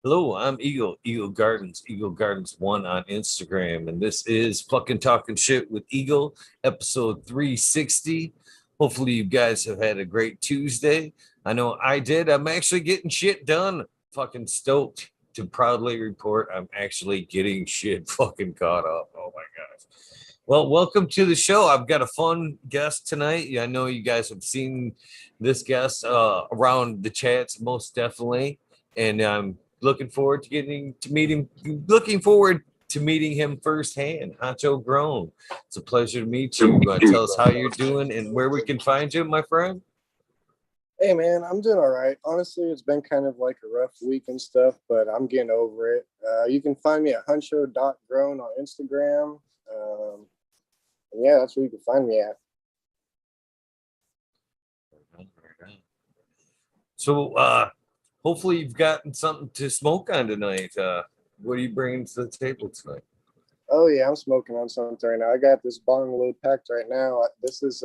Hello, I'm Eagle Gardens 1 on Instagram, and this is fucking talking shit with Eagle, episode 360. Hopefully, you guys have had a great Tuesday. I know I did. I'm actually getting shit done. Fucking stoked to proudly report I'm actually getting shit fucking caught up. Oh my gosh. Well, welcome to the show. I've got a fun guest tonight. I know you guys have seen this guest around the chats most definitely, and looking forward to getting to meet him. Looking forward to meeting him firsthand. Huncho Grown. It's a pleasure to meet you. Tell us how you're doing and where we can find you, my friend. Hey man, I'm doing all right. Honestly, it's been kind of like a rough week and stuff, but I'm getting over it. You can find me at huncho.grown on Instagram. And yeah, that's where you can find me at. So, hopefully, you've gotten something to smoke on tonight. What are you bringing to the table tonight? Oh yeah, I'm smoking on something right now. I got this bong load packed right now. This is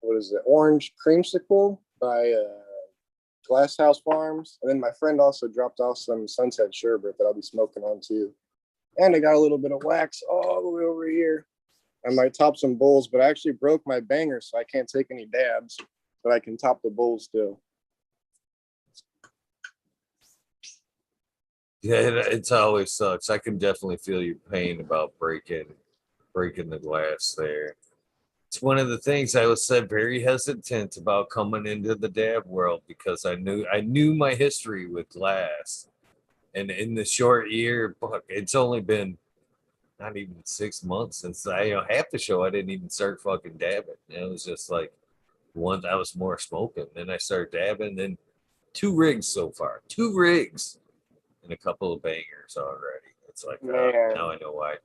what is it? Orange creamsicle by Glass House Farms. And then my friend also dropped off some Sunset Sherbet that I'll be smoking on too. And I got a little bit of wax all the way over here. I might top some bowls, but I actually broke my banger, so I can't take any dabs, but I can top the bowl still. Yeah, it's always sucks. I can definitely feel your pain about breaking the glass there. It's one of the things I was said very hesitant about coming into the dab world because I knew my history with glass. And in the short year, fuck, it's only been not even 6 months since half the show I didn't even start fucking dabbing. It was just like once I was more smoking. Then I started dabbing, then two rigs so far. Two rigs and a couple of bangers already. It's like now Man, I know why.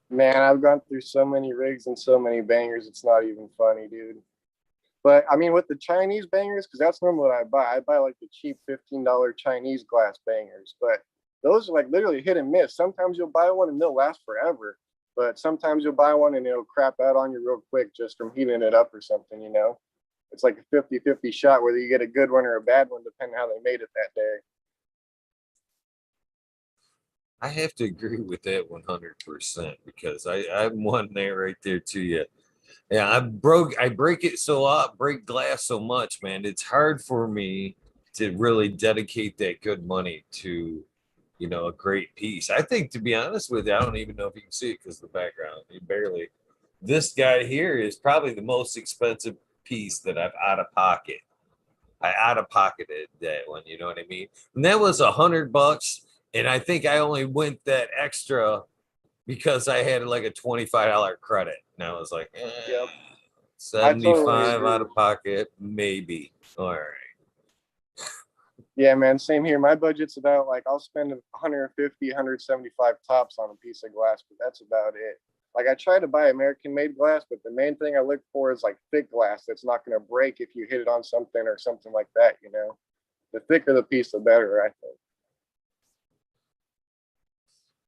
man, I've gone through so many rigs and so many bangers. It's not even funny, dude. But I mean, with the Chinese bangers, because that's normally what I buy. I buy like the cheap $15 Chinese glass bangers, but those are like literally hit and miss. Sometimes you'll buy one and they'll last forever, but sometimes you'll buy one and it'll crap out on you real quick just from heating it up or something, you know? It's like a 50-50 shot whether you get a good one or a bad one, depending how they made it that day. I have to agree with that 100% because I'm one there right there to you. Yeah, I break it so up, break glass so much, man. It's hard for me to really dedicate that good money to, a great piece. I think, to be honest with you, I don't even know if you can see it because of the background. You barely. This guy here is probably the most expensive piece that I've out of pocket. I out of pocketed that one, you know what I mean? And that was $100, and I think I only went that extra because I had like a $25 credit, and I was like, Yep. I totally 75 out agree. of pocket, maybe. All right. Yeah, man, same here. My budget's about like I'll spend 150, 175 tops on a piece of glass, but that's about it. Like I try to buy American made glass, but the main thing I look for is like thick glass that's not going to break if you hit it on something or something like that, you know. The thicker the piece, the better, I think.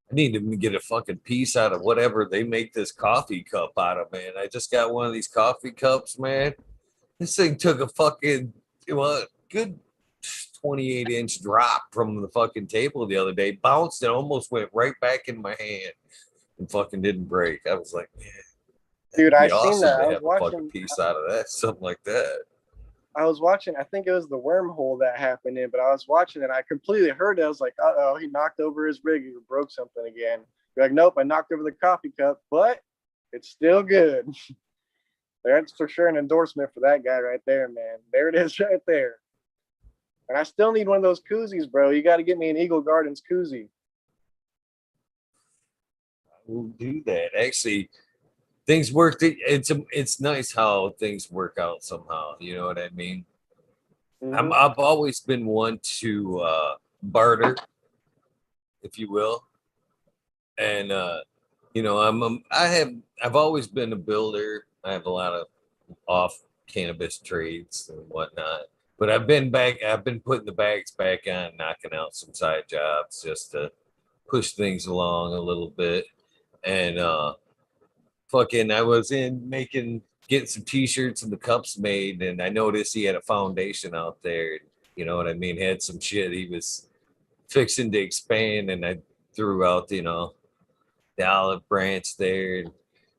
I need to get a fucking piece out of whatever they make this coffee cup out of, man. I just got one of these coffee cups, man. This thing took a fucking, good 28-inch drop from the fucking table the other day, bounced and almost went right back in my hand and fucking didn't break. I was like, man, Dude, that'd I be seen awesome that. to have a fucking piece out of that, something like that. I was watching. I think it was the wormhole that happened in, but I was watching it. I completely heard it. I was like, "Uh oh, he knocked over his rig. He broke something again." You're like, "Nope, I knocked over the coffee cup, but it's still good." That's for sure an endorsement for that guy right there, man. There it is, right there. And I still need one of those koozies, bro. You got to get me an Eagle Gardens koozie. We'll do that. Actually, things work. It's nice how things work out somehow. You know what I mean? Mm-hmm. I've always been one to barter, if you will, and I've always been a builder. I have a lot of off cannabis trades and whatnot. But I've been putting the bags back on, knocking out some side jobs just to push things along a little bit. And fucking I was in making getting some t-shirts and the cups made, and I noticed he had a foundation out there. You know what I mean? Had some shit he was fixing to expand, and I threw out, the olive branch there.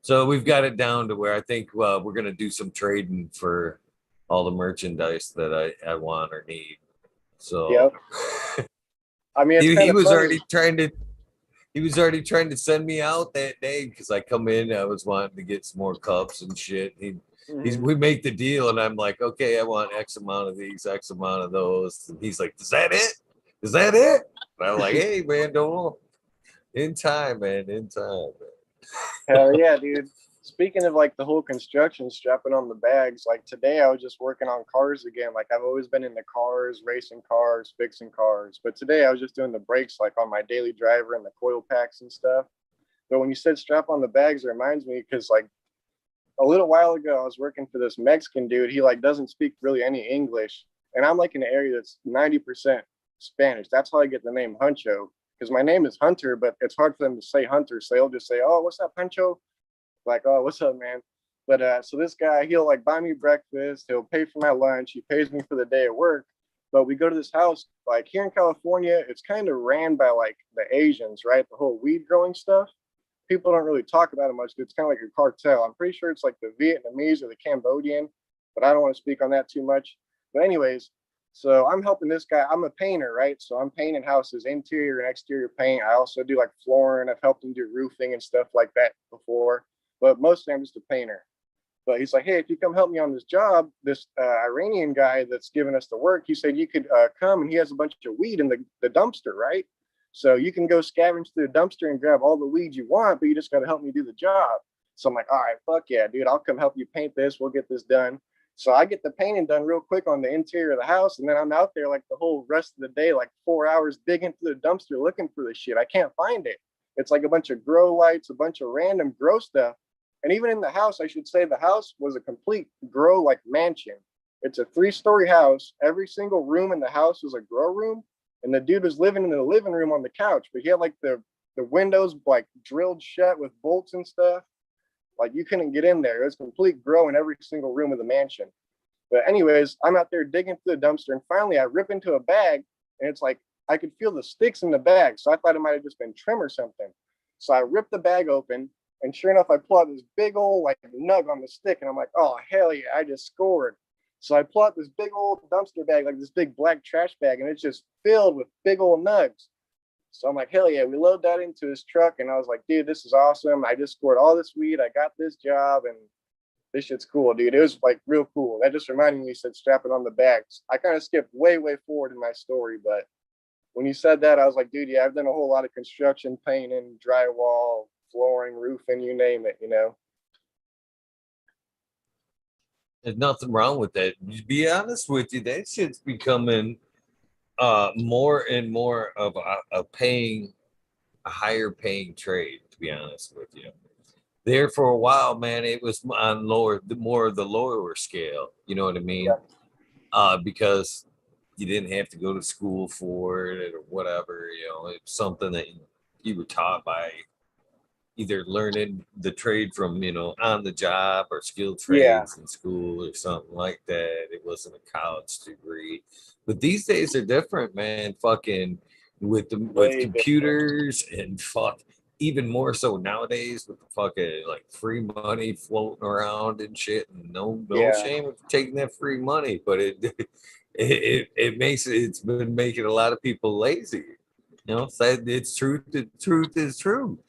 So we've got it down to where I think we're gonna do some trading for all the merchandise that I want or need. So Yep. I mean, it's kind he of was funny. already trying to send me out that day because I come in, I was wanting to get some more cups and shit. Mhm. We make the deal, and I'm like, okay, I want X amount of these, X amount of those, and he's like, is that it? Is that it? And I'm like, hey man, don't in time, man, in time. Hell yeah, dude. Speaking of like the whole construction strapping on the bags, like today I was just working on cars again. Like I've always been into cars, racing cars, fixing cars. But today I was just doing the brakes like on my daily driver and the coil packs and stuff. But when you said strap on the bags, it reminds me because like a little while ago I was working for this Mexican dude. He like doesn't speak really any English. And I'm like in an area that's 90% Spanish. That's how I get the name Huncho. Because my name is Hunter, but it's hard for them to say Hunter. So they'll just say, "Oh, what's up, Huncho?" Like, "Oh, what's up, man?" But so this guy, he'll like buy me breakfast, he'll pay for my lunch, he pays me for the day at work. But we go to this house, like here in California, it's kind of ran by like the Asians, right? The whole weed growing stuff. People don't really talk about it much. It's kind of like a cartel. I'm pretty sure it's like the Vietnamese or the Cambodian, but I don't want to speak on that too much. But anyways, so I'm helping this guy. I'm a painter, right? So I'm painting houses, interior and exterior paint. I also do like flooring. I've helped him do roofing and stuff like that before, but mostly I'm just a painter. But he's like, "Hey, if you come help me on this job, this Iranian guy that's giving us the work, he said you could come, and he has a bunch of weed in the dumpster, right? So you can go scavenge through the dumpster and grab all the weed you want, but you just got to help me do the job." So I'm like, "All right, fuck yeah, dude, I'll come help you paint this. We'll get this done." So I get the painting done real quick on the interior of the house, and then I'm out there like the whole rest of the day, like 4 hours digging through the dumpster looking for this shit. I can't find it. It's like a bunch of grow lights, a bunch of random grow stuff. And even in the house, I should say the house was a complete grow like mansion. It's a 3-story house. Every single room in the house was a grow room. And the dude was living in the living room on the couch, but he had like the windows like drilled shut with bolts and stuff. Like you couldn't get in there. It was complete grow in every single room of the mansion. But anyways, I'm out there digging through the dumpster, and finally I rip into a bag, and it's like I could feel the sticks in the bag. So I thought it might have just been trim or something. So I ripped the bag open, and sure enough, I pull out this big old like nug on the stick, and I'm like, "Oh hell yeah, I just scored." So I pull out this big old dumpster bag, like this big black trash bag, and it's just filled with big old nugs. So I'm like, "Hell yeah!" We load that into his truck, and I was like, "Dude, this is awesome! I just scored all this weed. I got this job, and this shit's cool, dude." It was like real cool. That just reminded me. You said strapping on the bags. I kind of skipped way forward in my story, but when you said that, I was like, dude, yeah, I've done a whole lot of construction, painting, drywall, flooring, roofing, you name it, you know? There's nothing wrong with that. To be honest with you, that shit's becoming more and more of a higher paying trade, to be honest with you. There for a while, man, it was on more of the lower scale. You know what I mean? Yeah. Because you didn't have to go to school for it or whatever. It's something that you were taught by either learning the trade from on the job or skilled Yeah. trades in school or something like that. It wasn't a college degree, but these days are different, man. Fucking with Way different. computers and fuck, even more so nowadays with the fucking like free money floating around and shit, and no Yeah. shame of taking that free money, but it makes it's been making a lot of people lazy. So it's truth. The truth is true.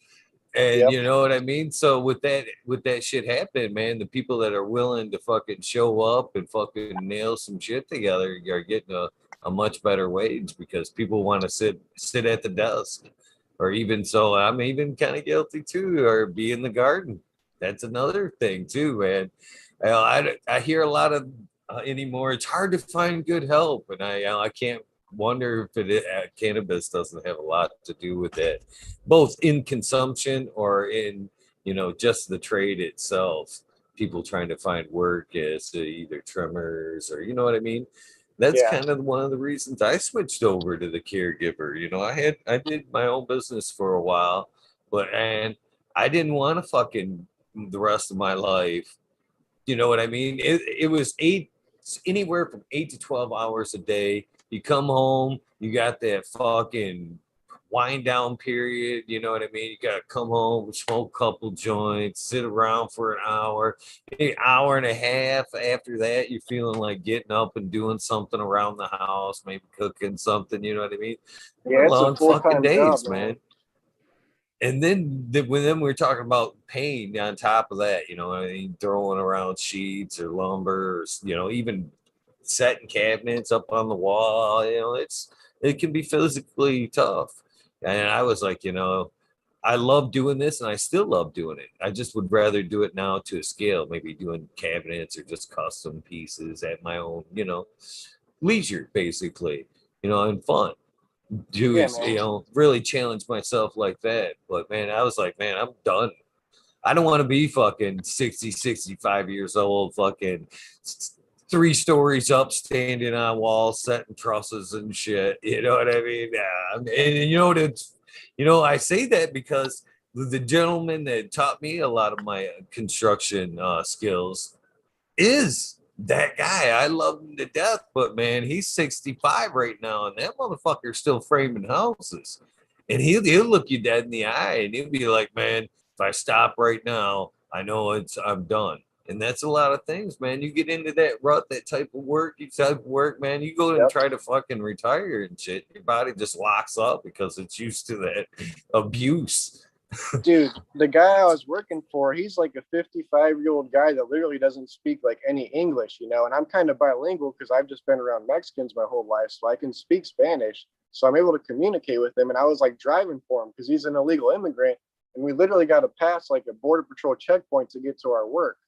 And Yep. you know what I mean? So with that shit happening, man, the people that are willing to fucking show up and fucking nail some shit together are getting a much better wage because people want to sit at the desk. Or even so, I'm even kind of guilty too, or be in the garden. That's another thing too, man. I hear a lot of anymore. It's hard to find good help, and I can't wonder if cannabis doesn't have a lot to do with it, both in consumption or in just the trade itself. People trying to find work as either trimmers or what I mean. That's Yeah. kind of one of the reasons I switched over to the caregiver. I did my own business for a while, and I didn't want to fucking the rest of my life. You know what I mean? It was anywhere from 8 to 12 hours a day You come home, you got that fucking wind down period. You know what I mean? You got to come home, smoke a couple joints, sit around for an hour and a half. After that, you're feeling like getting up and doing something around the house, maybe cooking something. You know what I mean? Yeah, it's a Long fucking full-time job, days, man. man. And then we're talking about pain on top of that, you know, I mean, throwing around sheets or lumber, or even setting cabinets up on the wall. It can be physically tough. And I was like, I love doing this, and I still love doing it. I just would rather do it now to a scale, maybe doing cabinets or just custom pieces at my own, leisure, basically, and fun do Yeah, is man. really challenge myself like that. But man, I was like, man, I'm done. I don't want to be fucking 60, 65 years old, fucking 3 stories up, standing on walls, setting trusses and shit. You know what I mean? And I say that because the gentleman that taught me a lot of my construction skills is that guy. I love him to death, but man, he's 65 right now, and that motherfucker's still framing houses. And he'll look you dead in the eye, and he'll be like, "Man, if I stop right now, I know I'm done." And that's a lot of things, man. You get into that rut, that type of work, man. You go and Yep. try to fucking retire and shit. Your body just locks up because it's used to that abuse. Dude, the guy I was working for, he's like a 55-year-old guy that literally doesn't speak like any English, and I'm kind of bilingual because I've just been around Mexicans my whole life, so I can speak Spanish. So I'm able to communicate with him, and I was like driving for him because he's an illegal immigrant, and we literally got to pass like a border patrol checkpoint to get to our work.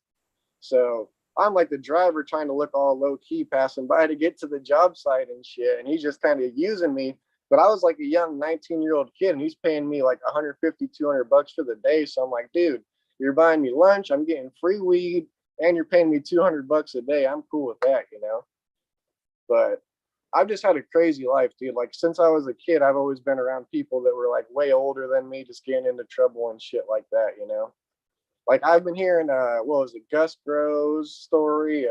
So I'm like the driver trying to look all low key, passing by to get to the job site and shit, and he's just kind of using me. But I was like a young 19-year-old kid, and he's paying me like 150, $200 for the day. So I'm like, dude, you're buying me lunch, I'm getting free weed, and you're paying me $200 a day. I'm cool with that. But I've just had a crazy life, dude. Like since I was a kid, I've always been around people that were like way older than me, just getting into trouble and shit like that. Like I've been hearing what was it, Gus Grove's story,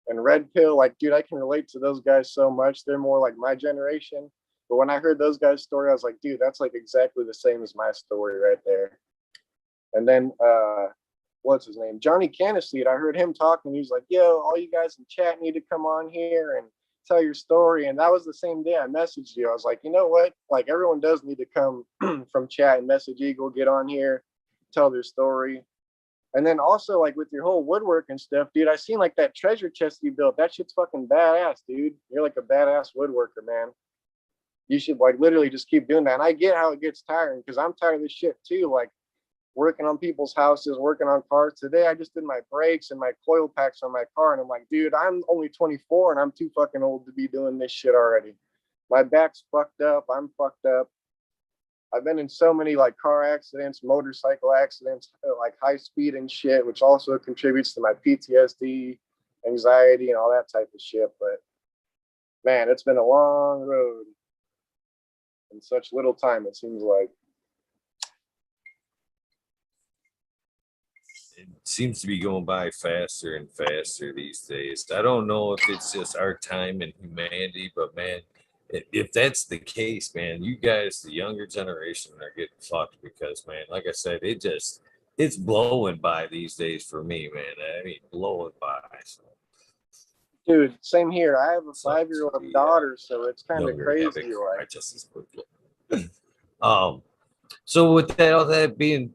and Red Pill. Like, dude, I can relate to those guys so much. They're more like my generation. But when I heard those guys' story, I was like, dude, that's like exactly the same as my story right there. And then what's his name? Johnny Caniseed. I heard him talking. He's like, yo, all you guys in chat need to come on here and tell your story. And that was the same day I messaged you. I was like, you know what? Like everyone does need to come from chat and message Eagle, get on here, tell their story. And then also like with your whole woodwork and stuff, dude, I seen like that treasure chest you built. That shit's fucking badass, dude. You're like a badass woodworker, man. You should like literally just keep doing that. And I get how it gets tiring because I'm tired of this shit too. Like working on people's houses, working on cars. Today I just did my brakes and my coil packs on my car. And I'm like, dude, I'm only 24 and I'm too fucking old to be doing this shit already. My back's fucked up. I'm fucked up. I've been in so many like car accidents, motorcycle accidents, like high speed and shit, which also contributes to my PTSD, anxiety, and all that type of shit. But man, it's been a long road in such little time, it seems like. It seems to be going by faster and faster these days. I don't know if it's just our time and humanity, but man, if that's the case, man, you guys, the younger generation, are getting fucked because, man, like I said, it's blowing by these days for me, man. I mean, blowing by. So, Dude, same here. I have a so 5-year-old the daughter, so it's kind of younger crazy. having Like, just as quickly. um, so with that, all that being,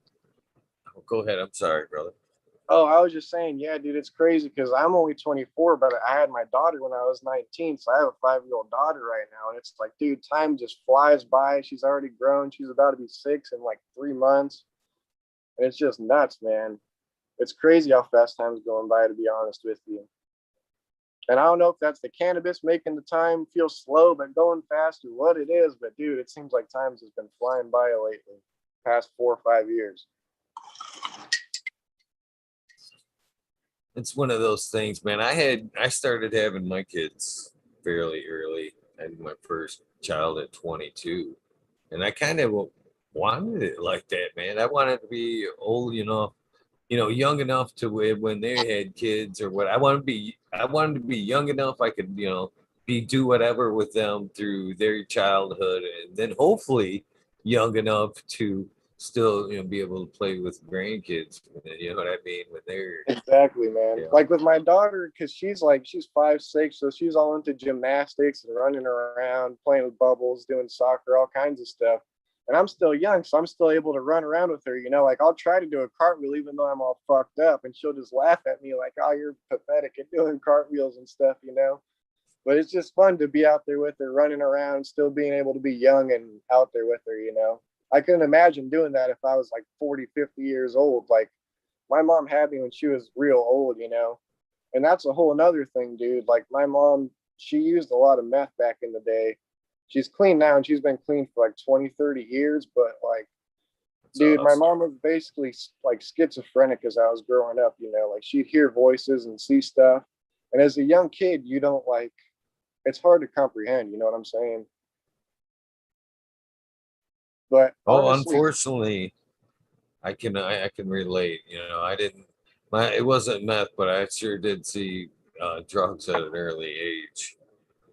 oh, go ahead. I'm sorry, brother. oh, I was just saying, yeah, dude, it's crazy because I'm only 24, but I had my daughter when I was 19. So I have a 5-year-old daughter right now. And it's like, dude, time just flies by. She's already grown. She's about to be 6 in like 3 months. And it's just nuts, man. It's crazy how fast time's going by, to be honest with you. And I don't know if that's the cannabis making the time feel slow, but going fast or what it is. But dude, it seems like time's has been flying by lately, past 4 or 5 years. It's one of those things, man. I started having my kids fairly early. I had my first child at 22, and I kind of wanted it like that, man. I wanted to be old enough, young enough to when they had kids or what. I wanted to be young enough I could, do whatever with them through their childhood, and then hopefully young enough to still be able to play with grandkids. You know what I mean? When they're Exactly, man. you know. Like with my daughter, because she's 5'6", so she's all into gymnastics and running around, playing with bubbles, doing soccer, all kinds of stuff. And I'm still young, so I'm still able to run around with her. Like I'll try to do a cartwheel even though I'm all fucked up, and she'll just laugh at me like, "Oh, you're pathetic at doing cartwheels and stuff." But it's just fun to be out there with her, running around, still being able to be young and out there with her. I couldn't imagine doing that if I was like 40, 50 years old. Like my mom had me when she was real old. And that's a whole another thing, dude. Like my mom, she used a lot of meth back in the day. She's clean now and she's been clean for like 20, 30 years. But like, It's dude, my awesome. mom was basically like schizophrenic as I was growing up. Like she'd hear voices and see stuff. And as a young kid, you don't like, it's hard to comprehend, you know what I'm saying? But Oh, honestly, unfortunately, I can relate. I didn't my it wasn't meth, but I sure did see drugs at an early age,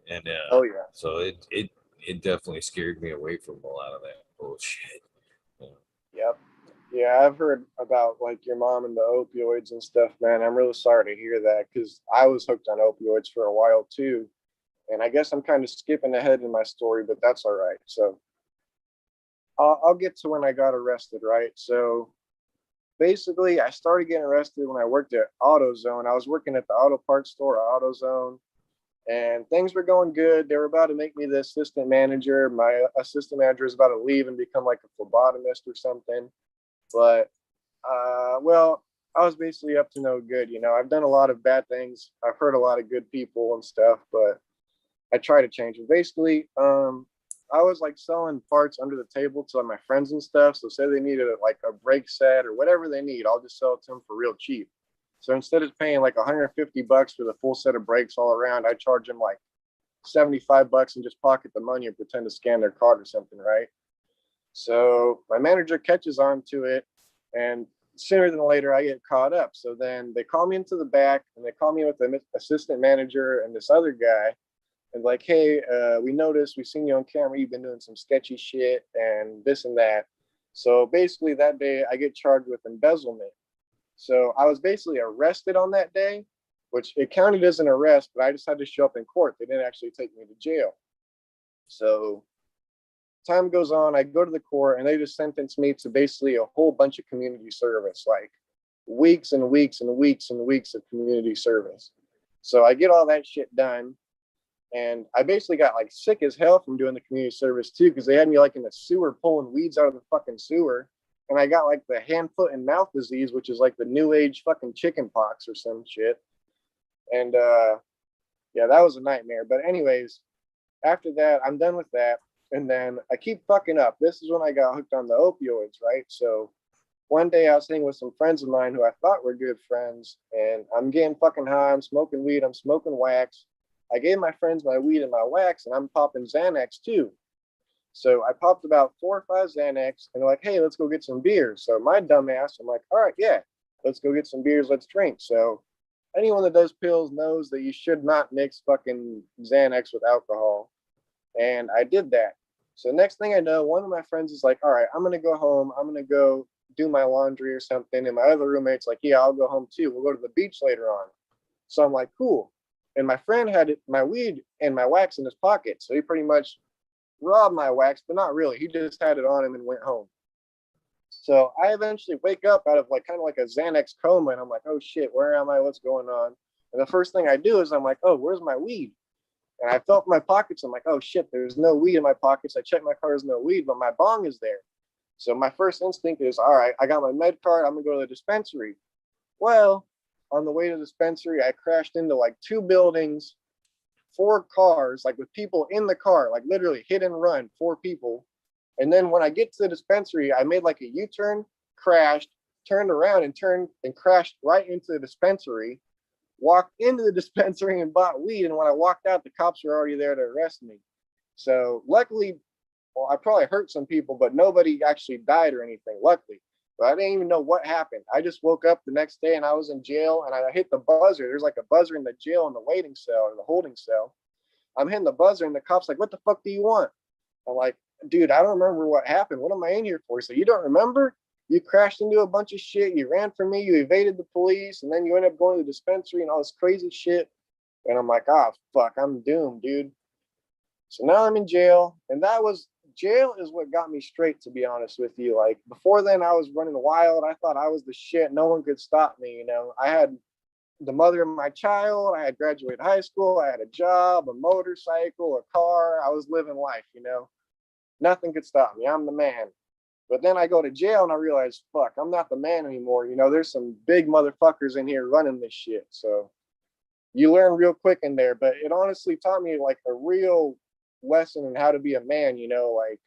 and oh yeah. so it definitely scared me away from a lot of that bullshit. Yeah. Yep. Yeah, I've heard about like your mom and the opioids and stuff, man. I'm really sorry to hear that because I was hooked on opioids for a while too. And I guess I'm kind of skipping ahead in my story, but that's all right. So I'll get to when I got arrested, right? So basically, I started getting arrested when I worked at AutoZone. I was working at the auto parts store, AutoZone, and things were going good. They were about to make me the assistant manager. My assistant manager was about to leave and become like a phlebotomist or something. But well, I was basically up to no good. I've done a lot of bad things. I've hurt a lot of good people and stuff, but I try to change it. Basically, I was like selling parts under the table to my friends and stuff. So say they needed like a brake set or whatever they need, I'll just sell it to them for real cheap. So instead of paying like 150 bucks for the full set of brakes all around, I charge them like 75 bucks and just pocket the money and pretend to scan their card or something, right? So my manager catches on to it, and sooner than later I get caught up. So then they call me into the back and they call me with the assistant manager and this other guy and like, hey, we noticed, we seen you on camera, you've been doing some sketchy shit and this and that. So basically that day I get charged with embezzlement. So I was basically arrested on that day, which it counted as an arrest, but I just had to show up in court. They didn't actually take me to jail. So time goes on, I go to the court and they just sentence me to basically a whole bunch of community service, like weeks and weeks and weeks and weeks of community service. So I get all that shit done. And I basically got like sick as hell from doing the community service too, because they had me like in the sewer pulling weeds out of the fucking sewer. And I got like the hand, foot, and mouth disease, which is like the new age fucking chicken pox or some shit. And yeah, that was a nightmare. But anyways, after that, I'm done with that. And then I keep fucking up. This is when I got hooked on the opioids, right? So one day I was hanging with some friends of mine who I thought were good friends, and I'm getting fucking high. I'm smoking weed. I'm smoking wax. I gave my friends my weed and my wax, and I'm popping Xanax too. So I popped about 4 or 5 Xanax, and they're like, hey, let's go get some beers. So my dumb ass, I'm like, all right, yeah, let's go get some beers. Let's drink. So anyone that does pills knows that you should not mix fucking Xanax with alcohol. And I did that. So next thing I know, one of my friends is like, all right, I'm going to go home. I'm going to go do my laundry or something. And my other roommate's like, yeah, I'll go home too. We'll go to the beach later on. So I'm like, cool. And my friend had my weed and my wax in his pocket. So he pretty much robbed my wax, but not really. He just had it on him and went home. So I eventually wake up out of like kind of like a Xanax coma. And I'm like, oh shit, where am I? What's going on? And the first thing I do is I'm like, oh, where's my weed? And I felt my pockets. I'm like, oh shit, there's no weed in my pockets. I checked my car, there's no weed, but my bong is there. So my first instinct is, all right, I got my med card. I'm gonna go to the dispensary. Well, on the way to the dispensary, I crashed into like 2 buildings, 4 cars, like with people in the car, like literally hit and run, 4 people. And then when I get to the dispensary, I made like a U-turn, crashed, turned around and turned and crashed right into the dispensary, walked into the dispensary and bought weed. And when I walked out, the cops were already there to arrest me. So luckily, well, I probably hurt some people, but nobody actually died or anything, luckily. But I didn't even know what happened. I just woke up the next day and I was in jail and I hit the buzzer. There's like a buzzer in the jail in the waiting cell or the holding cell. I'm hitting the buzzer, and the cop's like, "What the fuck do you want?" I'm like, "Dude, I don't remember what happened. What am I in here for?" So you don't remember? You crashed into a bunch of shit. You ran from me. You evaded the police, and then you end up going to the dispensary and all this crazy shit. And I'm like, "Ah, fuck, I'm doomed, dude." So now I'm in jail, and that was jail is what got me straight, to be honest with you. Like before then, I was running wild. I thought I was the shit. No one could stop me. You know, I had the mother of my child. I had graduated high school. I had a job, a motorcycle, a car. I was living life. You know, nothing could stop me. I'm the man. But then I go to jail and I realize, fuck, I'm not the man anymore. You know, there's some big motherfuckers in here running this shit. So you learn real quick in there. But it honestly taught me like a real lesson in how to be a man, you know, like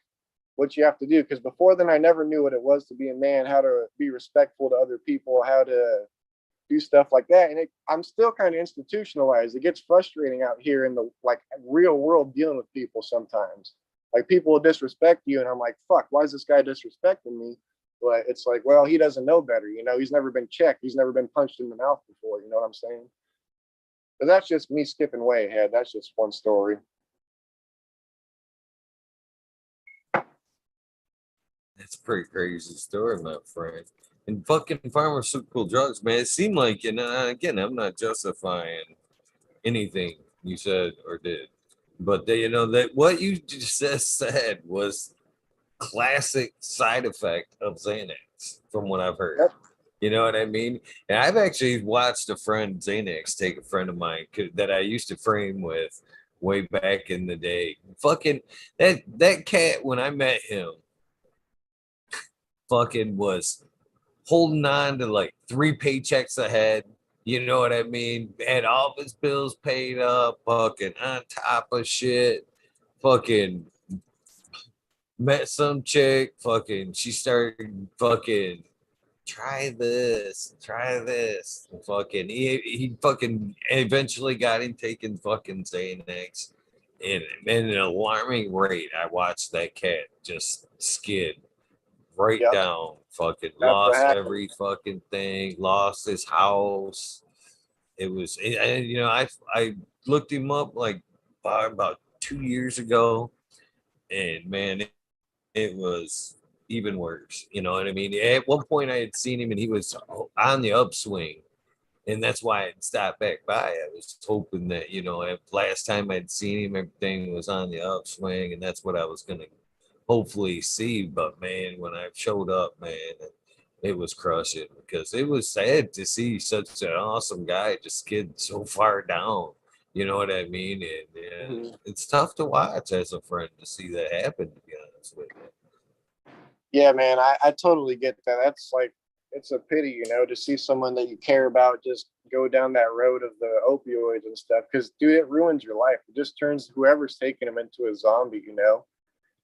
what you have to do. Because before then, I never knew what it was to be a man, how to be respectful to other people, how to do stuff like that. And I'm still kind of institutionalized. It gets frustrating out here in the like real world dealing with people sometimes. Like people will disrespect you, and I'm like, fuck, why is this guy disrespecting me? But it's like, well, he doesn't know better. You know, he's never been checked. He's never been punched in the mouth before. You know what I'm saying? But that's just me skipping way ahead. That's just one story. That's a pretty crazy story, my friend. And fucking pharmaceutical drugs, man. It seemed like, and again, I'm not justifying anything you said or did, but they, you know, that what you just said was classic side effect of Xanax, from what I've heard. Yep. You know what I mean? And I've actually watched a friend Xanax take a friend of mine that I used to frame with way back in the day. Fucking that cat when I met him, fucking was holding on to like 3 paychecks ahead. You know what I mean? Had all of his bills paid up, fucking on top of shit. Fucking met some chick, fucking she started fucking try this. Fucking he fucking eventually got him taking fucking Xanax. And at an alarming rate, I watched that cat just skid right Yep. down, fucking That's what lost happened. every fucking thing, lost his house. It was, and you know, I looked him up like about 2 years ago, and man, it was even worse. You know what I mean? At one point, I had seen him, and he was on the upswing, and that's why I stopped back by. I was hoping that last time I'd seen him, everything was on the upswing, and that's what I was gonna hopefully see. But man, when I showed up, man, it was crushing because it was sad to see such an awesome guy just skid so far down. You know what I mean? And yeah, Mhm. it's tough to watch as a friend to see that happen. To be honest with you. Yeah, man, I totally get that. That's like, it's a pity, you know, to see someone that you care about just go down that road of the opioids and stuff. Because, dude, it ruins your life. It just turns whoever's taking them into a zombie, you know?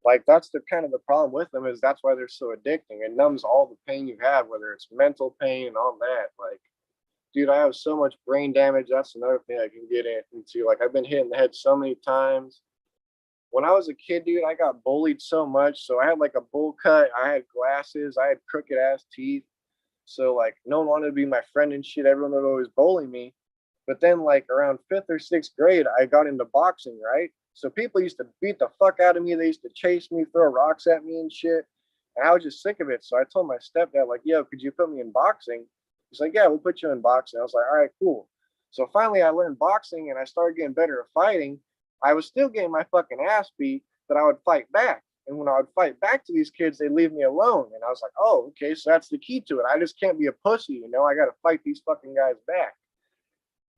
Like, that's the kind of the problem with them is that's why they're so addicting. It numbs all the pain you have, whether it's mental pain and all that. Like, dude, I have so much brain damage. That's another thing I can get into. Like, I've been hit in the head so many times when I was a kid, dude, I got bullied so much. So I had like a bowl cut, I had glasses, I had crooked ass teeth. So like no one wanted to be my friend and shit. Everyone would always bully me. But then like around fifth or sixth grade, I got into boxing, right? So people used to beat the fuck out of me. They used to chase me, throw rocks at me and shit. And I was just sick of it. So I told my stepdad, like, yo, could you put me in boxing? He's like, yeah, we'll put you in boxing. I was like, all right, cool. So finally I learned boxing and I started getting better at fighting. I was still getting my fucking ass beat, but I would fight back. And when I would fight back to these kids, they leave me alone. And I was like, oh, okay, so that's the key to it. I just can't be a pussy, you know. I got to fight these fucking guys back.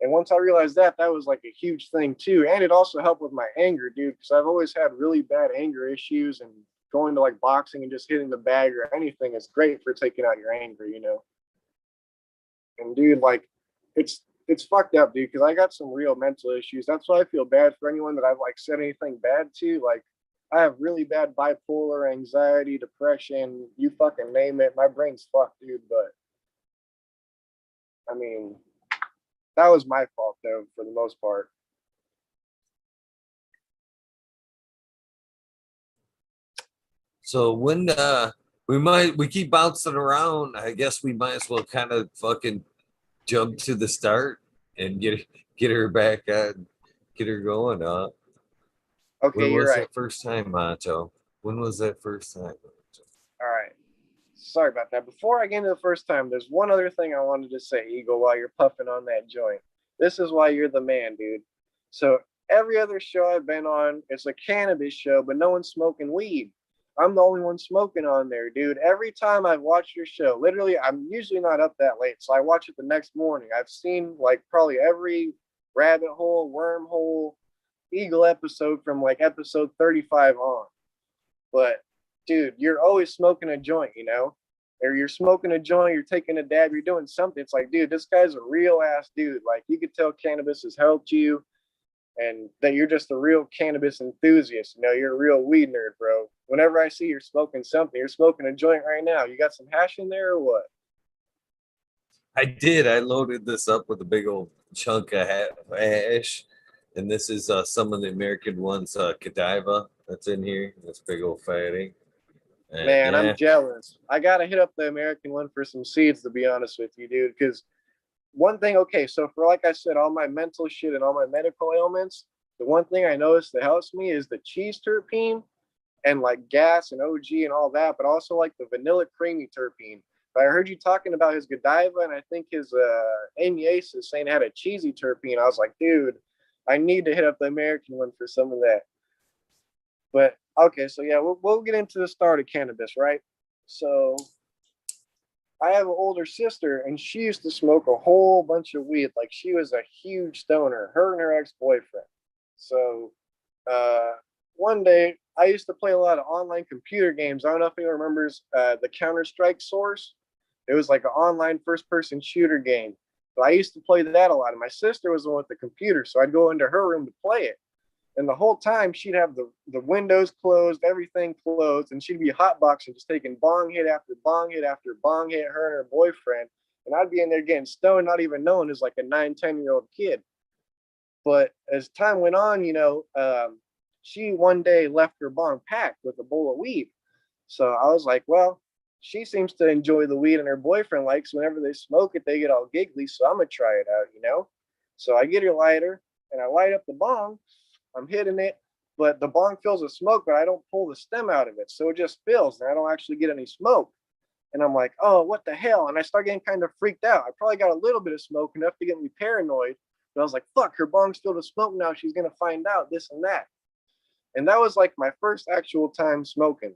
And once I realized that, that was like a huge thing too. And it also helped with my anger, dude, because I've always had really bad anger issues. And going to like boxing and just hitting the bag or anything is great for taking out your anger, you know. And dude, like, it's fucked up, dude, because I got some real mental issues. That's why I feel bad for anyone that I've like said anything bad to. Like, I have really bad bipolar, anxiety, depression, you fucking name it. My brain's fucked, dude. But I mean, that was my fault though, for the most part. So when we keep bouncing around, I guess we might as well kind of fucking jump to the start and get her back get her going. Okay, When you're was right. that first time, Macho? When was that first time? All right. Sorry about that. Before I get into the first time, there's one other thing I wanted to say, Eagle, while you're puffing on that joint. This is why you're the man, dude. So every other show I've been on, it's a cannabis show, but no one's smoking weed. I'm the only one smoking on there, dude. Every time I've watched your show, literally, I'm usually not up that late, so I watch it the next morning. I've seen like probably every rabbit hole, wormhole, Eagle episode from like episode 35 on. But dude, you're always smoking a joint, you know? Or you're smoking a joint, you're taking a dab, you're doing something. It's like, dude, this guy's a real ass dude. Like you could tell cannabis has helped you and that you're just a real cannabis enthusiast. You know, you're a real weed nerd, bro. Whenever I see you're smoking something, you're smoking a joint right now. You got some hash in there or what? I did. I loaded this up with a big old chunk of hash, and this is some of the American ones, Godiva that's in here. This big old fatty, and Man, I'm yeah, jealous. I gotta hit up the American one for some seeds, to be honest with you, dude. Because one thing, okay, so for like I said, all my mental shit and all my medical ailments, the one thing I noticed that helps me is the cheese terpene and like gas and OG and all that, but also like the vanilla creamy terpene. But I heard you talking about his Godiva and I think his Amiasis is saying it had a cheesy terpene. I was like, dude, I need to hit up the American one for some of that. But okay, so yeah, we'll get into the start of cannabis, right? So I have an older sister, and she used to smoke a whole bunch of weed. Like she was a huge stoner, her and her ex boyfriend. So uh, one day, I used to play a lot of online computer games. I don't know if anyone remembers the Counter Strike Source. It was like an online first person shooter game. But I used to play that a lot. And my sister was the one with the computer, so I'd go into her room to play it. And the whole time she'd have the windows closed, everything closed, and she'd be hotboxing, just taking bong hit after bong hit after bong hit, her and her boyfriend. And I'd be in there getting stoned, not even knowing as like a 9, 10 year old kid. But as time went on, she one day left her bong packed with a bowl of weed. So I was like, well, she seems to enjoy the weed and her boyfriend likes whenever they smoke it, they get all giggly. So I'm going to try it out, you know? So I get her lighter and I light up the bong. I'm hitting it, but the bong fills with smoke, but I don't pull the stem out of it. So it just fills and I don't actually get any smoke. And I'm like, oh, what the hell? And I start getting kind of freaked out. I probably got a little bit of smoke, enough to get me paranoid. But I was like, fuck, her bong's filled with smoke now. She's going to find out this and that. And that was like my first actual time smoking,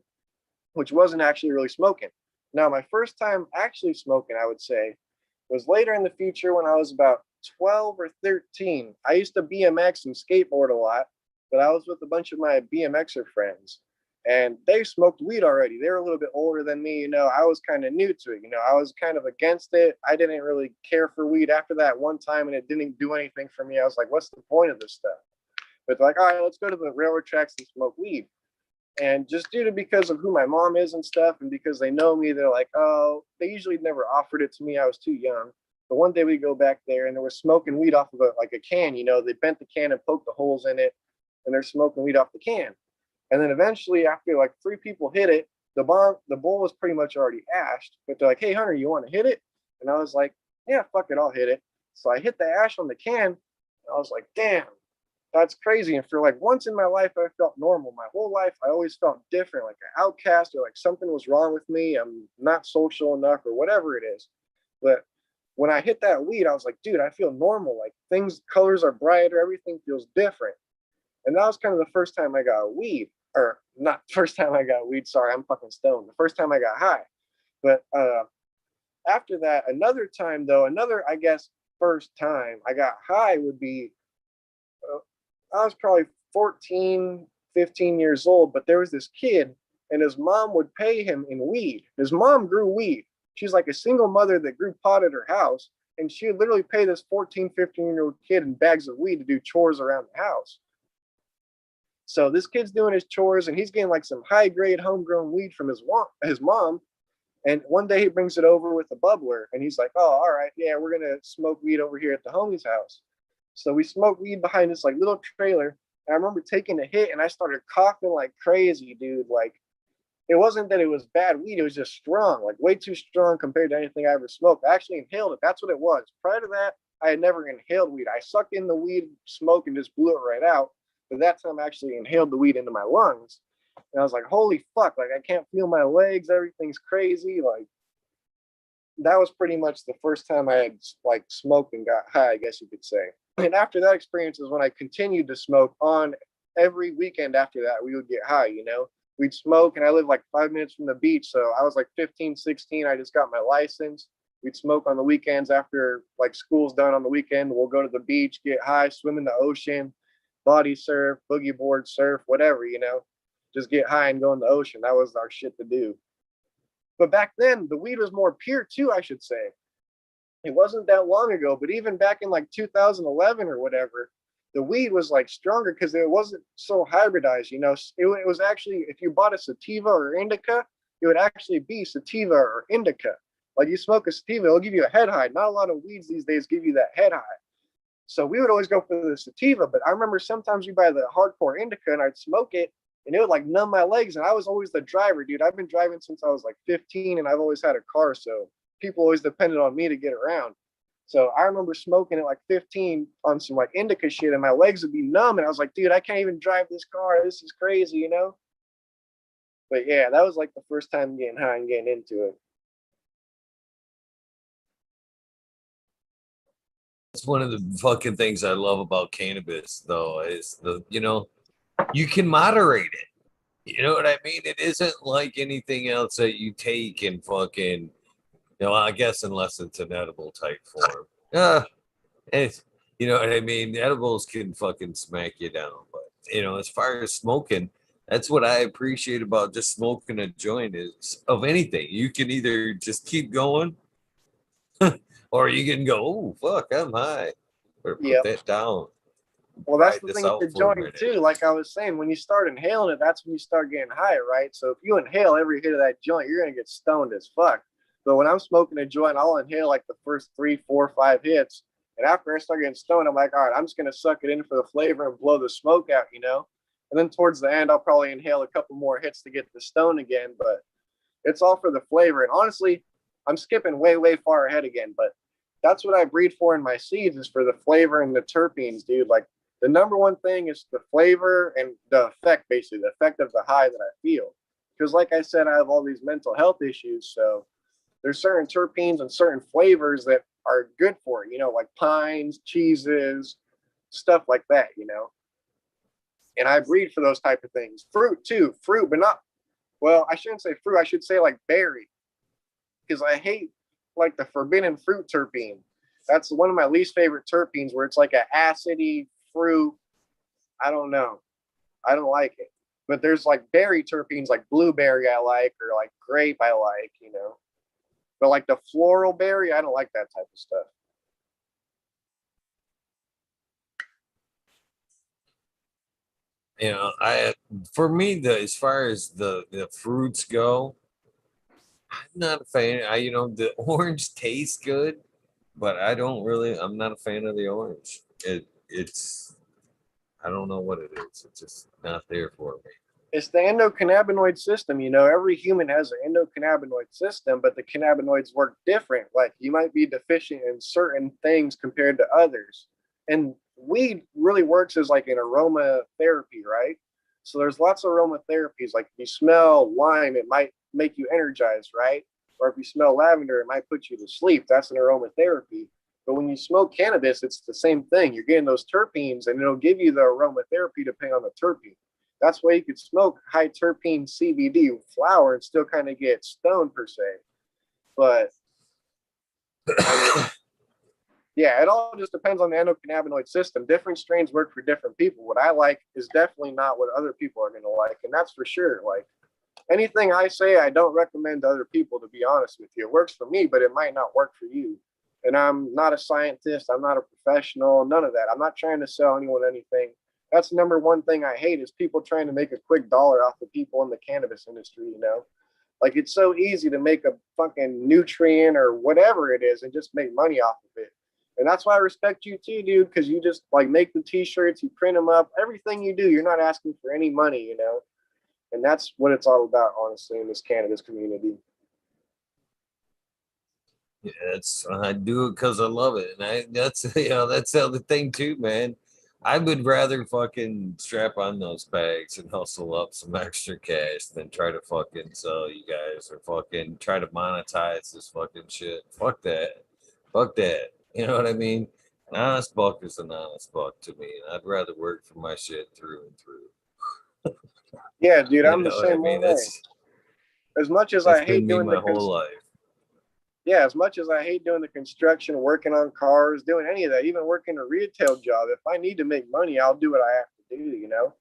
which wasn't actually really smoking. Now, my first time actually smoking, I would say, was later in the future when I was about 12 or 13. I used to BMX and skateboard a lot, but I was with a bunch of my BMXer friends and they smoked weed already. They were a little bit older than me. You know, I was kind of new to it. You know, I was kind of against it. I didn't really care for weed after that one time and it didn't do anything for me. I was like, what's the point of this stuff? But they're like, all right, let's go to the railroad tracks and smoke weed. And just due to because of who my mom is and stuff, and because they know me, they're like, oh, they usually never offered it to me. I was too young. But one day we go back there and they were smoking weed off of like a can. You know, they bent the can and poked the holes in it, and they're smoking weed off the can. And then eventually, after like 3 people hit it, the bowl was pretty much already ashed. But they're like, hey, Hunter, you want to hit it? And I was like, yeah, fuck it, I'll hit it. So I hit the ash on the can. And I was like, damn, that's crazy. And for like once in my life, I felt normal. My whole life, I always felt different, like an outcast or like something was wrong with me. I'm not social enough or whatever it is. But when I hit that weed, I was like, dude, I feel normal. Like things, colors are brighter, everything feels different. And that was kind of the first time I got weed, or not first time I got weed. Sorry, I'm fucking stoned. The first time I got high. But after that, another time though, another, I guess, first time I got high would be I was probably 14, 15 years old, but there was this kid and his mom would pay him in weed. His mom grew weed. She's like a single mother that grew pot at her house. And she would literally pay this 14, 15-year-old kid in bags of weed to do chores around the house. So this kid's doing his chores and he's getting like some high grade homegrown weed from his mom. And one day he brings it over with a bubbler and he's like, oh, all right, yeah, we're going to smoke weed over here at the homie's house. So we smoked weed behind this like little trailer. And I remember taking a hit and I started coughing like crazy, dude. Like it wasn't that it was bad weed, it was just strong, like way too strong compared to anything I ever smoked. I actually inhaled it. That's what it was. Prior to that, I had never inhaled weed. I sucked in the weed smoke and just blew it right out. But that time I actually inhaled the weed into my lungs. And I was like, holy fuck, like I can't feel my legs, everything's crazy. Like that was pretty much the first time I had like smoked and got high, I guess you could say. And after that experience is when I continued to smoke on every weekend after that, we would get high, you know? We'd smoke and I lived like 5 minutes from the beach. So I was like 15, 16. I just got my license. We'd smoke on the weekends after like school's done on the weekend. We'll go to the beach, get high, swim in the ocean, body surf, boogie board surf, whatever, you know, just get high and go in the ocean. That was our shit to do. But back then, the weed was more pure too, I should say. It wasn't that long ago, but even back in like 2011 or whatever, the weed was like stronger because it wasn't so hybridized. You know, it was actually, if you bought a sativa or indica, it would actually be sativa or indica. Like you smoke a sativa, it'll give you a head high. Not a lot of weeds these days give you that head high. So we would always go for the sativa, but I remember sometimes we buy the hardcore indica and I'd smoke it and it would like numb my legs. And I was always the driver, dude. I've been driving since I was like 15 and I've always had a car. So people always depended on me to get around. So I remember smoking at like 15 on some like indica shit and my legs would be numb. And I was like, dude, I can't even drive this car. This is crazy, you know? But yeah, that was like the first time getting high and getting into it. It's one of the fucking things I love about cannabis, though, is you can moderate it. You know what I mean? It isn't like anything else that you take and fucking, I guess unless it's an edible type form. It's, you know what I mean? Edibles can fucking smack you down. But, as far as smoking, that's what I appreciate about just smoking a joint is of anything. You can either just keep going or you can go, oh, fuck, I'm high. Or put that down. Well, that's Ride the this thing with out the for a joint minute. too. Like I was saying, when you start inhaling it, that's when you start getting high, right? So if you inhale every hit of that joint, you're gonna get stoned as fuck. But when I'm smoking a joint, I'll inhale like the first 3, 4, 5 hits, and after I start getting stoned, I'm like, all right, I'm just gonna suck it in for the flavor and blow the smoke out, you know. And then towards the end, I'll probably inhale a couple more hits to get the stone again. But it's all for the flavor. And honestly, I'm skipping way, way far ahead again. But that's what I breed for in my seeds is for the flavor and the terpenes, dude. Like the number one thing is the flavor and the effect, basically, the effect of the high that I feel. Because, like I said, I have all these mental health issues. So there's certain terpenes and certain flavors that are good for it, you know, like pines, cheeses, stuff like that, you know. And I breed for those type of things. Fruit, too. Fruit, but not, well, I shouldn't say fruit. I should say like berry. Because I hate like the forbidden fruit terpene. That's one of my least favorite terpenes where it's like an acidy fruit. I don't know. I don't like it. But there's like berry terpenes like blueberry I like or like grape I like, you know. But like the floral berry, I don't like that type of stuff. For me, as far as the fruits go, I'm not a fan. The orange tastes good, but I'm not a fan of the orange. It's I don't know what it is. It's just not there for me. It's the endocannabinoid system. You know, every human has an endocannabinoid system, but the cannabinoids work different. Like you might be deficient in certain things compared to others. And weed really works as like an aromatherapy, right? So there's lots of aromatherapies. Like if you smell lime, it might make you energized, right? Or if you smell lavender, it might put you to sleep. That's an aromatherapy. But when you smoke cannabis, it's the same thing. You're getting those terpenes, and it'll give you the aromatherapy depending on the terpene. That's why you could smoke high terpene CBD flower and still kind of get stoned per se. But I mean, yeah, it all just depends on the endocannabinoid system. Different strains work for different people. What I like is definitely not what other people are going to like, and that's for sure. Like anything I say, I don't recommend to other people. To be honest with you, it works for me, but it might not work for you. And I'm not a scientist. I'm not a professional. None of that. I'm not trying to sell anyone anything. That's the number one thing I hate is people trying to make a quick dollar off of people in the cannabis industry, you know? Like it's so easy to make a fucking nutrient or whatever it is and just make money off of it. And that's why I respect you too, dude, because you just like make the t-shirts, you print them up, everything you do, you're not asking for any money, you know? And that's what it's all about, honestly, in this cannabis community. Yeah, I do it because I love it, and that's that's the other thing too, man. I would rather fucking strap on those bags and hustle up some extra cash than try to fucking sell you guys or fucking try to monetize this fucking shit. Fuck that. Fuck that. You know what I mean? An honest buck is an honest buck to me, and I'd rather work for my shit through and through. Yeah, dude, You I'm the know what I same mean? way. As much as That's I been hate me doing my whole life. yeah, as much as I hate doing the construction, working on cars, doing any of that, even working a retail job, if I need to make money, I'll do what I have to do, you know?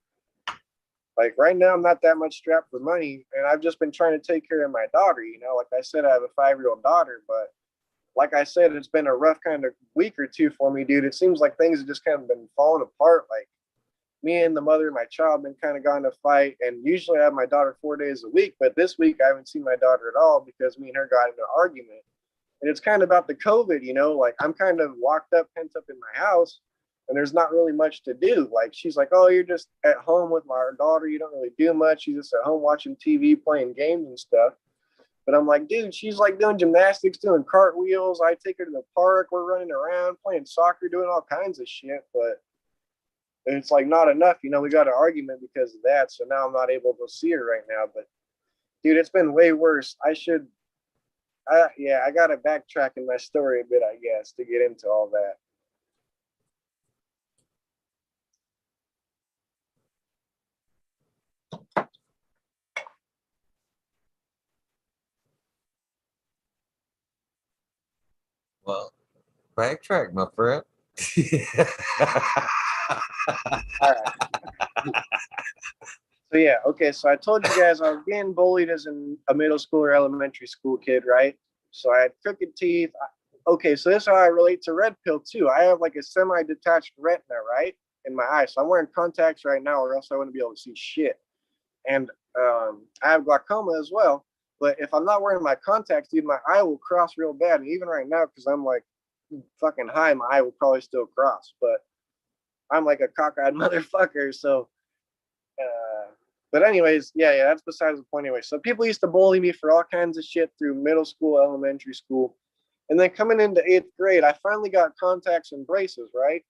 Like right now, I'm not that much strapped for money, and I've just been trying to take care of my daughter, you know? Like I said, I have a 5-year-old daughter, but like I said, it's been a rough kind of week or two for me, dude. It seems like things have just kind of been falling apart. Like me and the mother of my child been kind of gone to fight, and usually I have my daughter 4 days a week, but this week I haven't seen my daughter at all because me and her got into an argument. And it's kind of about the COVID, you know, like I'm kind of locked up, pent up in my house, and there's not really much to do. Like she's like, oh, you're just at home with my daughter. You don't really do much. She's just at home watching TV, playing games and stuff. But I'm like, dude, she's like doing gymnastics, doing cartwheels. I take her to the park. We're running around, playing soccer, doing all kinds of shit. But it's like not enough. You know, we got an argument because of that. So now I'm not able to see her right now. But dude, it's been way worse. I got to backtrack in my story a bit, I guess, to get into all that. Well, backtrack, my friend. All right. So yeah, okay. So I told you guys I was getting bullied as a middle school or elementary school kid, right? So I had crooked teeth. Okay, so this is how I relate to red pill too. I have like a semi-detached retina, right, in my eye. So I'm wearing contacts right now, or else I wouldn't be able to see shit. And I have glaucoma as well. But if I'm not wearing my contacts, dude, my eye will cross real bad. And even right now, because I'm like fucking high, my eye will probably still cross. But I'm like a cockeyed motherfucker. So, but anyways, yeah, that's besides the point anyway. So people used to bully me for all kinds of shit through middle school, elementary school. And then coming into 8th grade, I finally got contacts and braces, right?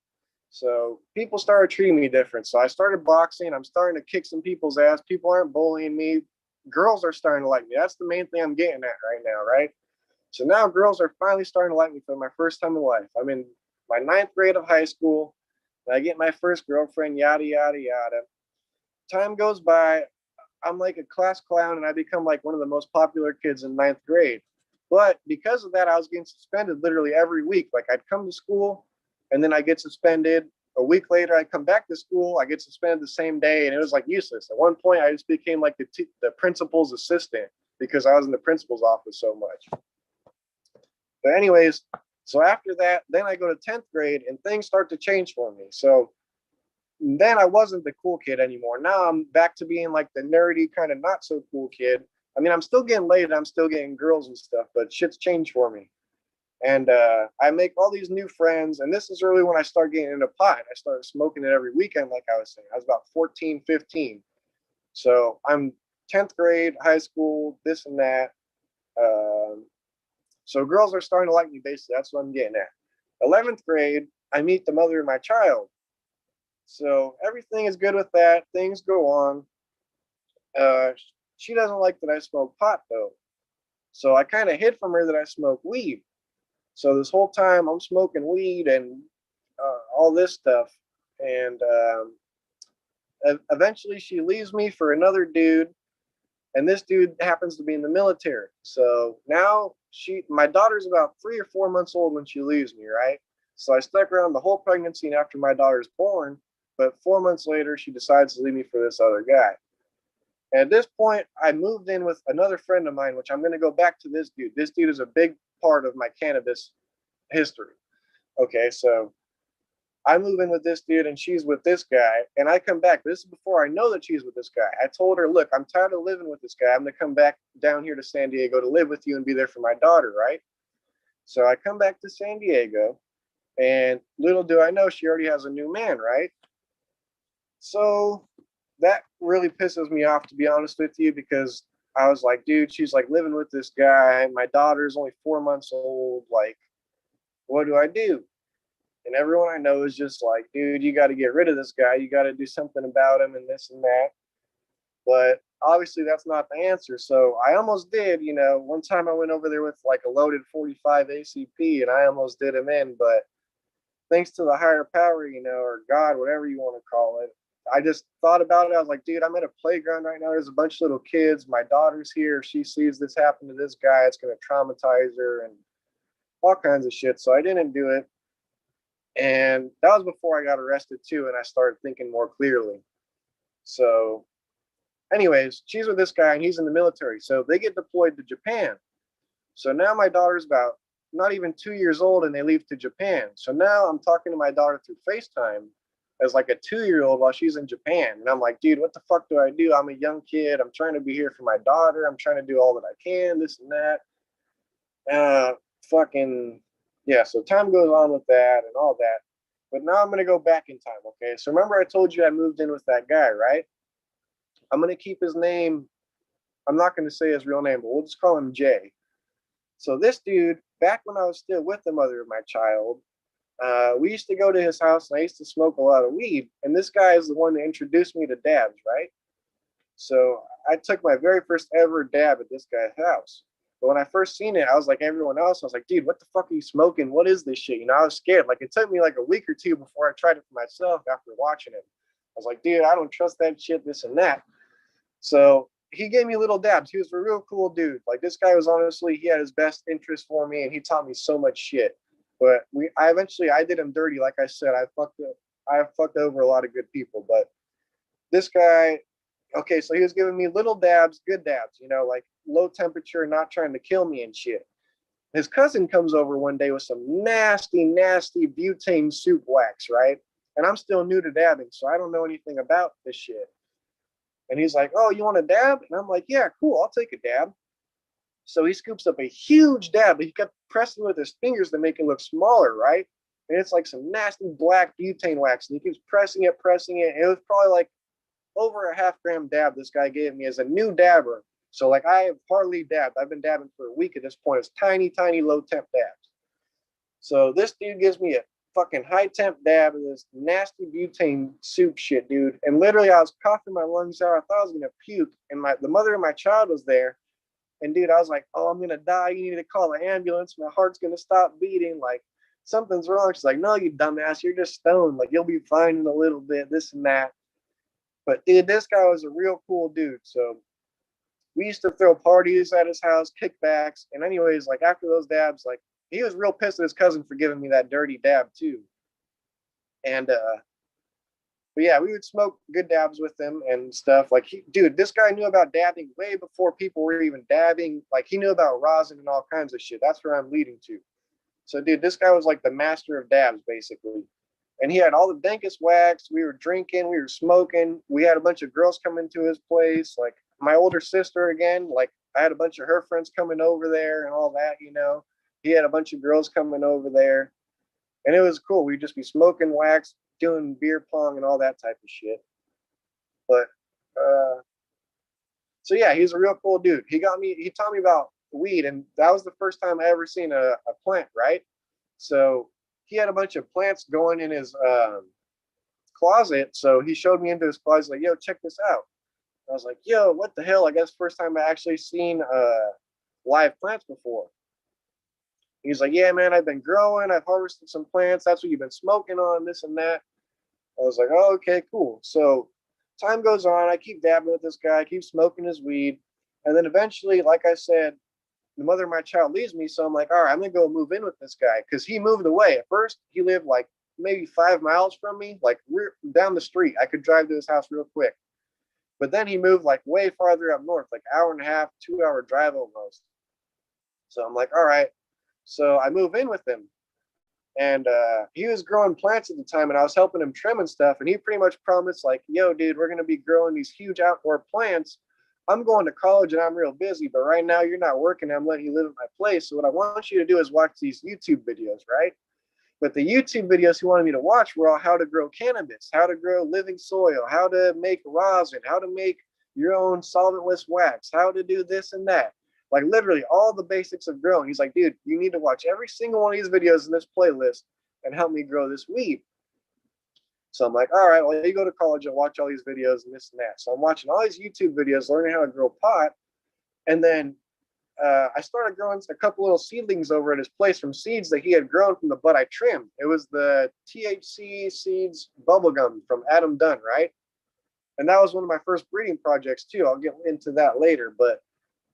So people started treating me different. So I started boxing. I'm starting to kick some people's ass. People aren't bullying me. Girls are starting to like me. That's the main thing I'm getting at right now, right? So now girls are finally starting to like me for my first time in life. I'm in my 9th grade of high school. And I get my first girlfriend, yada, yada, yada. Time goes by. I'm like a class clown and I become like one of the most popular kids in 9th grade. But because of that, I was getting suspended literally every week. Like I'd come to school and then I get suspended. A week later, I come back to school. I get suspended the same day, and it was like useless. At one point, I just became like the principal's assistant because I was in the principal's office so much. But anyways, so after that, then I go to 10th grade, and things start to change for me. So then I wasn't the cool kid anymore. Now I'm back to being like the nerdy, kind of not so cool kid. I mean, I'm still getting laid, I'm still getting girls and stuff, but shit's changed for me. And I make all these new friends. And this is really when I start getting into pot. I started smoking it every weekend, like I was saying. I was about 14, 15. So I'm 10th grade, high school, this and that. Um, so girls are starting to like me, basically. That's what I'm getting at. 11th grade, I meet the mother of my child. So everything is good with that. Things go on. Uh, she doesn't like that I smoke pot, though. So I kind of hid from her that I smoke weed. So this whole time I'm smoking weed and all this stuff. And eventually she leaves me for another dude. And this dude happens to be in the military. So now my daughter's about 3 or 4 months old when she leaves me, right? So I stuck around the whole pregnancy and after my daughter's born. But 4 months later, she decides to leave me for this other guy. And at this point, I moved in with another friend of mine, which I'm going to go back to this dude. This dude is a big part of my cannabis history. Okay, so I move in with this dude and she's with this guy. And I come back. This is before I know that she's with this guy. I told her, look, I'm tired of living with this guy. I'm going to come back down here to San Diego to live with you and be there for my daughter, right? So I come back to San Diego and little do I know she already has a new man, right? So that really pisses me off, to be honest with you, because I was like, dude, she's like living with this guy. My daughter's only 4 months old. Like, what do I do? And everyone I know is just like, dude, you got to get rid of this guy. You got to do something about him and this and that. But obviously that's not the answer. So I almost did, you know, one time I went over there with like a loaded 45 ACP and I almost did him in, but thanks to the higher power, you know, or God, whatever you want to call it, I just thought about it. I was like, dude, I'm at a playground right now. There's a bunch of little kids. My daughter's here. If she sees this happen to this guy, it's going to traumatize her and all kinds of shit. So I didn't do it. And that was before I got arrested too. And I started thinking more clearly. So anyways, she's with this guy and he's in the military. So they get deployed to Japan. So now my daughter's about not even 2 years old and they leave to Japan. So now I'm talking to my daughter through FaceTime as like a 2-year-old while she's in Japan. And I'm like, dude, what the fuck do I do? I'm a young kid. I'm trying to be here for my daughter. I'm trying to do all that I can, this and that. Fucking, yeah. So time goes on with that and all that. But now I'm going to go back in time. Okay. So remember I told you I moved in with that guy, right? I'm going to keep his name. I'm not going to say his real name, but we'll just call him Jay. So this dude, back when I was still with the mother of my child, we used to go to his house and I used to smoke a lot of weed. And this guy is the one that introduced me to dabs, right? So I took my very first ever dab at this guy's house. But when I first seen it, I was like everyone else. I was like, dude, what the fuck are you smoking? What is this shit? You know, I was scared. Like it took me like a week or two before I tried it for myself after watching it. I was like, dude, I don't trust that shit, this and that. So he gave me little dabs. He was a real cool dude. Like this guy was honestly, he had his best interest for me and he taught me so much shit. But I did him dirty. Like I said, I fucked over a lot of good people. But this guy, okay, so he was giving me little dabs, good dabs, you know, like low temperature, not trying to kill me and shit. His cousin comes over one day with some nasty, nasty butane soup wax, right? And I'm still new to dabbing, so I don't know anything about this shit. And he's like, oh, you want a dab? And I'm like, yeah, cool, I'll take a dab. So he scoops up a huge dab, but he kept pressing with his fingers to make it look smaller, right? And it's like some nasty black butane wax. And he keeps pressing it. And it was probably like over a half-gram dab this guy gave me as a new dabber. So like I have hardly dabbed. I've been dabbing for a week at this point. It's tiny, tiny low temp dabs. So this dude gives me a fucking high temp dab of this nasty butane soup shit, dude. And literally I was coughing my lungs out. I thought I was gonna puke. And the mother of my child was there. And dude, I was like, oh, I'm gonna die. You need to call an ambulance. My heart's gonna stop beating. Like something's wrong. She's like, no, you dumbass, you're just stoned. Like you'll be fine in a little bit, this and that. But dude, this guy was a real cool dude. So we used to throw parties at his house, kickbacks. And anyways, like after those dabs, like he was real pissed at his cousin for giving me that dirty dab too. And but yeah, we would smoke good dabs with him and stuff. Like dude, this guy knew about dabbing way before people were even dabbing. Like he knew about rosin and all kinds of shit. That's where I'm leading to. So dude, this guy was like the master of dabs basically. And he had all the dankest wax. We were drinking, we were smoking. We had a bunch of girls coming to his place. Like my older sister again, like I had a bunch of her friends coming over there and all that, you know. He had a bunch of girls coming over there. And it was cool. We'd just be smoking wax, doing beer pong and all that type of shit. But so yeah, he's a real cool dude. He taught me about weed, and that was the first time I ever seen a plant, right? So he had a bunch of plants going in his closet. So he showed me into his closet, like, yo, check this out. I was like, yo, what the hell? I guess first time I actually seen live plants before. He's like, yeah, man, I've been growing. I've harvested some plants. That's what you've been smoking on, this and that. I was like, oh, okay, cool. So time goes on. I keep dabbing with this guy. I keep smoking his weed. And then eventually, like I said, the mother of my child leaves me. So I'm like, all right, I'm going to go move in with this guy. Because he moved away. At first, he lived like maybe 5 miles from me, like down the street. I could drive to his house real quick. But then he moved like way farther up north, like hour and a half, 2 hour drive almost. So I'm like, all right. So I move in with him. And he was growing plants at the time, and I was helping him trim and stuff. And he pretty much promised, like, yo, dude, we're going to be growing these huge outdoor plants. I'm going to college and I'm real busy, but right now you're not working. I'm letting you live at my place. So what I want you to do is watch these YouTube videos, right? But the YouTube videos he wanted me to watch were all how to grow cannabis, how to grow living soil, how to make rosin, how to make your own solventless wax, how to do this and that. Like literally all the basics of growing. He's like, dude, you need to watch every single one of these videos in this playlist and help me grow this weed. So I'm like, all right, well, you go to college and watch all these videos and this and that. So I'm watching all these YouTube videos, learning how to grow pot. And then I started growing a couple little seedlings over at his place from seeds that he had grown from the bud I trimmed. It was the THC seeds bubblegum from Adam Dunn, right? And that was one of my first breeding projects too. I'll get into that later, but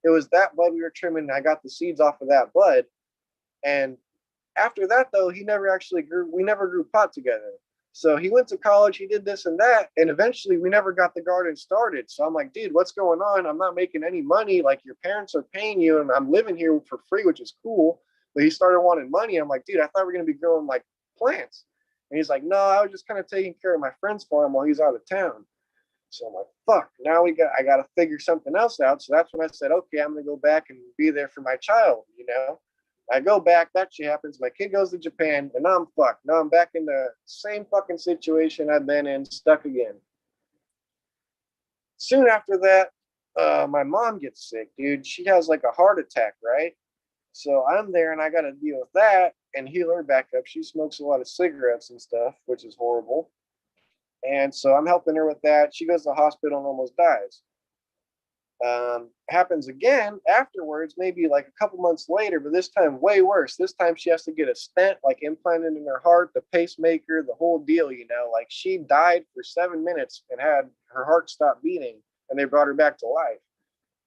it was that bud we were trimming. And I got the seeds off of that bud. And after that, though, he never actually grew. We never grew pot together. So he went to college, he did this and that, and eventually we never got the garden started. So I'm like, dude, what's going on? I'm not making any money. Like, your parents are paying you, and I'm living here for free, which is cool. But he started wanting money. I'm like, dude, I thought we were gonna be growing like plants. And he's like, no, I was just kind of taking care of my friend's farm while he's out of town. So I'm like, fuck, now I gotta figure something else out. So that's when I said, okay, I'm gonna go back and be there for my child, you know. I go back, that shit happens. My kid goes to Japan, and now I'm fucked. Now I'm back in the same fucking situation I've been in, stuck again. Soon after that, my mom gets sick, dude. She has like a heart attack, right? So I'm there, and I got to deal with that and heal her back up. She smokes a lot of cigarettes and stuff, which is horrible. And so I'm helping her with that. She goes to the hospital and almost dies. Happens again afterwards, maybe like a couple months later, but this time way worse. This time she has to get a stent like implanted in her heart, the pacemaker, the whole deal, you know. Like, she died for 7 minutes and had her heart stop beating, and they brought her back to life.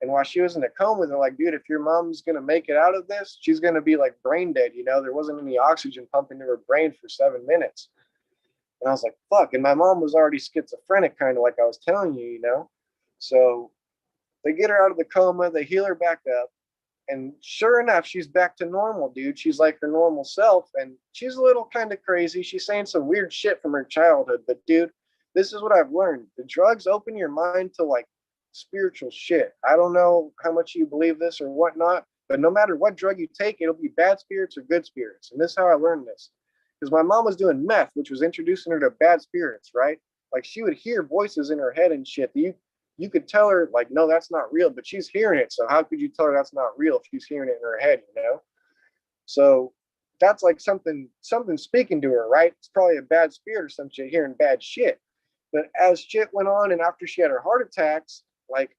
And while she was in a coma, they're like, dude, if your mom's gonna make it out of this, she's gonna be like brain dead, you know. There wasn't any oxygen pumping to her brain for 7 minutes. And I was like, fuck. And my mom was already schizophrenic, kind of like I was telling you, you know. So they get her out of the coma, they heal her back up, and sure enough, she's back to normal, dude. She's like her normal self, and she's a little kind of crazy. She's saying some weird shit from her childhood, but dude, this is what I've learned. The drugs open your mind to like spiritual shit. I don't know how much you believe this or whatnot, but no matter what drug you take, it'll be bad spirits or good spirits. And this is how I learned this. Because my mom was doing meth, which was introducing her to bad spirits, right? Like, she would hear voices in her head and shit that you could tell her, like, no, that's not real, but she's hearing it. So how could you tell her that's not real if she's hearing it in her head, you know? So that's like something speaking to her, right? It's probably a bad spirit or some shit hearing bad shit. But as shit went on, and after she had her heart attacks, like,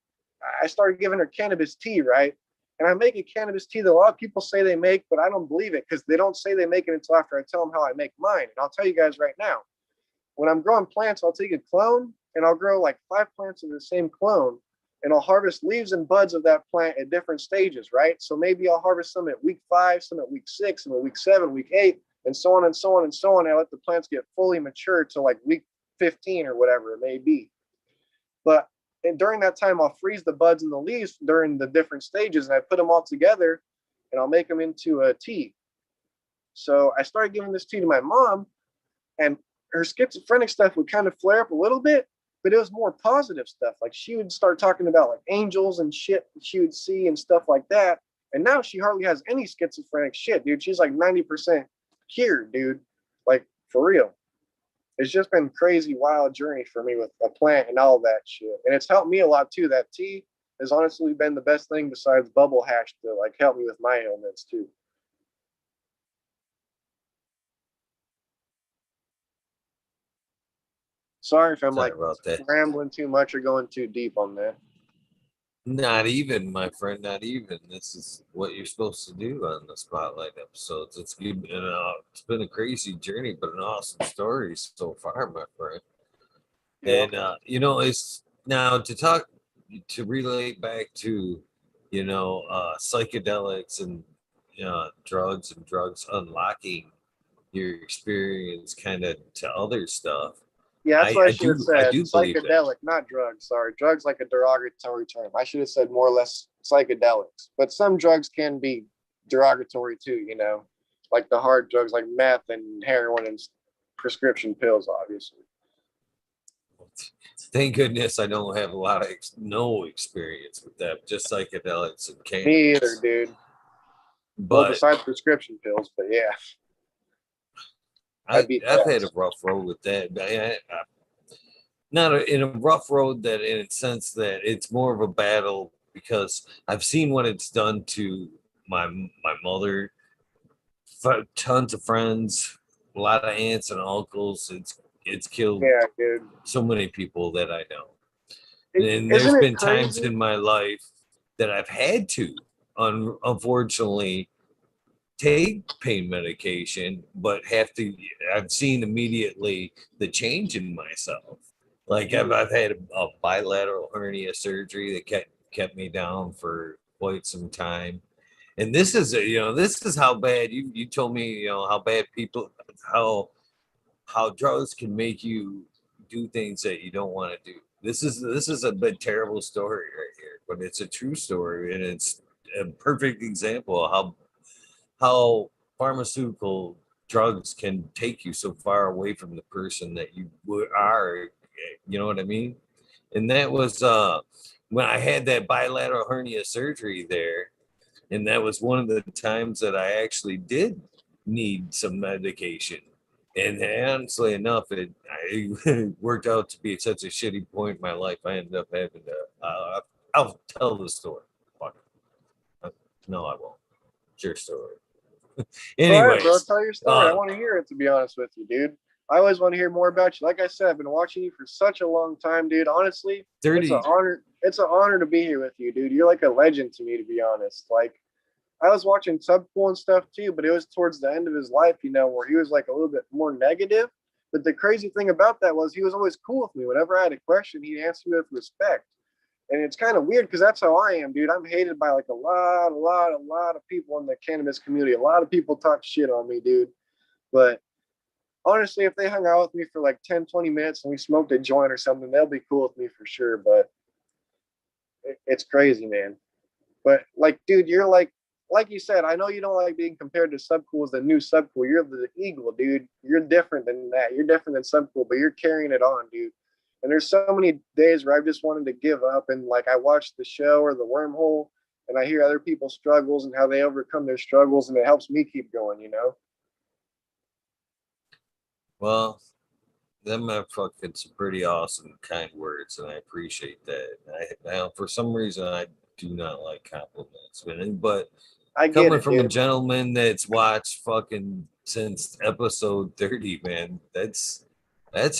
I started giving her cannabis tea, right? And I make a cannabis tea that a lot of people say they make, but I don't believe it, because they don't say they make it until after I tell them how I make mine. And I'll tell you guys right now, when I'm growing plants, I'll take a clone and I'll grow like 5 plants of the same clone, and I'll harvest leaves and buds of that plant at different stages, right? So maybe I'll harvest some at week 5, some at week 6, some at week 7, week 8, and so on and so on and so on. And I let the plants get fully mature to like week 15 or whatever it may be. But and during that time, I'll freeze the buds and the leaves during the different stages, and I put them all together, and I'll make them into a tea. So I started giving this tea to my mom, and her schizophrenic stuff would kind of flare up a little bit, but it was more positive stuff. Like, she would start talking about like angels and shit she would see and stuff like that. And now she hardly has any schizophrenic shit, dude. She's like 90% cured, dude. Like, for real. It's just been crazy, wild journey for me with a plant and all that shit. And it's helped me a lot too. That tea has honestly been the best thing besides bubble hash to like help me with my ailments too. Sorry if I'm Sorry like about that. rambling too much or going too deep on that. Not even, my friend, not even. This is what you're supposed to do on the spotlight episodes. It's been a crazy journey, but an awesome story so far, my friend. Yeah. And it's now to relate back to, psychedelics and drugs unlocking your experience kind of to other stuff. Yeah, that's what I I should have do I said. do believe that. Psychedelic, not drugs. Sorry. Drugs like a derogatory term. I should have said more or less psychedelics. But some drugs can be derogatory too, you know, like the hard drugs like meth and heroin and prescription pills, obviously. Thank goodness I don't have a lot of no experience with that, just psychedelics and Me either, cannabis. dude. Well, But besides prescription pills, but yeah, I I beat I've had a that. rough road with that. Not in a rough road that in a sense that it's more of a battle because I've seen what it's done to my mother, tons of friends. a lot of aunts and uncles. It's killed Yeah, dude. so many people that I know. And there's Isn't it been times crazy? in my life that I've had to, unfortunately, take pain medication, but have to. I've seen immediately the change in myself. Like I've had a bilateral hernia surgery that kept me down for quite some time. And this is this is how bad you told me how bad people how drugs can make you do things that you don't want to do. This is a bit terrible story right here, but it's a true story, and it's a perfect example of how pharmaceutical drugs can take you so far away from the person that you are. You know what I mean? And that was when I had that bilateral hernia surgery there, and that was one of the times that I actually did need some medication. And honestly enough, it worked out to be such a shitty point in my life. I ended up having to. I'll tell the story. Fuck it. No, I won't. It's your story. Go ahead, bro. Anyways, Tell your story. I uh, want to hear it, to be honest with you, dude. I always want to hear more about you. Like I said, I've been watching you for such a long time, dude. Honestly, it's an 30. honor. It's an honor to be here with you, dude. You're like a legend to me, to be honest. Like I was watching Subcool and stuff too, but it was towards the end of his life, where he was like a little bit more negative. But the crazy thing about that was he was always cool with me. Whenever I had a question, he'd answer me with respect. And it's kind of weird because that's how I am, dude. I'm hated by like a lot of people in the cannabis community. A lot of people talk shit on me, dude. But honestly, if they hung out with me for like 10, 20 minutes and we smoked a joint or something, they'll be cool with me for sure. But it's crazy, man. But like, dude, you're like you said, I know you don't like being compared to Subcool as the new Subcool. You're the Eagle, dude. You're different than that. You're different than Subcool, but you're carrying it on, dude. And there's so many days where I've just wanted to give up. And like I watch the show or the wormhole and I hear other people's struggles and how they overcome their struggles, and it helps me keep going. Well, them are fucking some pretty awesome, kind words, and I appreciate that. For some reason, I do not like compliments, man. But I get coming it, from a dude. gentleman that's watched fucking since episode 30, man, that's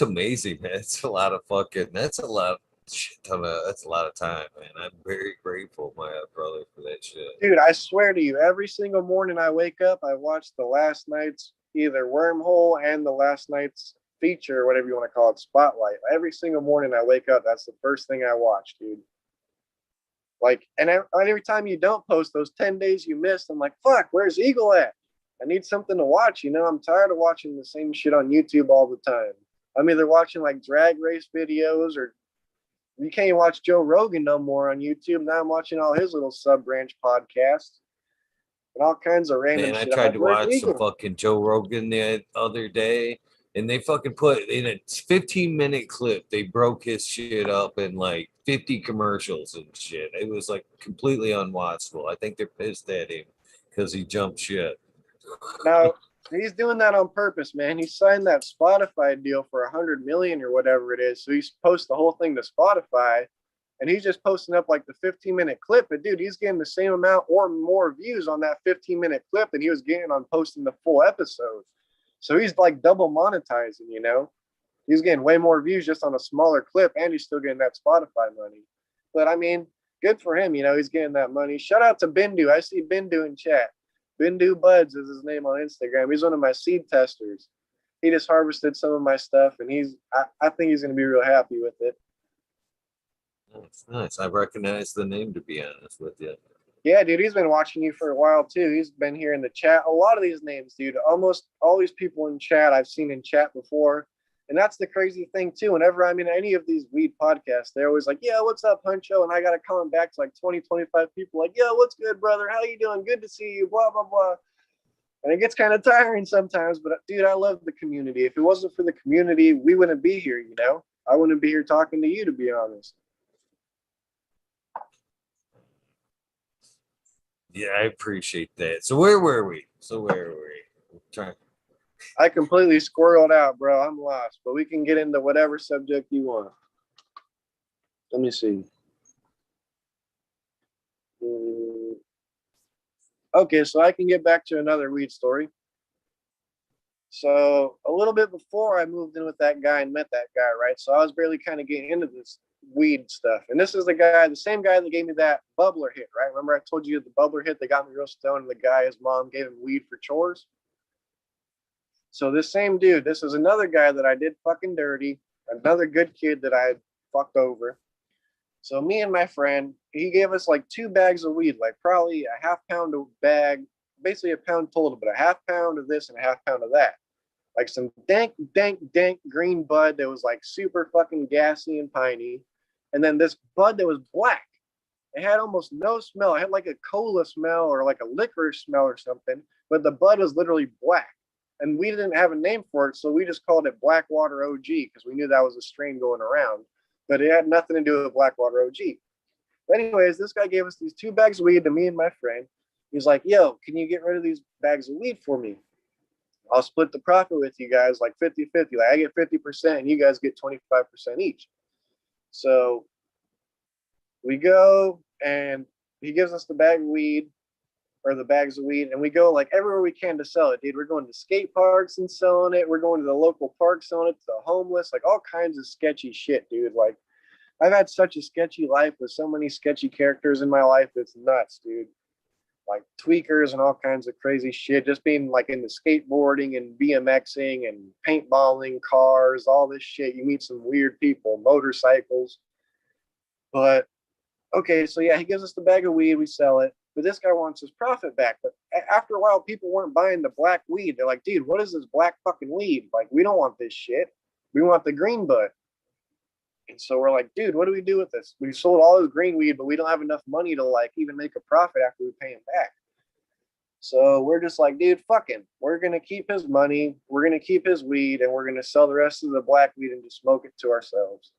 amazing, man. That's a lot of fucking. That's a lot. Shit ton of, that's a lot of time, man. I'm very grateful, my brother, for that shit. Dude, I swear to you, every single morning I wake up, I watch the last night's either wormhole and the last night's feature, or whatever you want to call it, spotlight. Every single morning I wake up, that's the first thing I watch, dude. Like, and every time you don't post those 10 days you missed, I'm like, fuck, where's Eagle at? I need something to watch. I'm tired of watching the same shit on YouTube all the time. I'm either watching like drag race videos, or you can't even watch Joe Rogan no more on YouTube. Now I'm watching all his little sub branch podcasts and all kinds of random Man, I shit. I'm tried like, to where's watch some Eagle? fucking Joe Rogan the other day, and they fucking put in a 15-minute clip, they broke his shit up in like 50 commercials and shit. It was like completely unwatchable. I think they're pissed at him because he jumped shit. Now he's doing that on purpose, man. He signed that Spotify deal for 100 million or whatever it is. So he's post the whole thing to Spotify, and he's just posting up like the 15-minute clip. But dude, he's getting the same amount or more views on that 15-minute clip than he was getting on posting the full episode. So he's like double monetizing. He's getting way more views just on a smaller clip, and he's still getting that Spotify money. But I mean, good for him. He's getting that money. Shout out to Bindu. I see Bindu in chat. Bindu Buds is his name on Instagram. He's one of my seed testers. He just harvested some of my stuff, and I think he's going to be real happy with it. That's nice. I recognize the name, to be honest with you. Yeah, dude, he's been watching you for a while too. He's been here in the chat. A lot of these names, dude, almost all these people in chat I've seen in chat before. And that's the crazy thing too. Whenever I'm in any of these weed podcasts, they're always like, "Yeah, what's up, Huncho?" And I got to comment back to like 20, 25 people like, "Yo, what's good, brother? How you doing? Good to see you, blah, blah, blah." And it gets kind of tiring sometimes, but dude, I love the community. If it wasn't for the community, we wouldn't be here. I wouldn't be here talking to you, to be honest. Yeah, I appreciate that. So where were we? I'm trying. I completely squirreled out, bro. I'm lost, but we can get into whatever subject you want. Let me see. Okay, so I can get back to another weed story. So a little bit before I moved in with that guy and met that guy, right? So I was barely kind of getting into this weed stuff. And this is the guy, the same guy that gave me that bubbler hit, right? Remember I told you the bubbler hit that got me real stoned and the guy, his mom gave him weed for chores? So this same dude, this is another guy that I did fucking dirty, another good kid that I fucked over. So me and my friend, he gave us like 2 bags of weed, like probably a half pound of bag, basically a pound total, but a half pound of this and a half pound of that. Like some dank green bud that was like super fucking gassy and piney. And then this bud that was black. It had almost no smell. It had like a cola smell or like a licorice smell or something, but the bud was literally black. And we didn't have a name for it, so we just called it Blackwater OG because we knew that was a strain going around. But it had nothing to do with Blackwater OG. But anyways, this guy gave us these 2 bags of weed to me and my friend. He's like, yo, can you get rid of these bags of weed for me? I'll split the profit with you guys like 50-50. Like I get 50% and you guys get 25% each. So we go and he gives us the bag of weed or the bags of weed and we go like everywhere we can to sell it, dude. We're going to skate parks and selling it. We're going to the local parks selling it to the homeless, like all kinds of sketchy shit, dude. Like I've had such a sketchy life with so many sketchy characters in my life. It's nuts, dude. Like tweakers and all kinds of crazy shit. Just being like into skateboarding and BMXing and paintballing cars, all this shit. You meet some weird people, motorcycles. But okay, so yeah, he gives us the bag of weed, we sell it. But this guy wants his profit back. But after a while, people weren't buying the black weed. They're like, dude, what is this black fucking weed? Like, we don't want this shit. We want the green bud. And so we're like, dude, what do we do with this? We sold all his green weed, but we don't have enough money to like even make a profit after we pay him back. So we're just like, dude, fuck him. We're going to keep his money. We're going to keep his weed and we're going to sell the rest of the black weed and just smoke it to ourselves.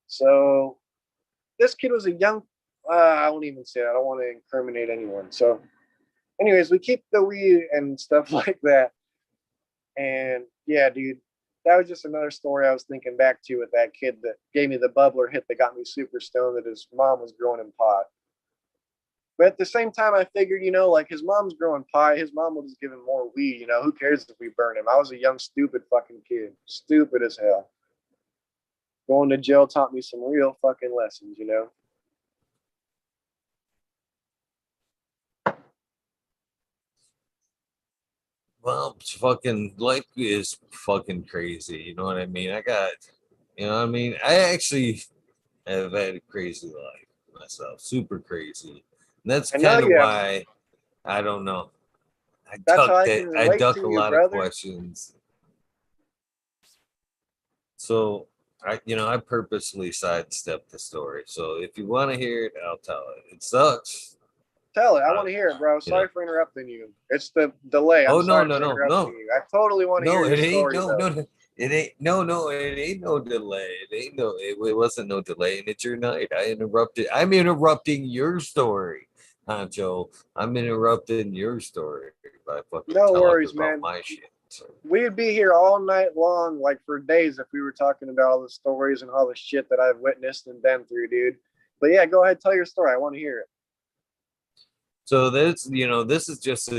So this kid was a young, I won't even say that. I don't want to incriminate anyone. So anyways, we keep the weed and stuff like that. And yeah, dude, that was just another story I was thinking back to with that kid that gave me the bubbler hit that got me super stoned that his mom was growing in pot. But at the same time, I figured, like his mom's growing pot. His mom will just give him more weed. Who cares if we burn him? I was a young, stupid fucking kid. Stupid as hell. Going to jail taught me some real fucking lessons. Well, it's fucking life is fucking crazy. You know what I mean? I actually have had a crazy life myself, super crazy. And that's I know kind of you have. why I don't know. I That's how duck I that. can I relate duck to a you, lot of brother. questions. So I purposely sidestepped the story. So if you want to hear it, I'll tell it. It sucks. Tell it. I Uh, want to hear it, bro. you know. Sorry for interrupting you. It's the delay. I'm Oh no, sorry no, for no, interrupting no. you. I totally want to No, hear your it ain't story, no though. no it ain't no it ain't no delay. It wasn't no delay, and it's your night. I'm interrupting your story, Huncho. I'm interrupting your story by fucking No talking worries, about man. my shit. So, We'd be here all night long, like for days, if we were talking about all the stories and all the shit that I've witnessed and been through, dude. But yeah, go ahead, tell your story. I want to hear it. this is just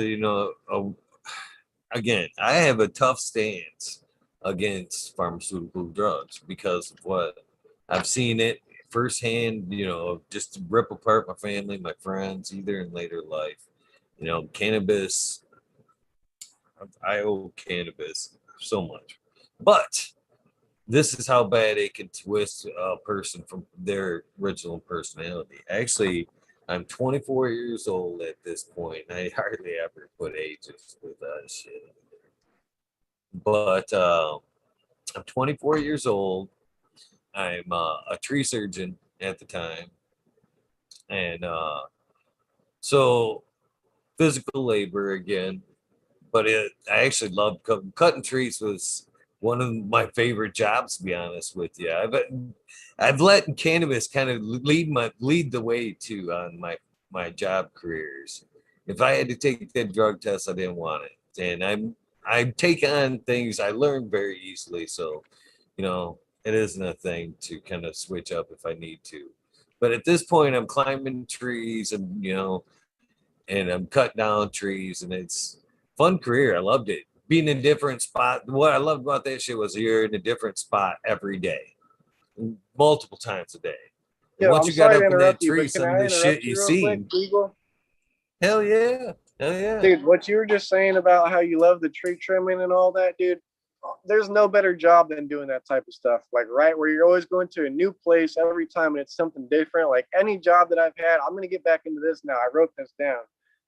again, I have a tough stance against pharmaceutical drugs because of what I've seen it firsthand, just to rip apart my family, my friends, either in later life. Cannabis, I owe cannabis so much. But this is how bad it can twist a person from their original personality. Actually, I'm 24 years old at this point, and I hardly ever put ages with shit. But I'm 24 years old. I'm a tree surgeon at the time, and so physical labor again. But I actually loved cutting trees. Was one of my favorite jobs, to be honest with you. I've let cannabis kind of lead the way too on my job careers. If I had to take that drug test, I didn't want it, and I take on things I learn very easily. So, it isn't a thing to kind of switch up if I need to. But at this point, I'm climbing trees and I'm cutting down trees, and it's fun career. I loved it. being in a different spot. What I loved about that shit was you're in a different spot every day, multiple times a day. And Yeah, once I'm you got sorry to up in interrupt that you, tree, but can some of I the shit interrupt you you real quick, seen, Eagle? hell yeah, hell yeah. Dude, what you were just saying about how you love the tree trimming and all that, dude, there's no better job than doing that type of stuff. Like, right, where you're always going to a new place every time and it's something different. Like, any job that I've had, I'm going to get back into this now. I wrote this down.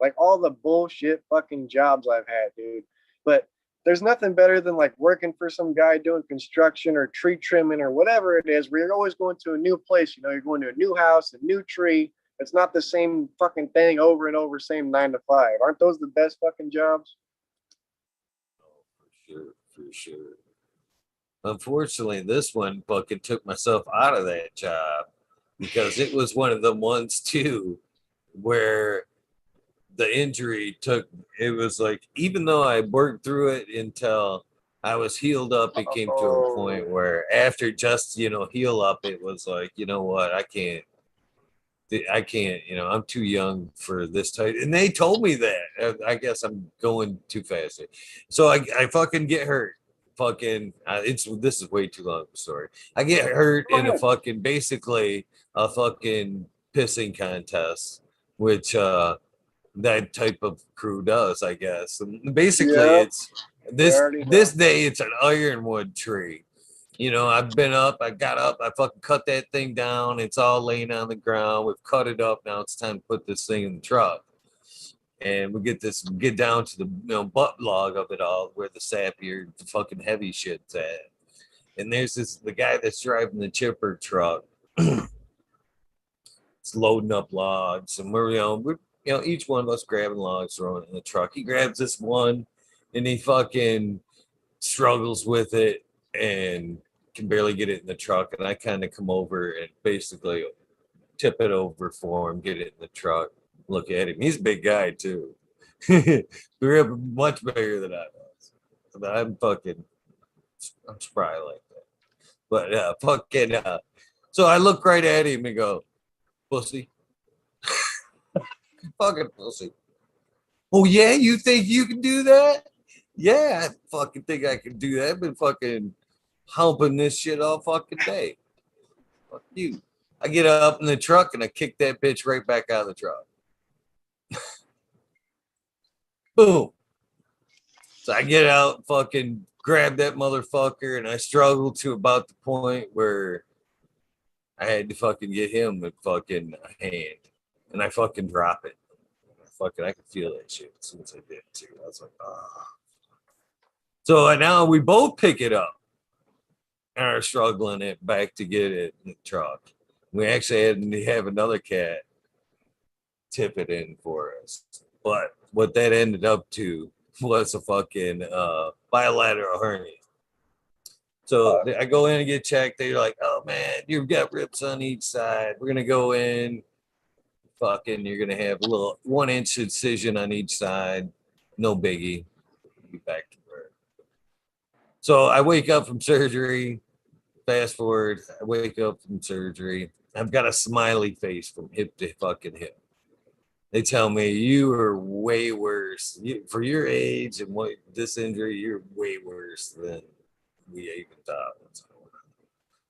Like, all the bullshit fucking jobs I've had, dude. But there's nothing better than like working for some guy doing construction or tree trimming or whatever it is, where you're always going to a new place. You know, you're going to a new house, a new tree. It's not the same fucking thing over and over, same 9 to 5. Aren't those the best fucking jobs? Oh, for sure. Unfortunately, this one fucking took myself out of that job because it was one of the ones too where the injury took. It was like even though I worked through it until I was healed up, it came to a Oh, point where after just heal up, it was like, you know what, I can't, I'm too young for this type. And they told me that. I guess I'm going too fast. So I fucking get hurt. Fucking, this is way too long of a story. I get hurt go in a ahead. fucking, basically a fucking pissing contest, which that type of crew does, I guess. And basically, Yep, it's I this already this know. day. It's an ironwood tree. I've been up, I got up, I fucking cut that thing down. It's all laying on the ground. We've cut it up. Now it's time to put this thing in the truck. And get down to the butt log of it all, where the sappier, the fucking heavy shit's at. And there's the guy that's driving the chipper truck. It's loading up logs, and we're each one of us grabbing logs, throwing it in the truck. He grabs this one, and he fucking struggles with it and can barely get it in the truck. And I kind of come over and basically tip it over for him, get it in the truck, look at him. He's a big guy too. We're much bigger than I was. But I'm spry like that. But fucking so I look right at him and go, pussy. Fucking pussy. Oh yeah, you think you can do that? Yeah, I fucking think I can do that. I've been fucking humping this shit all fucking day. Fuck you. I get up in the truck and I kick that bitch right back out of the truck. Boom. So I get out, fucking grab that motherfucker, and I struggle to about the point where I had to fucking get him with fucking a hand. And I fucking drop it. I could feel that shit as soon as I did too. I was like, ah. So now we both pick it up and are struggling it back to get it in the truck. We actually had to have another cat tip it in for us. But what that ended up to was a fucking bilateral hernia. So I go in and get checked. They're like, oh man, you've got rips on each side. We're going to go in. Fucking, you're going to have a little 1 inch incision on each side. No biggie. Be back to work. So I wake up from surgery. Fast forward, I wake up from surgery. I've got a smiley face from hip to fucking hip. They tell me you are way worse for your age and what this injury. You're way worse than we even thought was going on.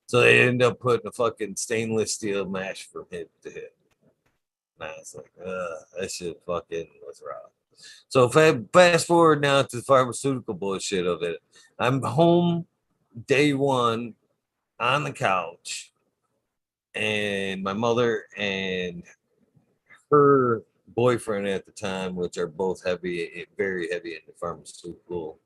So they end up putting a fucking stainless steel mesh from hip to hip. And I was like, that shit fucking was rough. So fast forward now to the pharmaceutical bullshit of it. I'm home day one on the couch, and my mother and her boyfriend at the time, which are both very heavy into pharmaceutical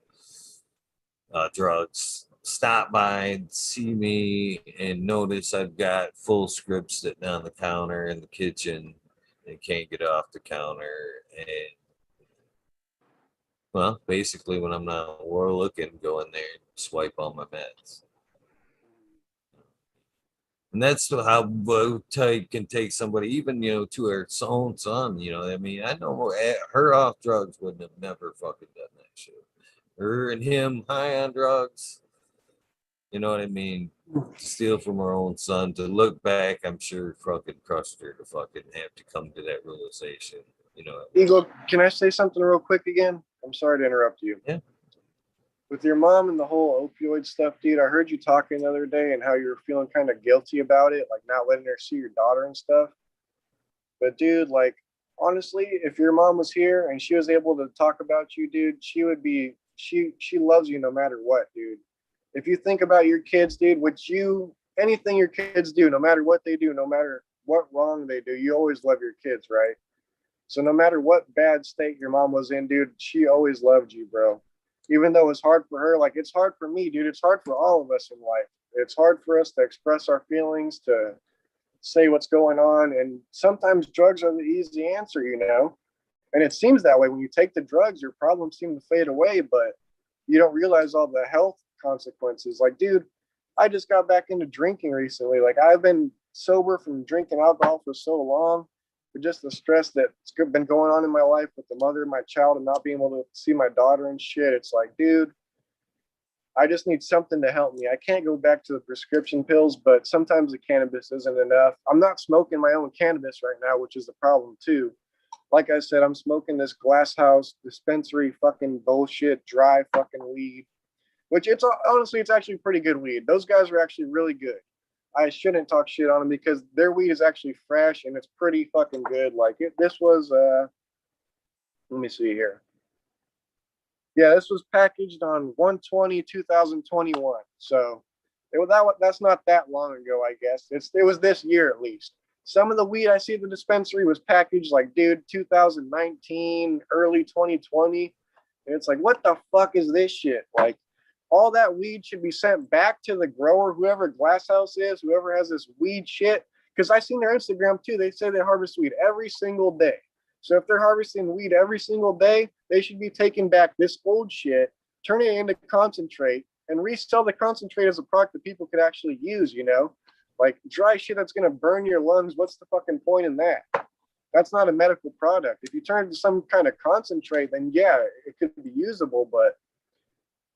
drugs, stop by, see me, and notice I've got full scripts sitting on the counter in the kitchen and can't get off the counter. And well, basically, when I'm not looking, go in there and swipe all my meds. And that's how tight can take somebody, even to her own son. I mean, I know her off drugs wouldn't have never fucking done that shit. Her and him high on drugs. You know what I mean? To steal from her own son, to look back, I'm sure fucking crushed her to fucking have to come to that realization. Eagle, can I say something real quick again? I'm sorry to interrupt you. Yeah. with your mom and the whole opioid stuff, dude, I heard you talking the other day and how you were feeling kind of guilty about it, like not letting her see your daughter and stuff. But dude, like honestly, if your mom was here and she was able to talk about you, dude, she would be she loves you no matter what, dude. If you think about your kids, dude, which you anything your kids do, no matter what they do, no matter what wrong they do, you always love your kids, right? So no matter what bad state your mom was in, dude, she always loved you, bro. Even though it's hard for her, like it's hard for me, dude. It's hard for all of us in life. It's hard for us to express our feelings, to say what's going on. And sometimes drugs are the easy answer, you know? And it seems that way. When you take the drugs, your problems seem to fade away, but you don't realize all the health consequences. Like, dude, I just got back into drinking recently. Like, I've been sober from drinking alcohol for so long, but just the stress that's been going on in my life with the mother of my child and not being able to see my daughter and shit. It's like, dude, I just need something to help me. I can't go back to the prescription pills, but sometimes the cannabis isn't enough. I'm not smoking my own cannabis right now, which is the problem too. Like I said, I'm smoking this glass house dispensary fucking bullshit, dry fucking weed, which it's honestly, it's actually pretty good weed. Those guys are actually really good. I shouldn't talk shit on them because their weed is actually fresh and it's pretty fucking good. Like this was, let me see here. Yeah, this was packaged on 1/20/2021. So that's not that long ago, I guess. It was this year at least. Some of the weed I see at the dispensary was packaged like, dude, 2019, early 2020. And it's like, what the fuck is this shit? Like, all that weed should be sent back to the grower, whoever Glasshouse is, whoever has this weed shit. Because I seen their Instagram too. They say they harvest weed every single day. So if they're harvesting weed every single day, they should be taking back this old shit, turning it into concentrate, and resell the concentrate as a product that people could actually use, you know? Like dry shit that's going to burn your lungs. What's the fucking point in that? That's not a medical product. If you turn it to some kind of concentrate, then yeah, it could be usable, but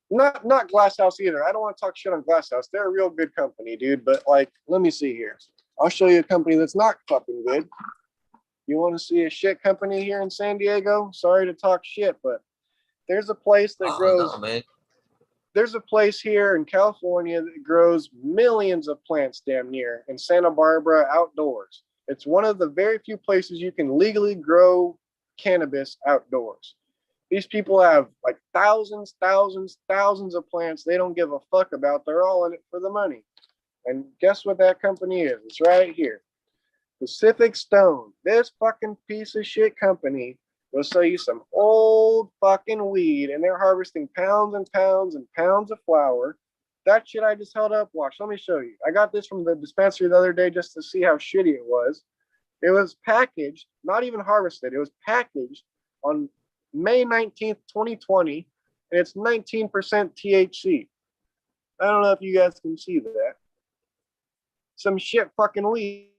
not Glasshouse either. I don't want to talk shit on Glasshouse. They're a real good company, dude. But like, let me see here. I'll show you a company that's not fucking good. You want to see a shit company here in San Diego? Sorry to talk shit, but there's a place that grows. No, man. There's a place here in California that grows millions of plants damn near in Santa Barbara outdoors. It's one of the very few places you can legally grow cannabis outdoors. These people have like thousands of plants they don't give a fuck about. They're all in it for the money. And guess what that company is? It's right here. Pacific Stone. This fucking piece of shit company will sell you some old fucking weed, and they're harvesting pounds and pounds and pounds of flower. That shit I just held up. Watch, let me show you. I got this from the dispensary the other day just to see how shitty it was. It was packaged, not even harvested. It was packaged on May 19th, 2020, and it's 19% THC. I don't know if you guys can see that. Some shit fucking weed,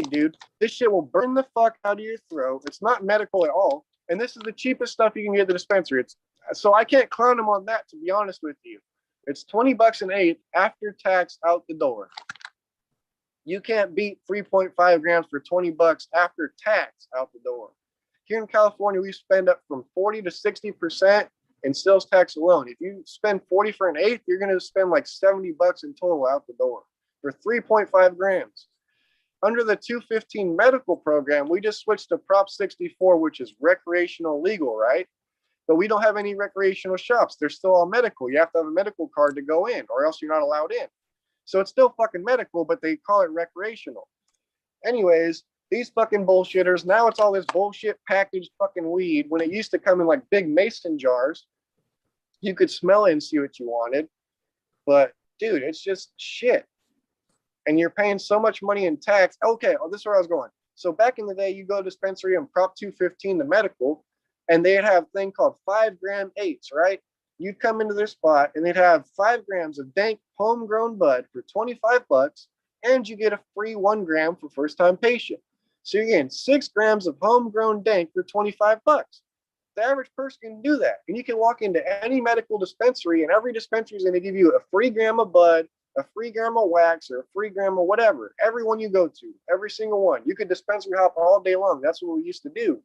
dude. This shit will burn the fuck out of your throat. It's not medical at all. And this is the cheapest stuff you can get at the dispensary. So I can't clown them on that, to be honest with you. It's $20 an eighth after tax out the door. You can't beat 3.5 grams for $20 after tax out the door. Here in California, we spend up from 40 to 60% in sales tax alone. If you spend 40 for an eighth, you're going to spend like $70 in total out the door for 3.5 grams. Under the 215 medical program, we just switched to Prop 64, which is recreational legal, right? But we don't have any recreational shops. They're still all medical. You have to have a medical card to go in, or else you're not allowed in. So it's still fucking medical, but they call it recreational. Anyways, these fucking bullshitters, now it's all this bullshit packaged fucking weed. When it used to come in like big mason jars, you could smell it and see what you wanted. But dude, it's just shit. And you're paying so much money in tax. Okay, this is where I was going. So back in the day, you go to dispensary and Prop 215, the medical, and they'd have a thing called 5 gram eights, right? You'd come into their spot and they'd have 5 grams of dank homegrown bud for $25, and you get a free 1 gram for first time patient. So you're getting 6 grams of homegrown dank for $25. The average person can do that. And you can walk into any medical dispensary, and every dispensary is going to give you a free gram of bud, a free gram of wax, or a free gram of whatever. Every one you go to, every single one. You could dispensary hop all day long. That's what we used to do.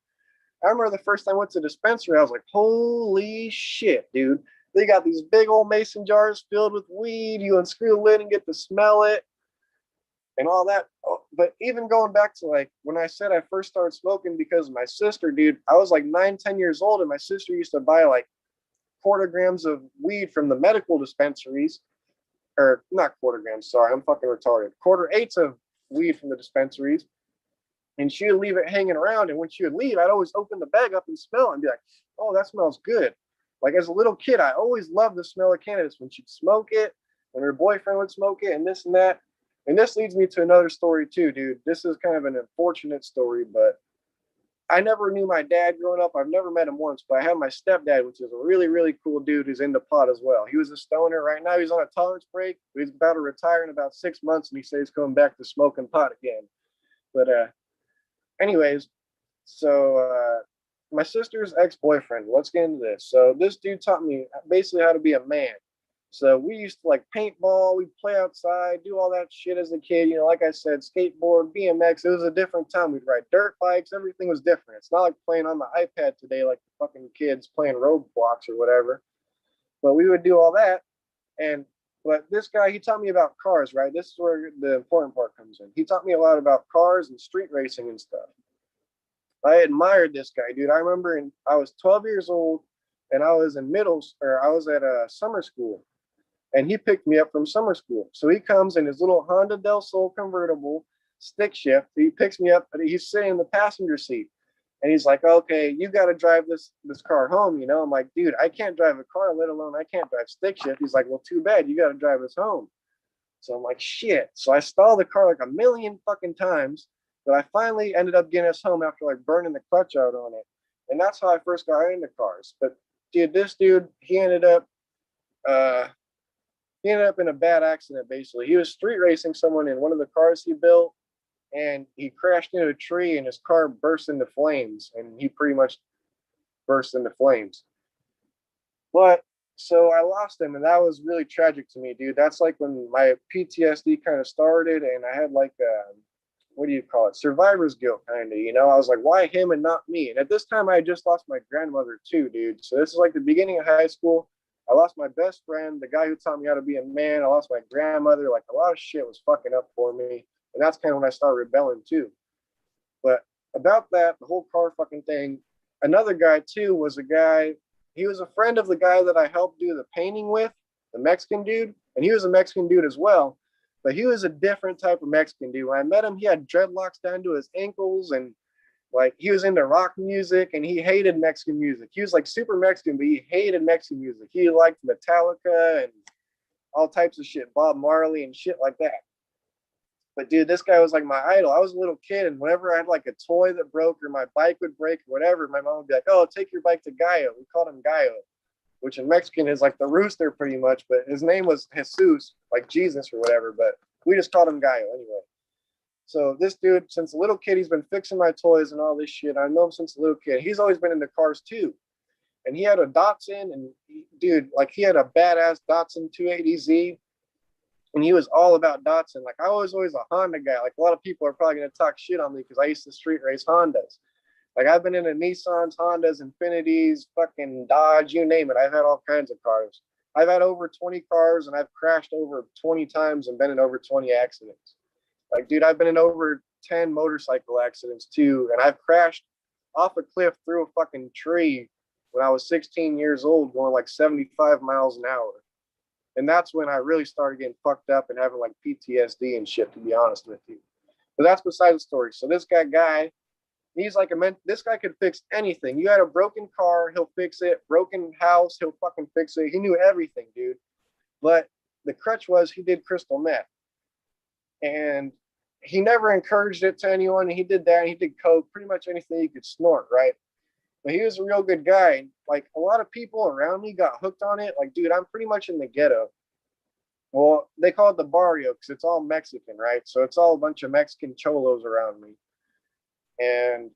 I remember the first time I went to the dispensary, I was like, holy shit, dude. They got these big old mason jars filled with weed. You unscrew the lid and get to smell it and all that. But even going back to like when I said I first started smoking because of my sister, dude, I was like 9, 10 years old, and my sister used to buy like quarter grams of weed from the medical dispensaries, or not quarter grams, sorry, I'm fucking retarded. Quarter eighths of weed from the dispensaries. And she would leave it hanging around. And when she would leave, I'd always open the bag up and smell it and be like, oh, that smells good. Like as a little kid, I always loved the smell of cannabis when she'd smoke it, when her boyfriend would smoke it, and this and that. And this leads me to another story too, dude. This is kind of an unfortunate story, but I never knew my dad growing up. I've never met him once, but I have my stepdad, which is a really, really cool dude who's into pot as well. He was a stoner. Right now he's on a tolerance break, but he's about to retire in about 6 months, and he says he's coming back to smoking pot again. But anyways, so my sister's ex-boyfriend, let's get into this. So this dude taught me basically how to be a man. So we used to like paintball, we'd play outside, do all that shit as a kid. You know, like I said, skateboard, BMX. It was a different time. We'd ride dirt bikes. Everything was different. It's not like playing on the iPad today, like the fucking kids playing Roblox or whatever. But we would do all that. But this guy, he taught me about cars, right? This is where the important part comes in. He taught me a lot about cars and street racing and stuff. I admired this guy, dude. I remember I was 12 years old, and I was I was at a summer school, and he picked me up from summer school. So he comes in his little Honda Del Sol convertible, stick shift. He picks me up, and he's sitting in the passenger seat. And he's like, okay, you got to drive this car home. You know, I'm like, dude, I can't drive a car, let alone I can't drive stick shift. He's like, well, too bad. You got to drive us home. So I'm like, shit. So I stalled the car like a million fucking times, but I finally ended up getting us home after like burning the clutch out on it. And that's how I first got into cars. But dude, this dude, he ended up in a bad accident. Basically, he was street racing someone in one of the cars he built, and he crashed into a tree, and his car burst into flames, and he pretty much burst into flames. But so I lost him, and that was really tragic to me, dude. That's like when my PTSD kind of started, and I had like what do you call it, survivor's guilt, kind of. You know, I was like, why him and not me? And at this time, I had just lost my grandmother too, dude. So this is like the beginning of high school. I lost my best friend, the guy who taught me how to be a man. I lost my grandmother. Like a lot of shit was fucking up for me, and that's kind of when I started rebelling too. But about that, the whole car fucking thing. Another guy too was a guy. He was a friend of the guy that I helped do the painting with, the Mexican dude, and he was a Mexican dude as well. But he was a different type of Mexican dude. When I met him, he had dreadlocks down to his ankles, and like he was into rock music, and he hated Mexican music. He was like super Mexican, but he hated Mexican music. He liked Metallica and all types of shit, Bob Marley and shit like that. But dude, this guy was like my idol. I was a little kid, and whenever I had like a toy that broke or my bike would break or whatever, my mom would be like, "Oh, take your bike to Gallo." We called him Gallo, which in Mexican is like the rooster pretty much, but his name was Jesus, like Jesus or whatever, but we just called him Gallo anyway. So this dude, since a little kid, he's been fixing my toys and all this shit. I know him since a little kid. He's always been into cars too. And he had a Datsun, and dude, like he had a badass Datsun 280Z, and he was all about Datsun. Like I was always a Honda guy. Like a lot of people are probably going to talk shit on me because I used to street race Hondas. Like I've been into Nissans, Hondas, Infinities, fucking Dodge, you name it. I've had all kinds of cars. I've had over 20 cars, and I've crashed over 20 times and been in over 20 accidents. Like, dude, I've been in over 10 motorcycle accidents too, and I've crashed off a cliff through a fucking tree when I was 16 years old, going like 75 miles an hour. And that's when I really started getting fucked up and having like PTSD and shit, to be honest with you. But that's beside the story. So this guy, he's like this guy could fix anything. You had a broken car, he'll fix it. Broken house, he'll fucking fix it. He knew everything, dude. But the crutch was he did crystal meth. And he never encouraged it to anyone. He did that, and he did coke, pretty much anything he could snort, right? But he was a real good guy. Like a lot of people around me got hooked on it. Like, dude, I'm pretty much in the ghetto. Well, they call it the barrio because it's all Mexican, right? So it's all a bunch of Mexican cholos around me. And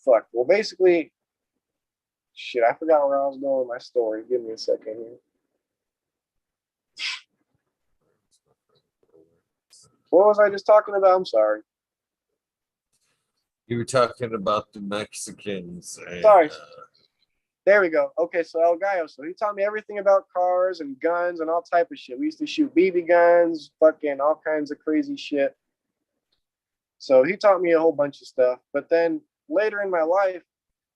fuck. Well, basically, shit, I forgot where I was going with my story. Give me a second here. What was I just talking about? I'm sorry. You were talking about the Mexicans. And, Sorry. There we go. Okay, so El Gallo. So he taught me everything about cars and guns and all type of shit. We used to shoot BB guns, fucking all kinds of crazy shit. So he taught me a whole bunch of stuff. But then later in my life,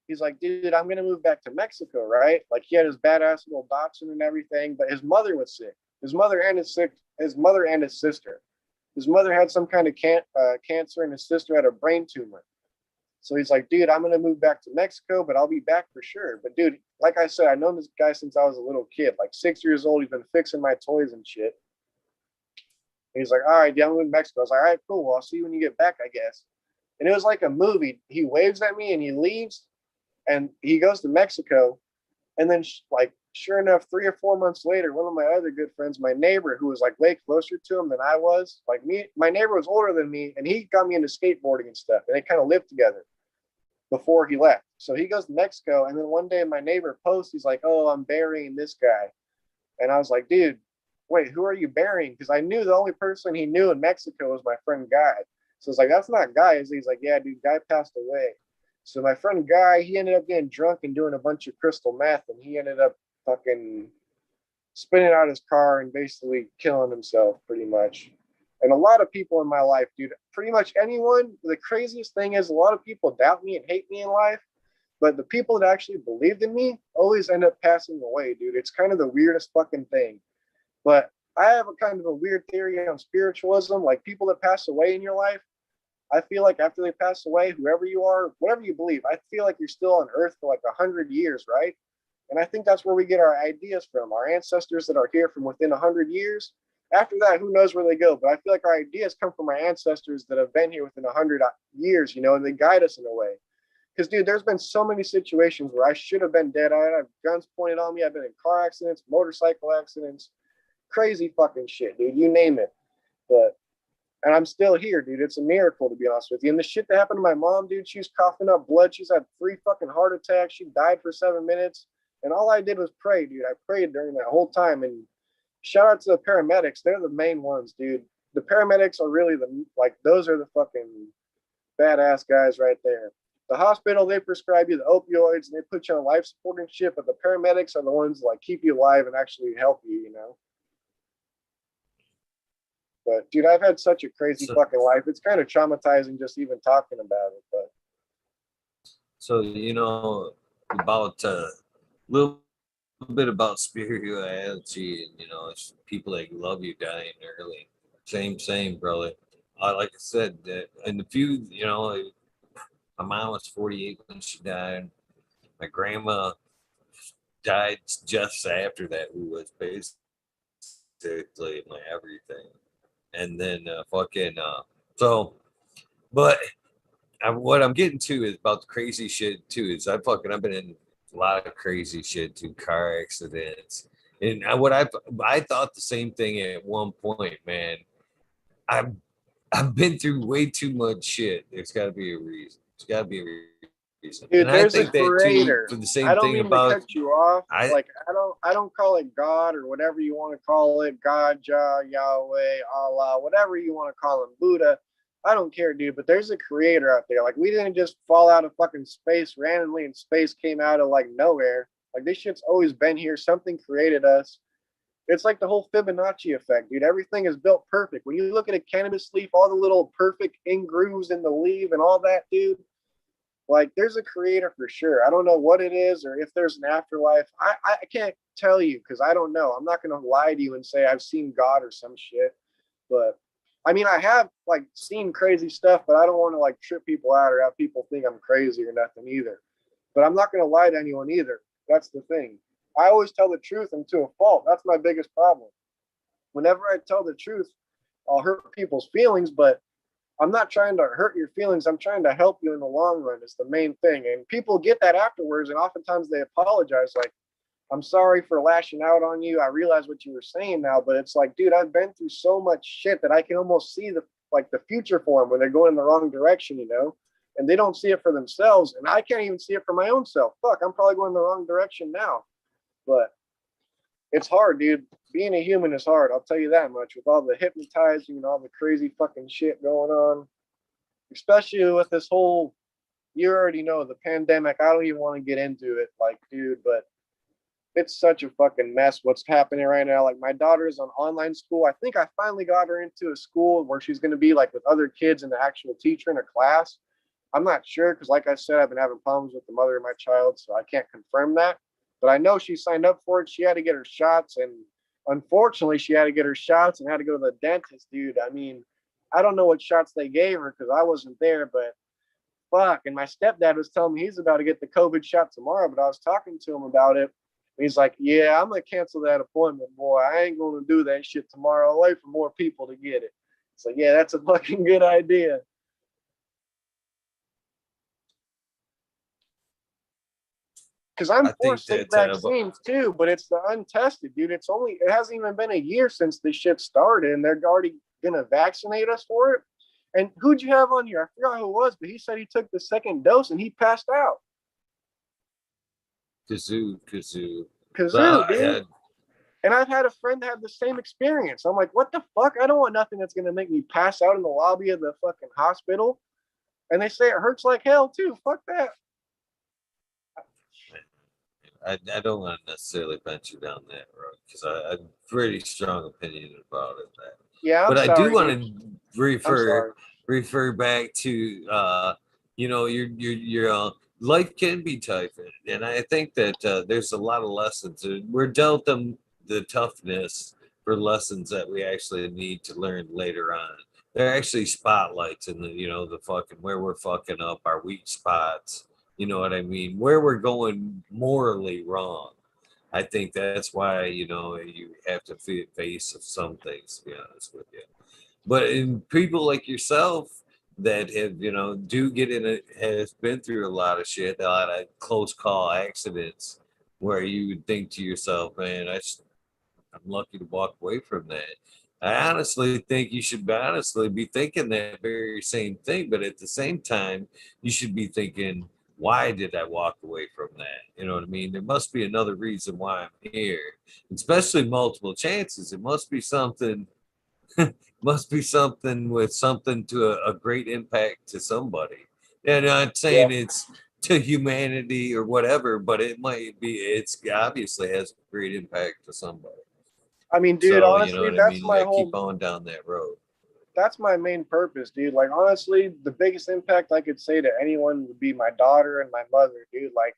he's like, dude, I'm gonna move back to Mexico, right? Like he had his badass little Datsun and everything, but his mother was sick. His mother and his sick. His mother and his sister. His mother had some kind of cancer, and his sister had a brain tumor. So he's like, dude, I'm gonna move back to Mexico, but I'll be back for sure. But dude, like I said, I've known this guy since I was a little kid, like 6 years old. He's been fixing my toys and shit. And he's like, all right, yeah, I'm moving to Mexico. I was like, all right, cool. Well, I'll see you when you get back, I guess. And it was like a movie. He waves at me and he leaves, and he goes to Mexico. And then, like, sure enough, 3 or 4 months later, one of my other good friends, my neighbor, who was like way closer to him than I was, like me, my neighbor was older than me, and he got me into skateboarding and stuff. And they kind of lived together before he left. So he goes to Mexico, and then one day my neighbor posts, he's like, "Oh, I'm burying this guy," and I was like, "Dude, wait, who are you burying?" Because I knew the only person he knew in Mexico was my friend Guy. So it's like, "That's not Guy," is he? He's like, "Yeah, dude, Guy passed away." So my friend Guy, he ended up getting drunk and doing a bunch of crystal meth, and he ended up fucking spinning out his car and basically killing himself, pretty much. And a lot of people in my life, dude, pretty much anyone. The craziest thing is a lot of people doubt me and hate me in life, but the people that actually believed in me always end up passing away, dude. It's kind of the weirdest fucking thing. But I have a kind of a weird theory on spiritualism. Like people that pass away in your life, I feel like after they pass away, whoever you are, whatever you believe, I feel like you're still on Earth for like 100 years, right? And I think that's where we get our ideas from. Our ancestors that are here from within 100 years. After that, who knows where they go? But I feel like our ideas come from our ancestors that have been here within 100 years, and they guide us in a way. Because, dude, there's been so many situations where I should have been dead. I had guns pointed on me. I've been in car accidents, motorcycle accidents, crazy fucking shit, dude. You name it. And I'm still here, dude. It's a miracle, to be honest with you. And the shit that happened to my mom, dude, she was coughing up blood. She's had 3 fucking heart attacks. She died for 7 minutes. And all I did was pray, dude. I prayed during that whole time. And shout out to the paramedics. They're the main ones, dude. The paramedics are really those are the fucking badass guys right there. The hospital, they prescribe you the opioids and they put you on life support and shit, but the paramedics are the ones that keep you alive and actually help you. But dude, I've had such a crazy fucking life. It's kind of traumatizing just even talking about it. But so about a little bit about spirituality and it's people that love you dying early. Same, brother. Like I said, in the few, my mom was 48 when she died. My grandma died just after that, who was basically my everything. And then so, but what I'm getting to is about the crazy shit too. Is I've been in a lot of crazy shit too, car accidents, and I thought the same thing at one point, man. I've I've been through way too much shit. There's got to be a reason. There's got to be a reason, dude, and I there's a think that too creator. for the I same don't thing mean to about cut you off. I. Like I don't call it God or whatever you want to call it, God, Jah, Yahweh, Allah, whatever you want to call him, Buddha. I don't care, dude. But there's a creator out there. Like we didn't just fall out of fucking space randomly, and space came out of like nowhere. Like this shit's always been here. Something created us. It's like the whole Fibonacci effect, dude. Everything is built perfect. When you look at a cannabis leaf, all the little perfect in grooves in the leaf and all that, dude. Like there's a creator for sure. I don't know what it is or if there's an afterlife. I can't tell you because I don't know. I'm not gonna lie to you and say I've seen God or some shit. But I mean I have like seen crazy stuff, but I don't want to like trip people out or have people think I'm crazy or nothing either. But I'm not gonna lie to anyone either. That's the thing. I always tell the truth and to a fault. That's my biggest problem. Whenever I tell the truth, I'll hurt people's feelings, but I'm not trying to hurt your feelings. I'm trying to help you in the long run. Is the main thing. And people get that afterwards, and oftentimes they apologize. Like, I'm sorry for lashing out on you. I realize what you were saying now, but it's like, dude, I've been through so much shit that I can almost see the future for them when they're going in the wrong direction, and they don't see it for themselves. And I can't even see it for my own self. Fuck, I'm probably going the wrong direction now. But it's hard, dude. Being a human is hard. I'll tell you that much. With all the hypnotizing and all the crazy fucking shit going on, especially with this whole you already know the pandemic. I don't even want to get into it, like, dude, but it's such a fucking mess what's happening right now. Like, my daughter's on online school. I think I finally got her into a school where she's going to be like with other kids and the actual teacher in a class. I'm not sure because, like I said, I've been having problems with the mother of my child, so I can't confirm that. But I know she signed up for it. She had to get her shots, and unfortunately, she had to get her shots and had to go to the dentist, dude. I mean, I don't know what shots they gave her because I wasn't there, but fuck. And my stepdad was telling me he's about to get the COVID shot tomorrow, but I was talking to him about it. And he's like, yeah, I'm going to cancel that appointment, boy. I ain't going to do that shit tomorrow. I'll wait for more people to get it. It's like, yeah, that's a fucking good idea. Because I'm I for think safe that vaccines too, but it's the untested, dude. It hasn't even been a year since this shit started, and they're already gonna vaccinate us for it. And who'd you have on here? I forgot who it was, but he said he took the second dose and he passed out. Kazoo. Well, Kazoo, dude. And I've had a friend that had the same experience. I'm like, what the fuck? I don't want nothing that's gonna make me pass out in the lobby of the fucking hospital. And they say it hurts like hell too. Fuck that. I don't want to necessarily venture down that road because I have a pretty strong opinion about it. Yeah, I'm But I do sorry, want dude. to I'm sorry. refer back to your life can be tough, and I think that there's a lot of lessons. We're dealt them the toughness for lessons that we actually need to learn later on. They're actually spotlights in the fucking where we're fucking up, our weak spots. You know what I mean? Where we're going morally wrong. I think that's why you have to face of some things. To be honest with you, but in people like yourself that have do get in it, has been through a lot of shit, a lot of close call accidents, where you would think to yourself, man, I'm lucky to walk away from that. I honestly think you should honestly be thinking that very same thing, but at the same time, you should be thinking, why did I walk away from that? You know what I mean? There must be another reason why I'm here, especially multiple chances. It must be something, must be something with something to a great impact to somebody. And I'm not Yeah. saying it's to humanity or whatever, but it might be, it's obviously has a great impact to somebody. I mean, dude, So, you know honestly, what I mean? You got to keep on down that road. that's my main purpose, dude. Like, honestly, the biggest impact I could say to anyone would be my daughter and my mother, dude. Like,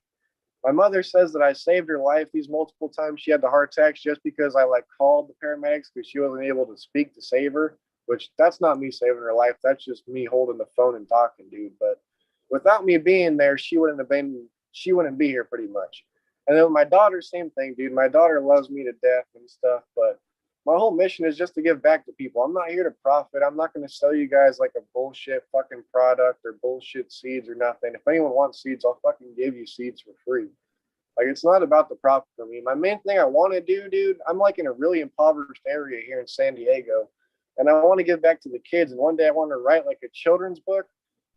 my mother says that I saved her life these multiple times. She had the heart attacks just because I like called the paramedics because she wasn't able to speak to save her, which that's not me saving her life. That's just me holding the phone and talking, dude. But without me being there, she wouldn't be here pretty much. And then with my daughter, same thing, dude. My daughter loves me to death and stuff, but my whole mission is just to give back to people. I'm not here to profit. I'm not going to sell you guys like a bullshit fucking product or bullshit seeds or nothing. If anyone wants seeds, I'll fucking give you seeds for free. Like, it's not about the profit for me. My main thing I want to do, dude, I'm like in a really impoverished area here in San Diego, and I want to give back to the kids. And one day I want to write like a children's book,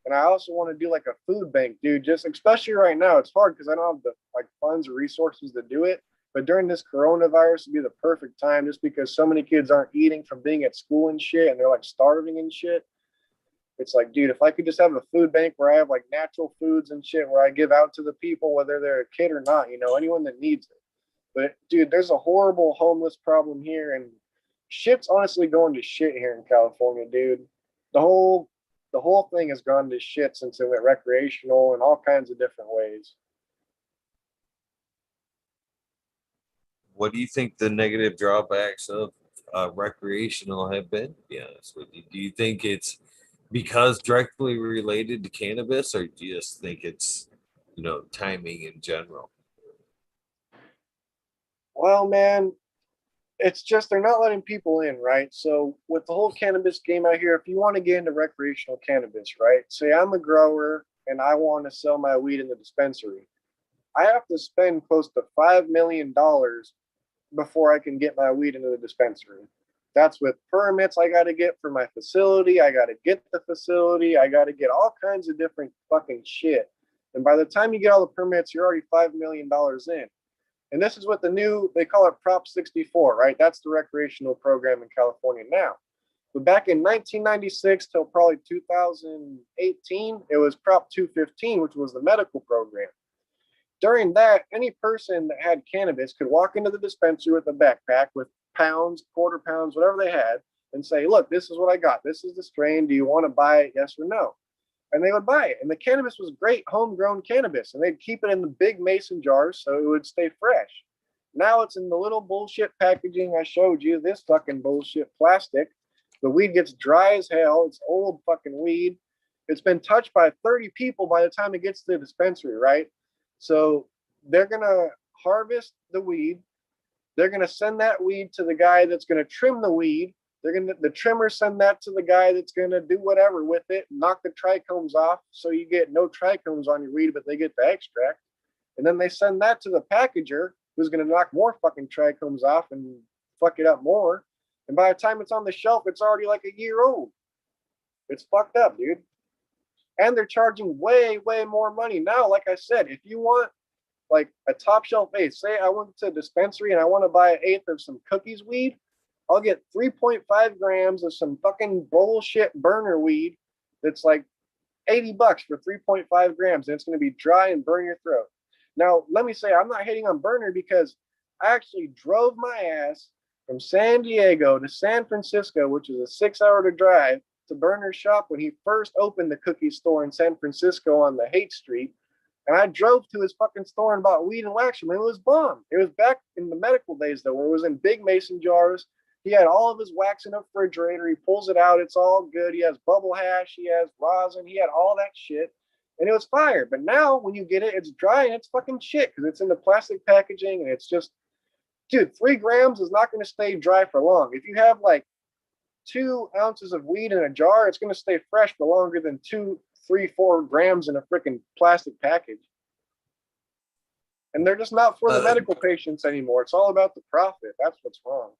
and I also want to do like a food bank, dude. Just especially right now, it's hard because I don't have the like funds or resources to do it. But during this coronavirus would be the perfect time, just because so many kids aren't eating from being at school and shit, and they're like starving and shit. It's like, dude, if I could just have a food bank where I have like natural foods and shit where I give out to the people, whether they're a kid or not, anyone that needs it. But dude, there's a horrible homeless problem here, and shit's honestly going to shit here in California, dude. The whole the whole thing has gone to shit since it went recreational in all kinds of different ways. What do you think the negative drawbacks of recreational have been? To be honest with you, do you think it's because directly related to cannabis, or do you just think it's timing in general? Well, man, it's just they're not letting people in, right? So with the whole cannabis game out here, if you want to get into recreational cannabis, right? Say I'm a grower and I want to sell my weed in the dispensary. I have to spend close to $5 million before I can get my weed into the dispensary. That's with permits I got to get for my facility. I got to get the facility. I got to get all kinds of different fucking shit. And by the time you get all the permits, you're already $5 million in. And this is what they call it Prop 64, right? That's the recreational program in California now. But back in 1996 till probably 2018, it was Prop 215, which was the medical program. During that, any person that had cannabis could walk into the dispensary with a backpack with pounds, quarter pounds, whatever they had, and say, look, this is what I got. This is the strain. Do you want to buy it? Yes or no? And they would buy it. And the cannabis was great homegrown cannabis. And they'd keep it in the big mason jars so it would stay fresh. Now it's in the little bullshit packaging I showed you, this fucking bullshit plastic. The weed gets dry as hell. It's old fucking weed. It's been touched by 30 people by the time it gets to the dispensary, right? So they're going to harvest the weed. They're going to send that weed to the guy that's going to trim the weed. The trimmer send that to the guy that's going to do whatever with it, knock the trichomes off. So you get no trichomes on your weed, but they get the extract. And then they send that to the packager, who's going to knock more fucking trichomes off and fuck it up more. And by the time it's on the shelf, it's already like a year old. It's fucked up, dude. And they're charging way, way more money now. Like I said, if you want like a top shelf eighth, say I went to a dispensary and I want to buy an eighth of some cookies weed, I'll get 3.5 grams of some fucking bullshit burner weed that's like $80 for 3.5 grams. And it's going to be dry and burn your throat. Now, let me say, I'm not hating on burner because I actually drove my ass from San Diego to San Francisco, which is a 6-hour drive, to Burner's shop when he first opened the cookie store in San Francisco on the Haight Street. And I drove to his fucking store and bought weed and wax from him. It was bomb. It was back in the medical days, though, where it was in big mason jars. He had all of his wax in a refrigerator. He pulls it out. It's all good. He has bubble hash. He has rosin. He had all that shit. And it was fire. But now when you get it, it's dry and it's fucking shit because it's in the plastic packaging and it's just, dude, 3 grams is not going to stay dry for long. If you have like 2 ounces of weed in a jar, it's going to stay fresh for longer than 2, 3, 4 grams in a freaking plastic package. And they're just not for the medical patients anymore. It's all about the profit. That's what's wrong.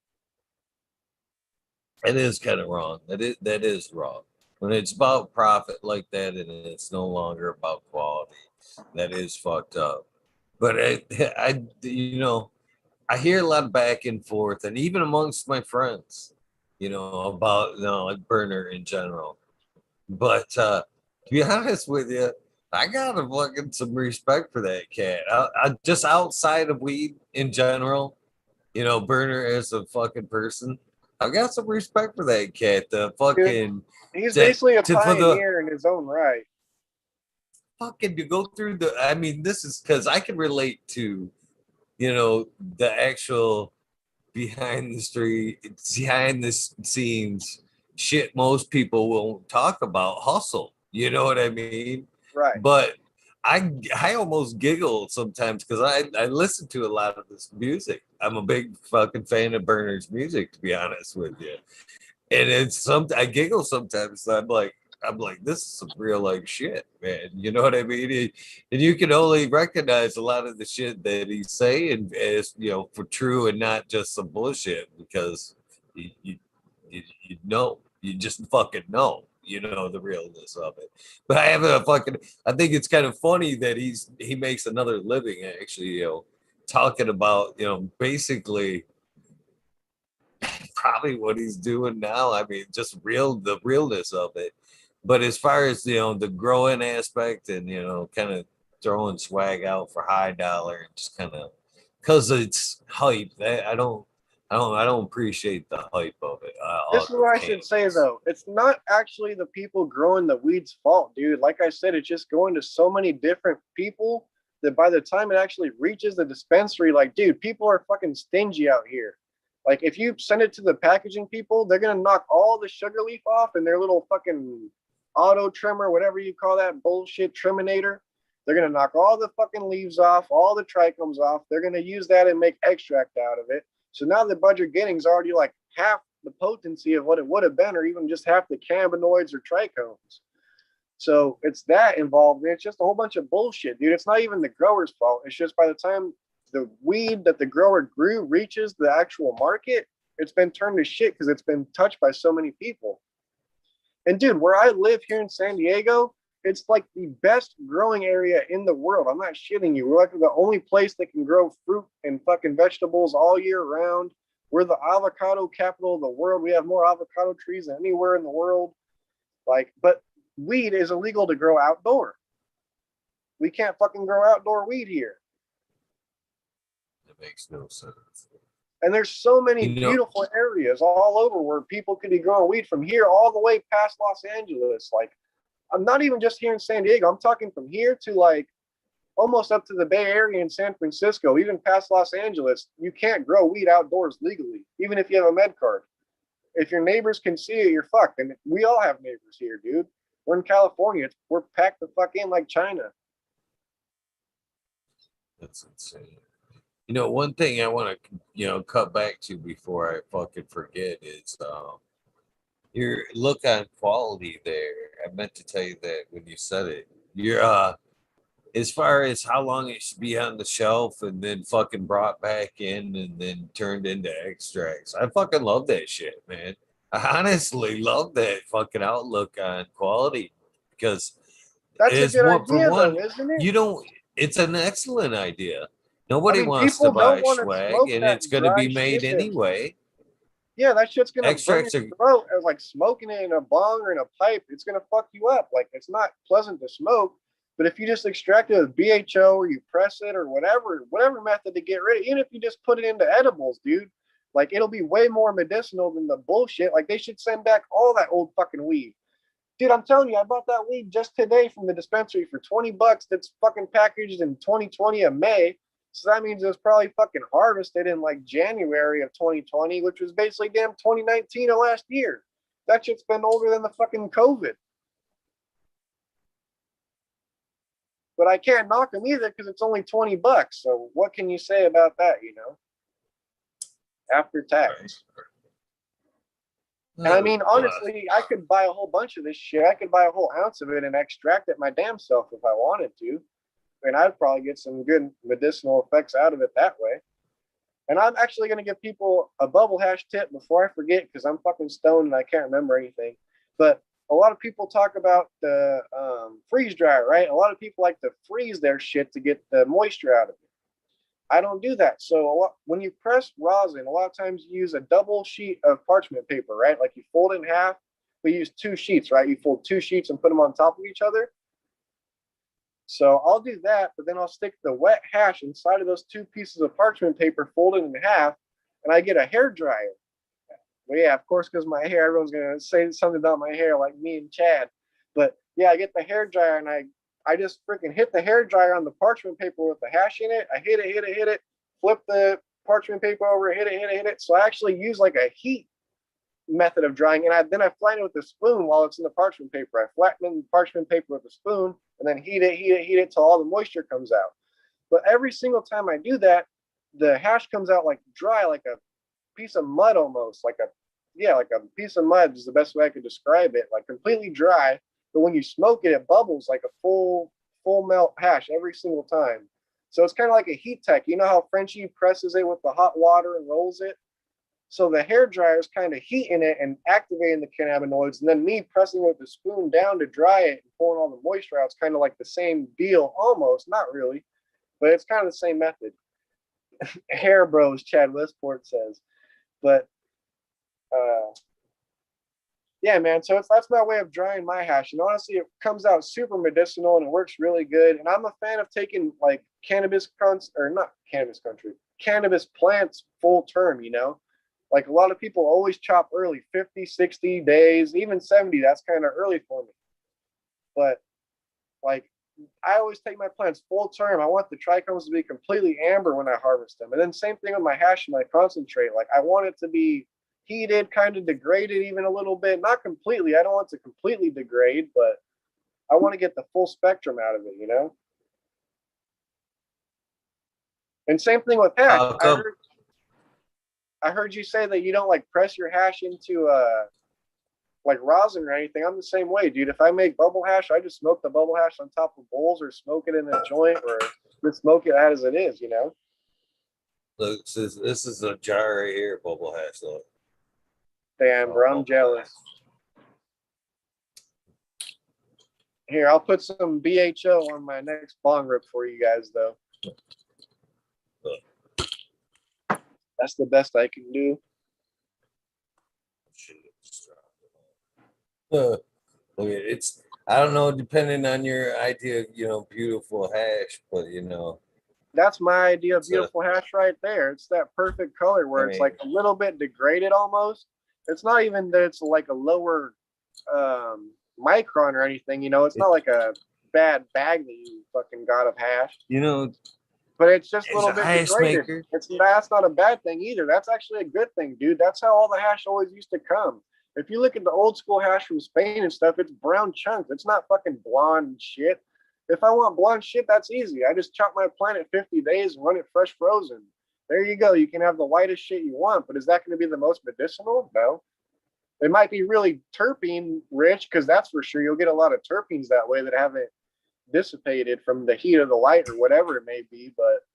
It is kind of wrong. That is wrong. When it's about profit like that and it's no longer about quality, that is fucked up. But I I hear a lot of back and forth, and even amongst my friends, about like burner in general. But to be honest with you, I got fucking some respect for that cat. I just outside of weed in general, burner as a fucking person. I've got some respect for that cat. The fucking he's basically a pioneer in his own right. Fucking to go through I mean, this is because I can relate to, the actual behind the scenes shit most people won't talk about, hustle. You know what I mean? Right. But I almost giggle sometimes because I listen to a lot of this music. I'm a big fucking fan of Burner's music, to be honest with you. And I giggle sometimes. I'm like, this is some real like shit, man. You know what I mean? And you can only recognize a lot of the shit that he's saying as, for true and not just some bullshit because you just fucking know. The realness of it. But I think it's kind of funny that he makes another living actually, talking about, basically probably what he's doing now. I mean, just the realness of it. But as far as, the growing aspect and, kind of throwing swag out for high dollar and just kind of, cause it's hype, I don't appreciate the hype of it. This is what I should say though. It's not actually the people growing the weed's fault, dude. Like I said, it's just going to so many different people that by the time it actually reaches the dispensary, like, dude, people are fucking stingy out here. Like, if you send it to the packaging people, they're gonna knock all the sugar leaf off in their little fucking auto trimmer, whatever you call that bullshit triminator. They're gonna knock all the fucking leaves off, all the trichomes off. They're gonna use that and make extract out of it. So now the bud you're getting is already like half the potency of what it would have been, or even just half the cannabinoids or trichomes. So it's that involved. It's just a whole bunch of bullshit, dude. It's not even the grower's fault. It's just by the time the weed that the grower grew reaches the actual market, it's been turned to shit because it's been touched by so many people. And dude, where I live here in San Diego, it's like the best growing area in the world. I'm not shitting you. We're like the only place that can grow fruit and fucking vegetables all year round. We're the avocado capital of the world. We have more avocado trees than anywhere in the world. Like, but weed is illegal to grow outdoor. We can't fucking grow outdoor weed here. It makes no sense. And there's so many beautiful areas all over where people could be growing weed from here all the way past Los Angeles. Like, I'm not even just here in San Diego. I'm talking from here to like almost up to the Bay Area in San Francisco, even past Los Angeles. You can't grow weed outdoors legally, even if you have a med card. If your neighbors can see it, you're fucked. And we all have neighbors here, dude. We're in California. We're packed the fuck in like China. That's insane. You know, one thing I want to, cut back to before I fucking forget is your look on quality there. I meant to tell you that when you said it. You're as far as how long it should be on the shelf and then fucking brought back in and then turned into extracts. I fucking love that shit, man. I honestly love that fucking outlook on quality because That's a it's good one for idea, one. though, isn't it? You don't. It's an excellent idea. I Nobody mean, wants to people don't buy want to swag, smoke and that it's going to dry be made shit. anyway. Yeah, that shit's gonna burn Extracts your are throat. As like smoking it in a bong or in a pipe, it's gonna fuck you up. Like, it's not pleasant to smoke. But if you just extract it with BHO or you press it or whatever method to get rid of, even if you just put it into edibles, dude, like it'll be way more medicinal than the bullshit. Like, they should send back all that old fucking weed. Dude, I'm telling you, I bought that weed just today from the dispensary for $20. That's fucking packaged in 2020 of May. So that means it was probably fucking harvested in like January of 2020, which was basically damn 2019 of last year. That shit's been older than the fucking COVID. But I can't knock them either because it's only $20. So what can you say about that, After tax. And I mean, honestly, I could buy a whole bunch of this shit. I could buy a whole ounce of it and extract it my damn self if I wanted to. And I'd probably get some good medicinal effects out of it that way. And I'm actually going to give people a bubble hash tip before I forget because I'm fucking stoned and I can't remember anything. But a lot of people talk about the freeze dryer, right? A lot of people like to freeze their shit to get the moisture out of it. I don't do that. So when you press rosin, a lot of times you use a double sheet of parchment paper, right? Like you fold it in half. We use 2 sheets, right? You fold 2 sheets and put them on top of each other. So I'll do that, but then I'll stick the wet hash inside of those 2 pieces of parchment paper folded in half, and I get a hair dryer. Well, yeah, of course, because my hair, everyone's going to say something about my hair like me and Chad. But yeah, I get the hair dryer, and I just freaking hit the hair dryer on the parchment paper with the hash in it. I hit it, flip the parchment paper over, hit it. So I actually use like a heat method of drying, and then I flatten it with a spoon while it's in the parchment paper. I flatten the parchment paper with a spoon and then heat it till all the moisture comes out. But every single time I do that, the hash comes out like dry, like a piece of mud almost, like a piece of mud is the best way I could describe it, like completely dry. But when you smoke it, it bubbles like a full melt hash every single time. So it's kind of like a heat tech. You know how Frenchie presses it with the hot water and rolls it? So the hair dryer is kind of heating it and activating the cannabinoids, and then me pressing with the spoon down to dry it and pulling all the moisture out. It's kind of like the same deal, almost, not really, but it's kind of the same method. Hair bros, Chad Westport says. But yeah, man. So that's my way of drying my hash, and honestly, it comes out super medicinal and it works really good. And I'm a fan of taking like cannabis plants full term. Like a lot of people always chop early, 50, 60 days, even 70. That's kind of early for me. But like, I always take my plants full term. I want the trichomes to be completely amber when I harvest them. And then same thing with my hash and my concentrate. Like I want it to be heated, kind of degraded even a little bit. Not completely. I don't want it to completely degrade, but I want to get the full spectrum out of it, And same thing with hash. I heard you say that you don't like press your hash into like rosin or anything. I'm the same way, dude. If I make bubble hash, I just smoke the bubble hash on top of bowls or smoke it in a joint or just smoke it as it is, Look, this is a jar right here, bubble hash. Look. Damn, bro, I'm jealous. Here, I'll put some BHO on my next bong rip for you guys, though. That's the best I can do. It's I don't know, depending on your idea of beautiful hash, but That's my idea of it's a. beautiful hash right there. It's that perfect color I where it's like mean, a little bit degraded almost. It's not even that it's like a lower micron or anything. It's it, not like a bad bag that you fucking got of hash, you know, but it's just a as little a bit hash degraded. maker, That's not a bad thing either. That's actually a good thing, dude. That's how all the hash always used to come. If you look at the old school hash from Spain and stuff, it's brown chunks. It's not fucking blonde shit. If I want blonde shit, that's easy. I just chop my plant at 50 days and run it fresh frozen. There you go. You can have the whitest shit you want, but is that going to be the most medicinal? No. It might be really terpene rich because that's for sure. You'll get a lot of terpenes that way that haven't dissipated from the heat of the light or whatever it may be, but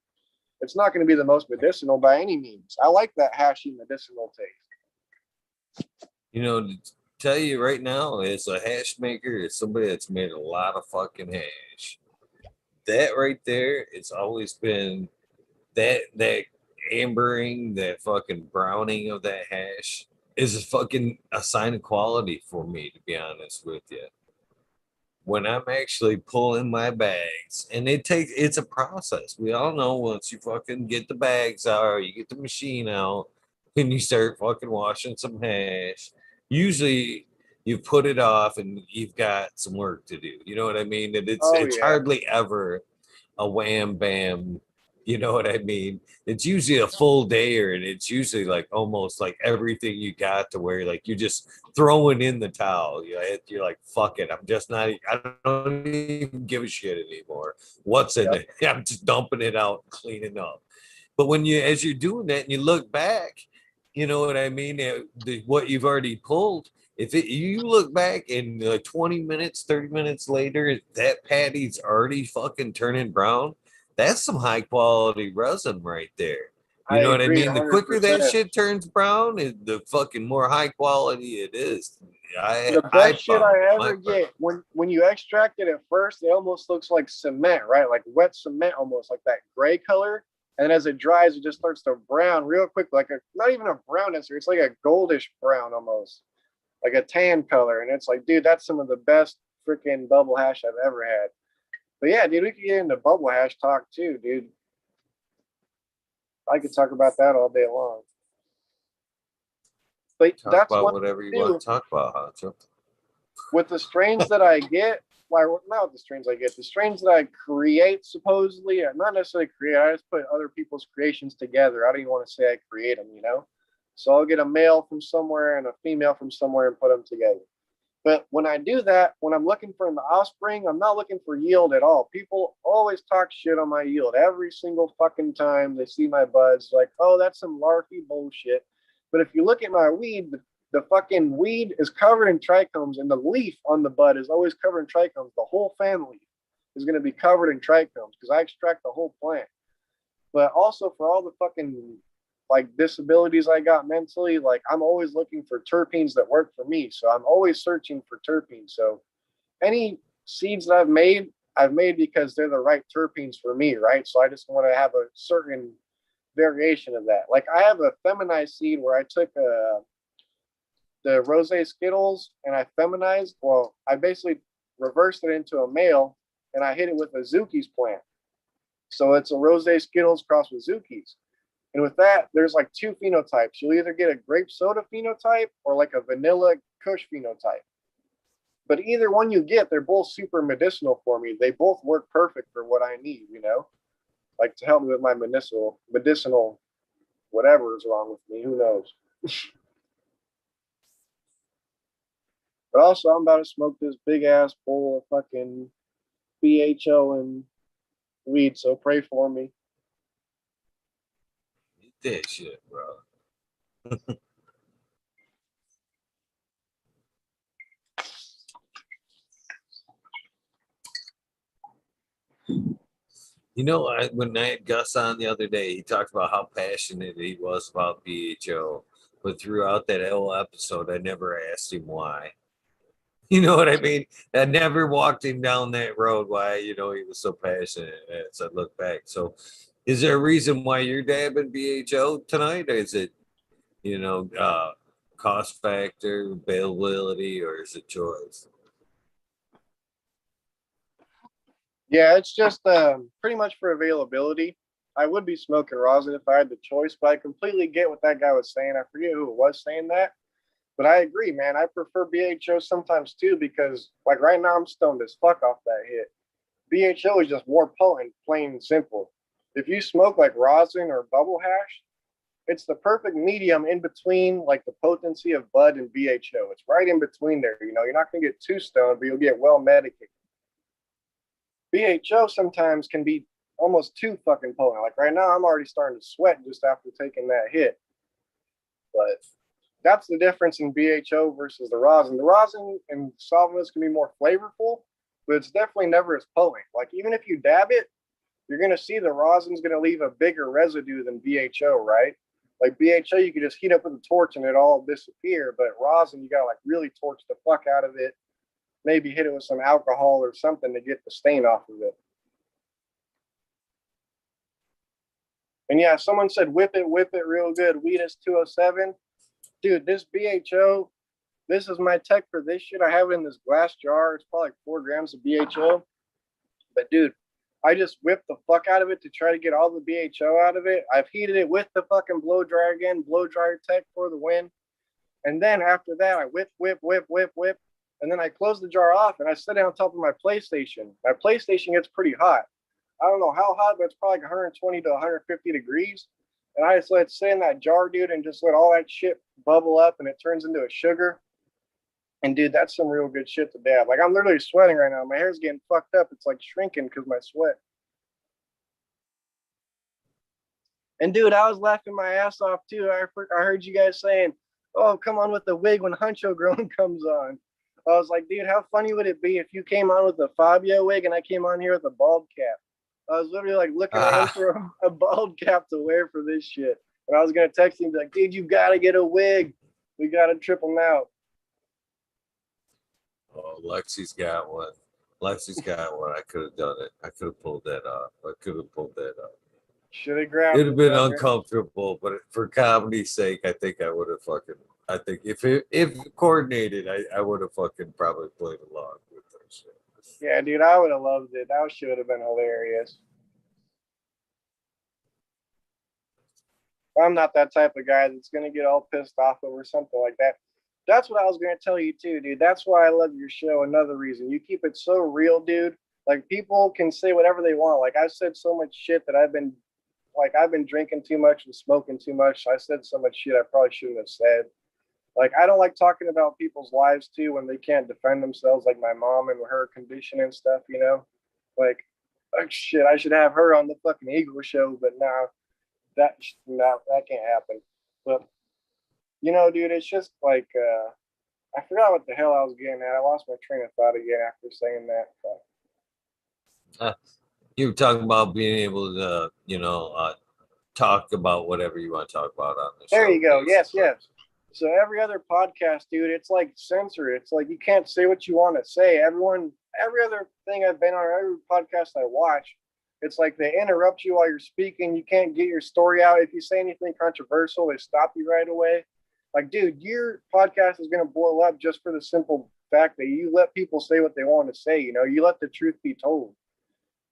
it's not going to be the most medicinal by any means. I like that hashy medicinal taste. to tell you right now, as a hash maker, as somebody that's made a lot of fucking hash, that right there, it's always been that ambering, that fucking browning of that hash is a fucking a sign of quality for me, to be honest with you. When I'm actually pulling my bags, and it's a process. We all know once you fucking get the bags out, or you get the machine out, and you start fucking washing some hash. Usually you put it off and you've got some work to do. You know what I mean? And it's Oh, it's yeah. hardly ever a wham bam. You know what I mean? It's usually a full day, and it's usually like almost like everything you got to where like you're just throwing in the towel. You're like, fuck it. I'm just not, I don't even give a shit anymore. What's in Yep. it? I'm just dumping it out, cleaning up. But as you're doing that and you look back, you know what I mean? What you've already pulled, you look back and 20 minutes, 30 minutes later, that patty's already fucking turning brown. That's some high quality resin right there. You I know what I agree mean? The quicker that 100%. shit turns brown, the fucking more high quality it is. The I best shit found I my ever get when you extract it at first, it almost looks like cement, right? Like wet cement, almost like that gray color. And as it dries, it just starts to brown real quick, like a not even a brown answer. It's like a goldish brown almost, like a tan color. And it's like, dude, that's some of the best freaking bubble hash I've ever had. But yeah, dude, we could get into bubble hash talk too, dude. I could talk about that all day long. But talk that's about one whatever you thing want too to talk about, Huncho. with the strains that I get. Well, not with the strains I get, the strains that I create supposedly, not necessarily create. I just put other people's creations together. I don't even want to say I create them. So I'll get a male from somewhere and a female from somewhere and put them together. But when I do that, when I'm looking for the offspring, I'm not looking for yield at all. People always talk shit on my yield every single fucking time they see my buds. Like, oh, that's some larky bullshit. But if you look at my weed, the fucking weed is covered in trichomes, and the leaf on the bud is always covered in trichomes. The whole family is going to be covered in trichomes because I extract the whole plant. But also for all the fucking like disabilities I got mentally, like I'm always looking for terpenes that work for me. So I'm always searching for terpenes. So any seeds that I've made because they're the right terpenes for me, right? So I just want to have a certain variation of that. Like I have a feminized seed where I took the rose Skittles and I feminized. Well, I basically reversed it into a male and I hit it with a Zuki's plant. So it's a rose Skittles crossed with Zuki's. And with that, there's like two phenotypes. You'll either get a grape soda phenotype or like a vanilla kush phenotype. But either one you get, they're both super medicinal for me. They both work perfect for what I need, like to help me with my medicinal whatever is wrong with me. Who knows? But also, I'm about to smoke this big ass bowl of fucking BHO and weed. So pray for me. Eat that shit, bro. When I had Gus on the other day, he talked about how passionate he was about BHO. But throughout that whole episode, I never asked him why. You know what I mean? I never walked him down that road why, he was so passionate as I look back. So Is there a reason why you're dabbing BHO tonight? Is it, cost factor, availability, or is it choice? Yeah, it's just pretty much for availability. I would be smoking rosin if I had the choice, but I completely get what that guy was saying. I forget who it was saying that, but I agree, man. I prefer BHO sometimes too because, like, right now I'm stoned as fuck off that hit. BHO is just more potent, plain and simple. If you smoke like rosin or bubble hash, it's the perfect medium in between like the potency of bud and BHO. It's right in between there. You know, you're not gonna get too stoned, but you'll get well medicated. BHO sometimes can be almost too fucking potent. Like right now, I'm already starting to sweat just after taking that hit. But that's the difference in BHO versus the rosin. The rosin and solvents can be more flavorful, but it's definitely never as potent. Like even if you dab it, you're gonna see the rosin's gonna leave a bigger residue than BHO, right? Like BHO, you can just heat up with a torch and it all disappear, but rosin, you gotta like really torch the fuck out of it. Maybe hit it with some alcohol or something to get the stain off of it. And yeah, someone said whip it real good. Wheatus 207. Dude, this BHO, this is my tech for this shit. I have it in this glass jar. It's probably like 4 grams of BHO. But dude, I just whipped the fuck out of it to try to get all the BHO out of it. I've heated it with the fucking blow dryer again, blow dryer tech for the win. And then after that, I whip. And then I close the jar off and I sit down on top of my PlayStation. My PlayStation gets pretty hot. I don't know how hot, but it's probably like 120 to 150 degrees. And I just let it sit in that jar, dude, and just let all that shit bubble up and it turns into a sugar. And dude, that's some real good shit to dab. Like I'm literally sweating right now. My hair's getting fucked up. It's like shrinking because my sweat. And dude, I was laughing my ass off too. I heard you guys saying, "Oh, come on with the wig when Huncho Grown comes on." I was like, dude, how funny would it be if you came on with a Fabio wig and I came on here with a bald cap? I was literally like looking around for a bald cap to wear for this shit. And I was gonna text him like, dude, you gotta get a wig. We gotta trip him out. Oh, Lexi's got one. Lexi's got one. I could have done it. I could have pulled that off. I could have pulled that off. Should have grabbed It'd it, have been brother. uncomfortable, but for comedy's sake, I think I would have fucking. I think if coordinated, I would have fucking probably played along with that shit. Yeah, dude, I would have loved it. That should have been hilarious. I'm not that type of guy that's gonna get all pissed off over something like that. That's what I was gonna tell you too, dude. That's why I love your show. Another reason you keep it so real, dude. Like people can say whatever they want. Like I've said so much shit that I've been drinking too much and smoking too much. I said so much shit I probably shouldn't have said. Like I don't like talking about people's lives too when they can't defend themselves, like my mom and her condition and stuff. You know, like shit, I should have her on the fucking Eagle show, but nah, that can't happen. But you know, dude, it's just like I forgot what the hell I was getting at. I lost my train of thought again after saying that. You were talking about being able to, talk about whatever you want to talk about on the There show. you go. Yes, basically. yes. So every other podcast, dude, it's like censored. It's like you can't say what you want to say. Every other thing I've been on, every podcast I watch, it's like they interrupt you while you're speaking. You can't get your story out. If you say anything controversial, they stop you right away. Like, dude, your podcast is going to blow up just for the simple fact that you let people say what they want to say. You know, you let the truth be told.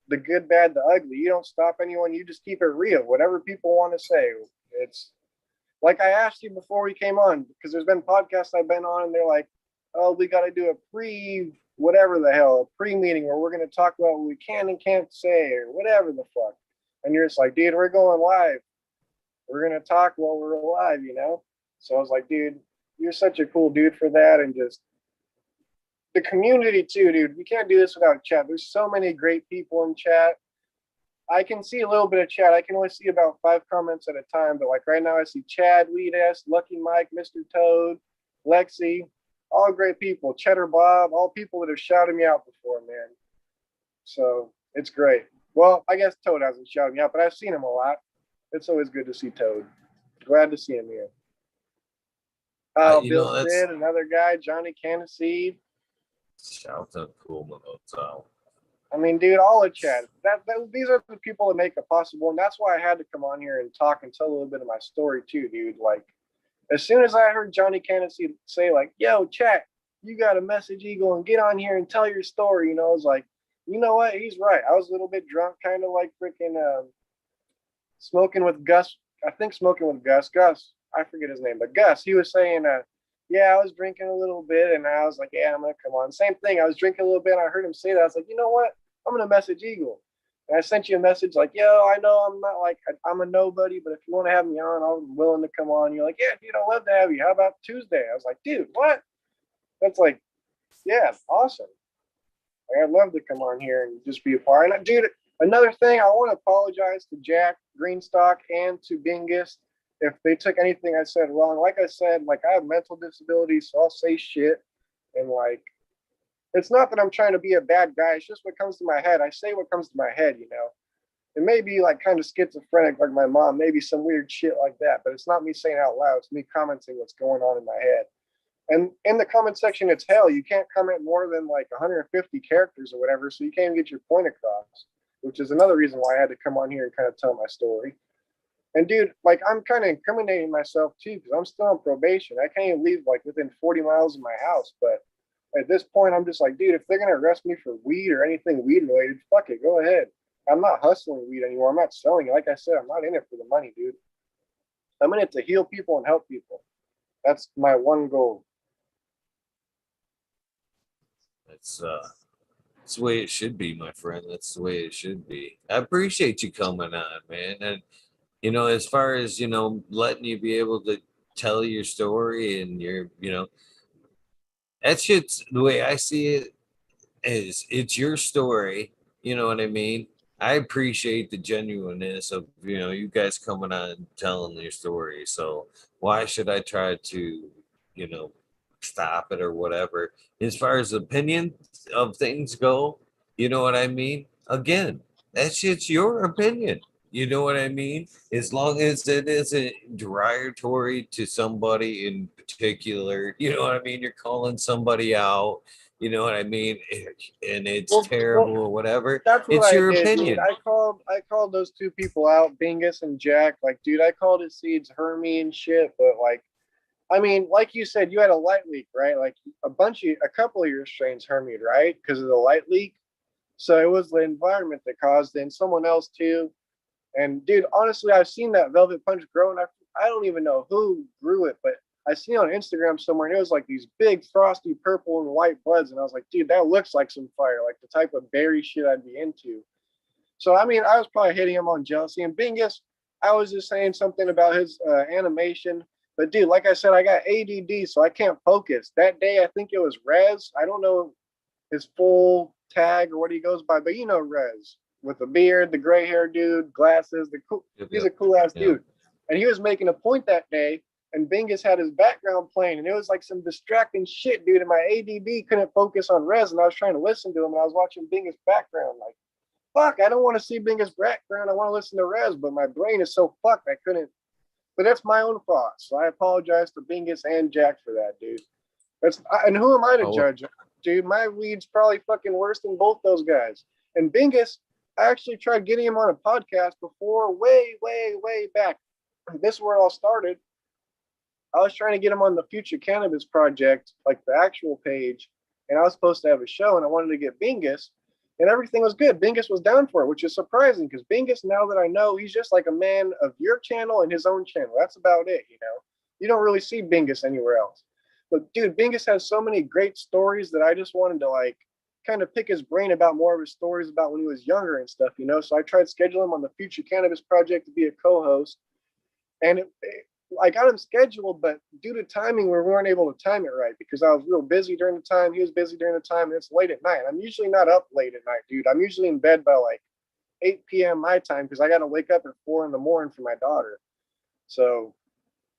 The good, bad, the ugly. You don't stop anyone. You just keep it real. Whatever people want to say. It's like I asked you before we came on, because there's been podcasts I've been on and they're like, oh, we got to do a whatever the hell, a pre-meeting where we're going to talk about what we can and can't say or whatever the fuck. And you're just like, dude, we're going live. We're going to talk while we're alive, you know? So I was like, dude, you're such a cool dude for that. And just the community too, dude. We can't do this without chat. There's so many great people in chat. I can see a little bit of chat. I can only see about 5 comments at a time, but like right now I see Chad, Weedas, Lucky Mike, Mr. Toad, Lexi, all great people. Cheddar Bob, all people that have shouted me out before, man. So it's great. Well, I guess Toad hasn't shouted me out, but I've seen him a lot. It's always good to see Toad. Glad to see him here. Bill Sid, another guy, Johnny Caniseed. Shout out Cool Hotel. I mean, dude, all the chat. These are the people that make it possible, and that's why I had to come on here and talk and tell a little bit of my story too, dude. Like, as soon as I heard Johnny Kennedy say, like, "Yo, chat, you got to message Eagle and get on here and tell your story," I was like, you know what? He's right. I was a little bit drunk, kind of like freaking smoking with Gus. I think smoking with Gus. Gus, I forget his name, but Gus. He was saying, yeah, I was drinking a little bit, and I was like, yeah, I'm gonna come on. Same thing. I was drinking a little bit. And I heard him say that. I was like, you know what? I'm gonna message Eagle. And I sent you a message like, yo, I know I'm not like I'm a nobody, but if you want to have me on, I'm willing to come on. You're like, yeah, dude, I'd love to have you. How about Tuesday? I was like, dude, what? That's like, yeah, awesome. Like, I'd love to come on here and just be a part. And dude, another thing, I want to apologize to Jack Greenstock and to Bingus if they took anything I said wrong. Like I said, like I have mental disabilities, so I'll say shit. And like, it's not that I'm trying to be a bad guy. It's just what comes to my head. I say what comes to my head, It may be like kind of schizophrenic, like my mom, maybe some weird shit like that, but it's not me saying out loud. It's me commenting what's going on in my head. And in the comment section, it's hell. You can't comment more than like 150 characters or whatever, so you can't even get your point across, which is another reason why I had to come on here and kind of tell my story. And dude, like I'm kind of incriminating myself too, because I'm still on probation. I can't even leave like within 40 miles of my house. But at this point, I'm just like, dude, if they're gonna arrest me for weed or anything weed related, fuck it, go ahead. I'm not hustling weed anymore. I'm not selling it. Like I said, I'm not in it for the money, dude. I'm in it to heal people and help people. That's my one goal. That's the way it should be, my friend. That's the way it should be. I appreciate you coming on, man. And as far as letting you be able to tell your story and that shit's the way I see it is it's your story. You know what I mean? I appreciate the genuineness of you guys coming on and telling your story. So why should I try to you know stop it or whatever? As far as opinion of things go, you know what I mean? Again, that shit's your opinion. You know what I mean? As long as it isn't derogatory to somebody in particular, you know what I mean? You're calling somebody out, you know what I mean? And it's terrible or whatever. That's what It's I your did, dude. opinion. I called those two people out, Bingus and Jack. Like, dude, I called his seeds Hermie and shit. But like, I mean, like you said, you had a light leak, right? Like a couple of your strains hermied, right? Because of the light leak. So it was the environment that caused it, and someone else too. And dude, honestly, I've seen that Velvet Punch grow, and I don't even know who grew it, but I seen it on Instagram somewhere, and it was like these big frosty purple and white buds, and I was like, dude, that looks like some fire, like the type of berry shit I'd be into. So I mean, I was probably hitting him on jealousy, and Bingus, I was just saying something about his animation. But dude, like I said, I got ADD, so I can't focus. That day, I think it was Rez. I don't know his full tag or what he goes by, but Rez with the beard, the gray hair dude, glasses, Yep, he's yep, a cool ass yep. dude. And he was making a point that day, and Bingus had his background playing, and it was like some distracting shit, dude. And my ADD couldn't focus on Rez, and I was trying to listen to him, and I was watching Bingus background, like, fuck, I don't want to see Bingus background. I want to listen to Rez, but my brain is so fucked, I couldn't. But that's my own fault. So I apologize to Bingus and Jack for that, dude. And who am I to Oh, judge? Dude, my weed's probably fucking worse than both those guys. And Bingus, I actually tried getting him on a podcast before, way, way, way back. This is where it all started. I was trying to get him on the Future Cannabis Project, like the actual page, and I was supposed to have a show, and I wanted to get Bingus, and everything was good. Bingus was down for it, which is surprising because Bingus, now that I know, he's just like a man of your channel and his own channel. That's about it, You don't really see Bingus anywhere else. But dude, Bingus has so many great stories that I just wanted to like kind of pick his brain about more of his stories about when he was younger and stuff, So I tried scheduling him on the Future Cannabis Project to be a co-host, and I got him scheduled, but due to timing, we weren't able to time it right because I was real busy during the time. He was busy during the time, and it's late at night. I'm usually not up late at night, dude. I'm usually in bed by like 8 p.m. my time because I got to wake up at 4 in the morning for my daughter. So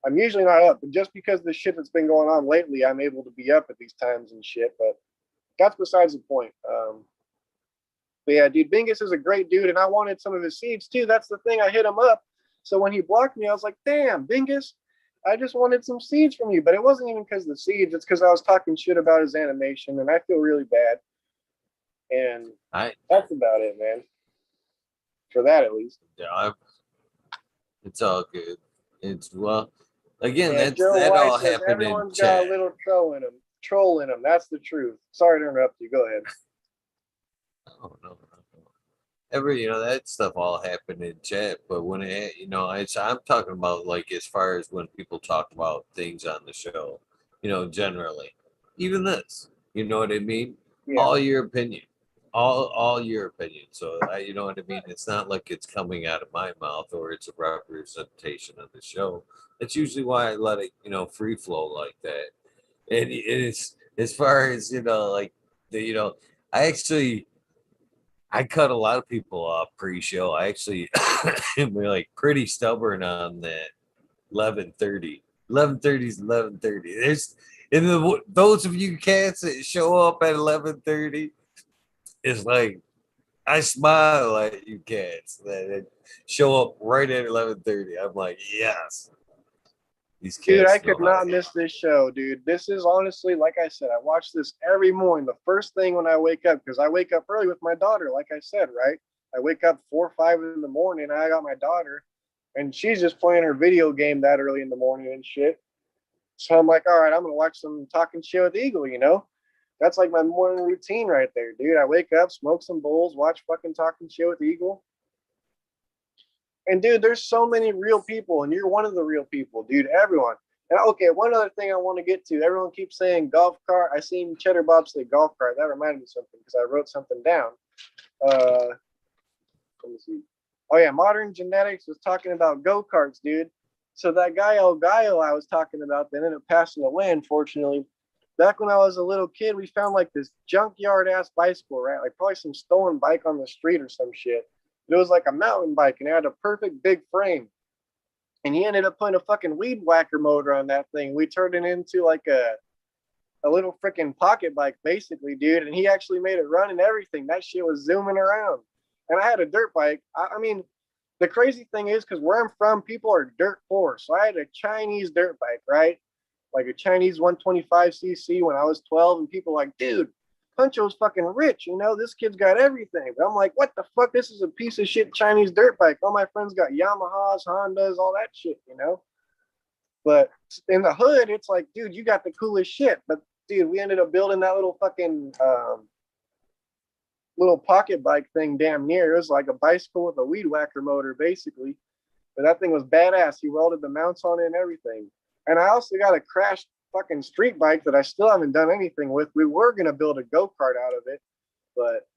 I'm usually not up, but just because of the shit that's been going on lately, I'm able to be up at these times and shit. But that's besides the point. But yeah, dude, Bingus is a great dude, and I wanted some of his seeds too. That's the thing. I hit him up. So when he blocked me, I was like, damn, Bingus, I just wanted some seeds from you. But it wasn't even because of the seeds. It's because I was talking shit about his animation, and I feel really bad. And I that's about it, man. For that, at least. yeah, it's all good. It's well, again, Yeah, Joe that White all says happened in everyone's got a chat. little troll in them. Troll in them. That's the truth. Sorry to interrupt you. Go ahead. Oh, no, every that stuff all happened in chat, but when I'm talking about like as far as when people talk about things on the show, generally, even this, you know what I mean? Yeah. All your opinion, all your opinion. So you know what I mean? It's not like it's coming out of my mouth or it's a representation of the show. That's usually why I let it free flow like that. And it's as far as like the I actually I cut a lot of people off pre-show. I actually am like pretty stubborn on that 11:30. 11:30 is 11:30. There's those of you cats that show up at 11:30, it's like I smile at you cats that show up right at 11:30. I'm like, yes, these Dude, I cats know could how to not miss this show, dude. This is honestly, like I said, I watch this every morning. The first thing when I wake up, because I wake up early with my daughter, like I said, right? I wake up 4 or 5 in the morning. I got my daughter, and she's just playing her video game that early in the morning and shit. So I'm like, all right, I'm gonna watch some Talking Shit with Eagle. That's like my morning routine right there, dude. I wake up, smoke some bowls, watch fucking Talking Shit with Eagle. And dude, there's so many real people, and you're one of the real people, dude. Everyone. And okay, one other thing I want to get to. Everyone keeps saying golf cart. I seen Cheddar Bob say golf cart. That reminded me of something because I wrote something down. Let me see. Oh yeah, Modern Genetics was talking about go karts, dude. So that guy El Gallo I was talking about that ended up passing away, unfortunately. Back when I was a little kid, we found like this junkyard ass bicycle, right? Like probably some stolen bike on the street or some shit. It was like a mountain bike and it had a perfect big frame. And he ended up putting a fucking weed whacker motor on that thing. We turned it into like a little freaking pocket bike, basically, dude. And he actually made it run and everything. That shit was zooming around. And I had a dirt bike. I mean, the crazy thing is, because where I'm from, people are dirt poor. So I had a Chinese dirt bike, right? Like a Chinese 125cc when I was 12. And people were like, dude, Huncho's fucking rich. This kid's got everything. But I'm like, what the fuck? This is a piece of shit Chinese dirt bike. All my friends got Yamahas, Hondas, all that shit. But in the hood, it's like, dude, you got the coolest shit. But dude, we ended up building that little fucking little pocket bike thing damn near. It was like a bicycle with a weed whacker motor, basically. But that thing was badass. He welded the mounts on it and everything. And I also got a crashed fucking street bike that I still haven't done anything with. We were gonna build a go-kart out of it, but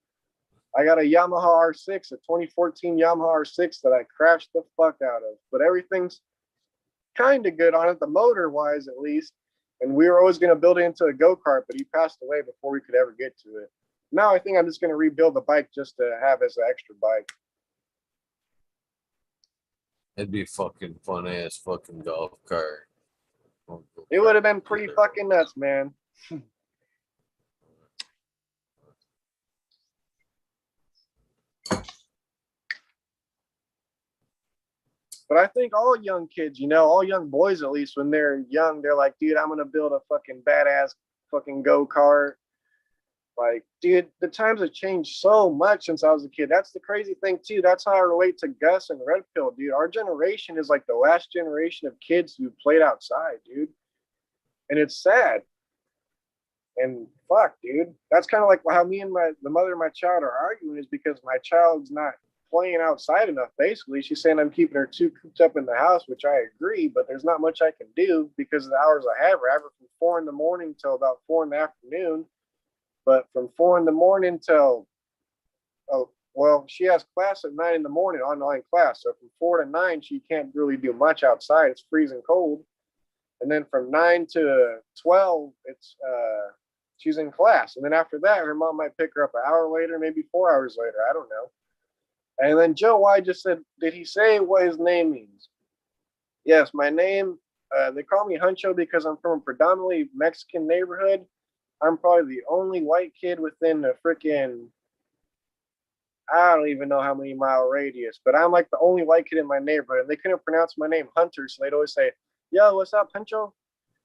I got a Yamaha R6, a 2014 Yamaha R6 that I crashed the fuck out of. But everything's kind of good on it, the motor wise at least. And we were always going to build it into a go-kart, but he passed away before we could ever get to it. Now I think I'm just going to rebuild the bike just to have as an extra bike. It'd be a fucking fun ass fucking golf cart. It would have been pretty fucking nuts, man. But I think all young kids, all young boys at least, when they're young, they're like, dude, I'm going to build a fucking badass fucking go-kart. Like, dude, the times have changed so much since I was a kid. That's the crazy thing, too. That's how I relate to Gus and Red Pill, dude. Our generation is like the last generation of kids who played outside, dude. And it's sad. And fuck, dude. That's kind of like how me and the mother of my child are arguing, is because my child's not playing outside enough, basically. She's saying I'm keeping her too cooped up in the house, which I agree, but there's not much I can do because of the hours I have her. I have her from 4 in the morning till about 4 in the afternoon. But from 4 in the morning till, oh, well, she has class at 9 in the morning, online class. So from 4 to 9, she can't really do much outside. It's freezing cold. And then from 9 to 12, she's in class. And then after that, her mom might pick her up an hour later, maybe 4 hours later. I don't know. And then Joe Y just said, did he say what his name means? Yes, my name, they call me Huncho because I'm from a predominantly Mexican neighborhood. I'm probably the only white kid within the freaking, I don't even know how many mile radius, but I'm like the only white kid in my neighborhood. And they couldn't pronounce my name Hunter, so they'd always say, yo, what's up, Huncho?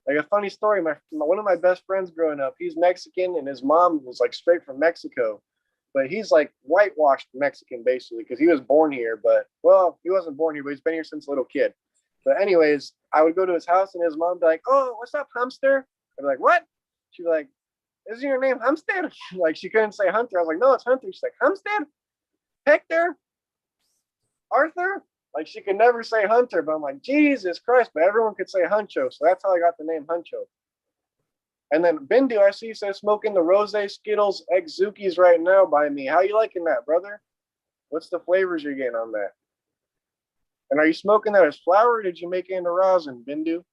Like a funny story, one of my best friends growing up, he's Mexican and his mom was like straight from Mexico. but he's like whitewashed Mexican basically because he was born here. But well, he wasn't born here, but he's been here since a little kid. But anyways, I would go to his house and his mom would be like, "Oh, what's up, hamster?" I'd be like, "What?" She'd be like, "Isn't your name Hamster?" Like she couldn't say Hunter. I was like, "No, it's Hunter." She's like, "Hamster, Hector, Arthur." Like she could never say Hunter, but I'm like, Jesus Christ! But everyone could say Huncho, so that's how I got the name Huncho. And then Bindu, I see you said smoking the Rose Skittles X Zookies right now by me. How you liking that, brother? What's the flavors you're getting on that? And are you smoking that as flower or did you make it into rosin, Bindu?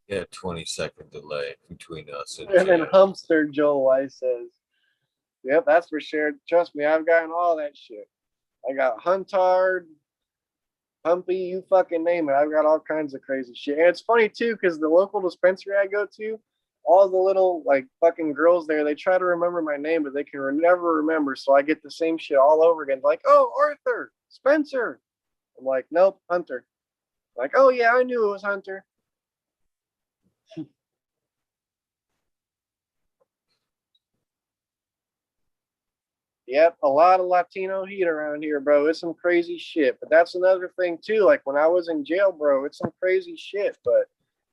Yeah, 20-second delay between us and And then Jay. Humpster Joe Weiss says, "Yep, that's for sure. Trust me, I've gotten all that shit. I got Huntard, Humpy, you fucking name it. I've got all kinds of crazy shit. And it's funny too, because the local dispensary I go to, all the little like fucking girls there, they try to remember my name, but they can never remember. So I get the same shit all over again. Like, oh, Arthur, Spencer. I'm like, nope, Hunter. Like, oh yeah, I knew it was Hunter. Yep, a lot of Latino heat around here, bro. It's some crazy shit. But that's another thing too. Like when I was in jail, bro, it's some crazy shit. But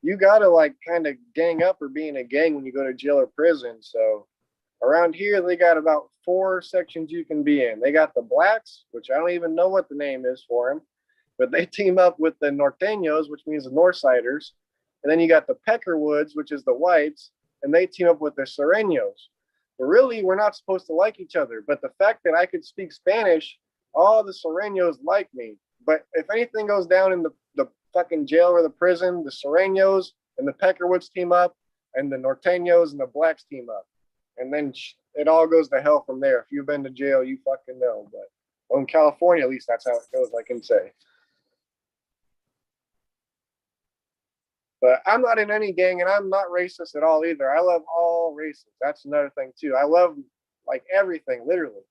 you gotta like kind of gang up or be in a gang when you go to jail or prison. So around here, they got about 4 sections you can be in. They got the blacks, which I don't even know what the name is for them, but they team up with the norteños, which means the Northsiders. And then you got the Peckerwoods, which is the whites, and they team up with the Sureños. But really, we're not supposed to like each other. But the fact that I could speak Spanish, all the Sureños like me. But if anything goes down in the fucking jail or the prison, the Sureños and the Peckerwoods team up, and the Norteños and the blacks team up. And then it all goes to hell from there. If you've been to jail, you fucking know. But well, in California, at least that's how it goes, I can say. But I'm not in any gang and I'm not racist at all either. I love all races. That's another thing too. I love like everything, literally.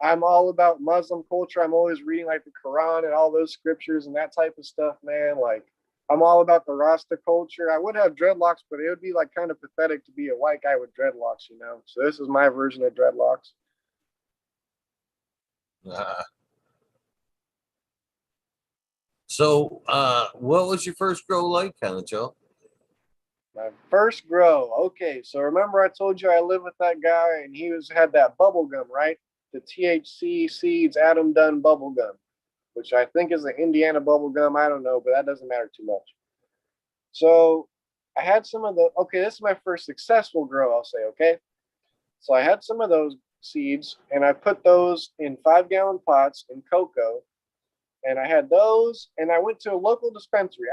I'm all about Muslim culture. I'm always reading like the Quran and all those scriptures and that type of stuff, man. Like I'm all about the Rasta culture. I would have dreadlocks, but it would be like kind of pathetic to be a white guy with dreadlocks, you know? So this is my version of dreadlocks. Uh, so, what was your first grow like, Huncho? My first grow. Okay, so remember I told you I lived with that guy and he had that bubble gum, right? The THC Seeds Adam Dunn bubble gum, which I think is the Indiana bubble gum. I don't know, but that doesn't matter too much. So I had some of the, okay, this is my first successful grow, I'll say, okay? So I had some of those seeds and I put those in 5 gallon pots in cocoa. And I had those and I went to a local dispensary.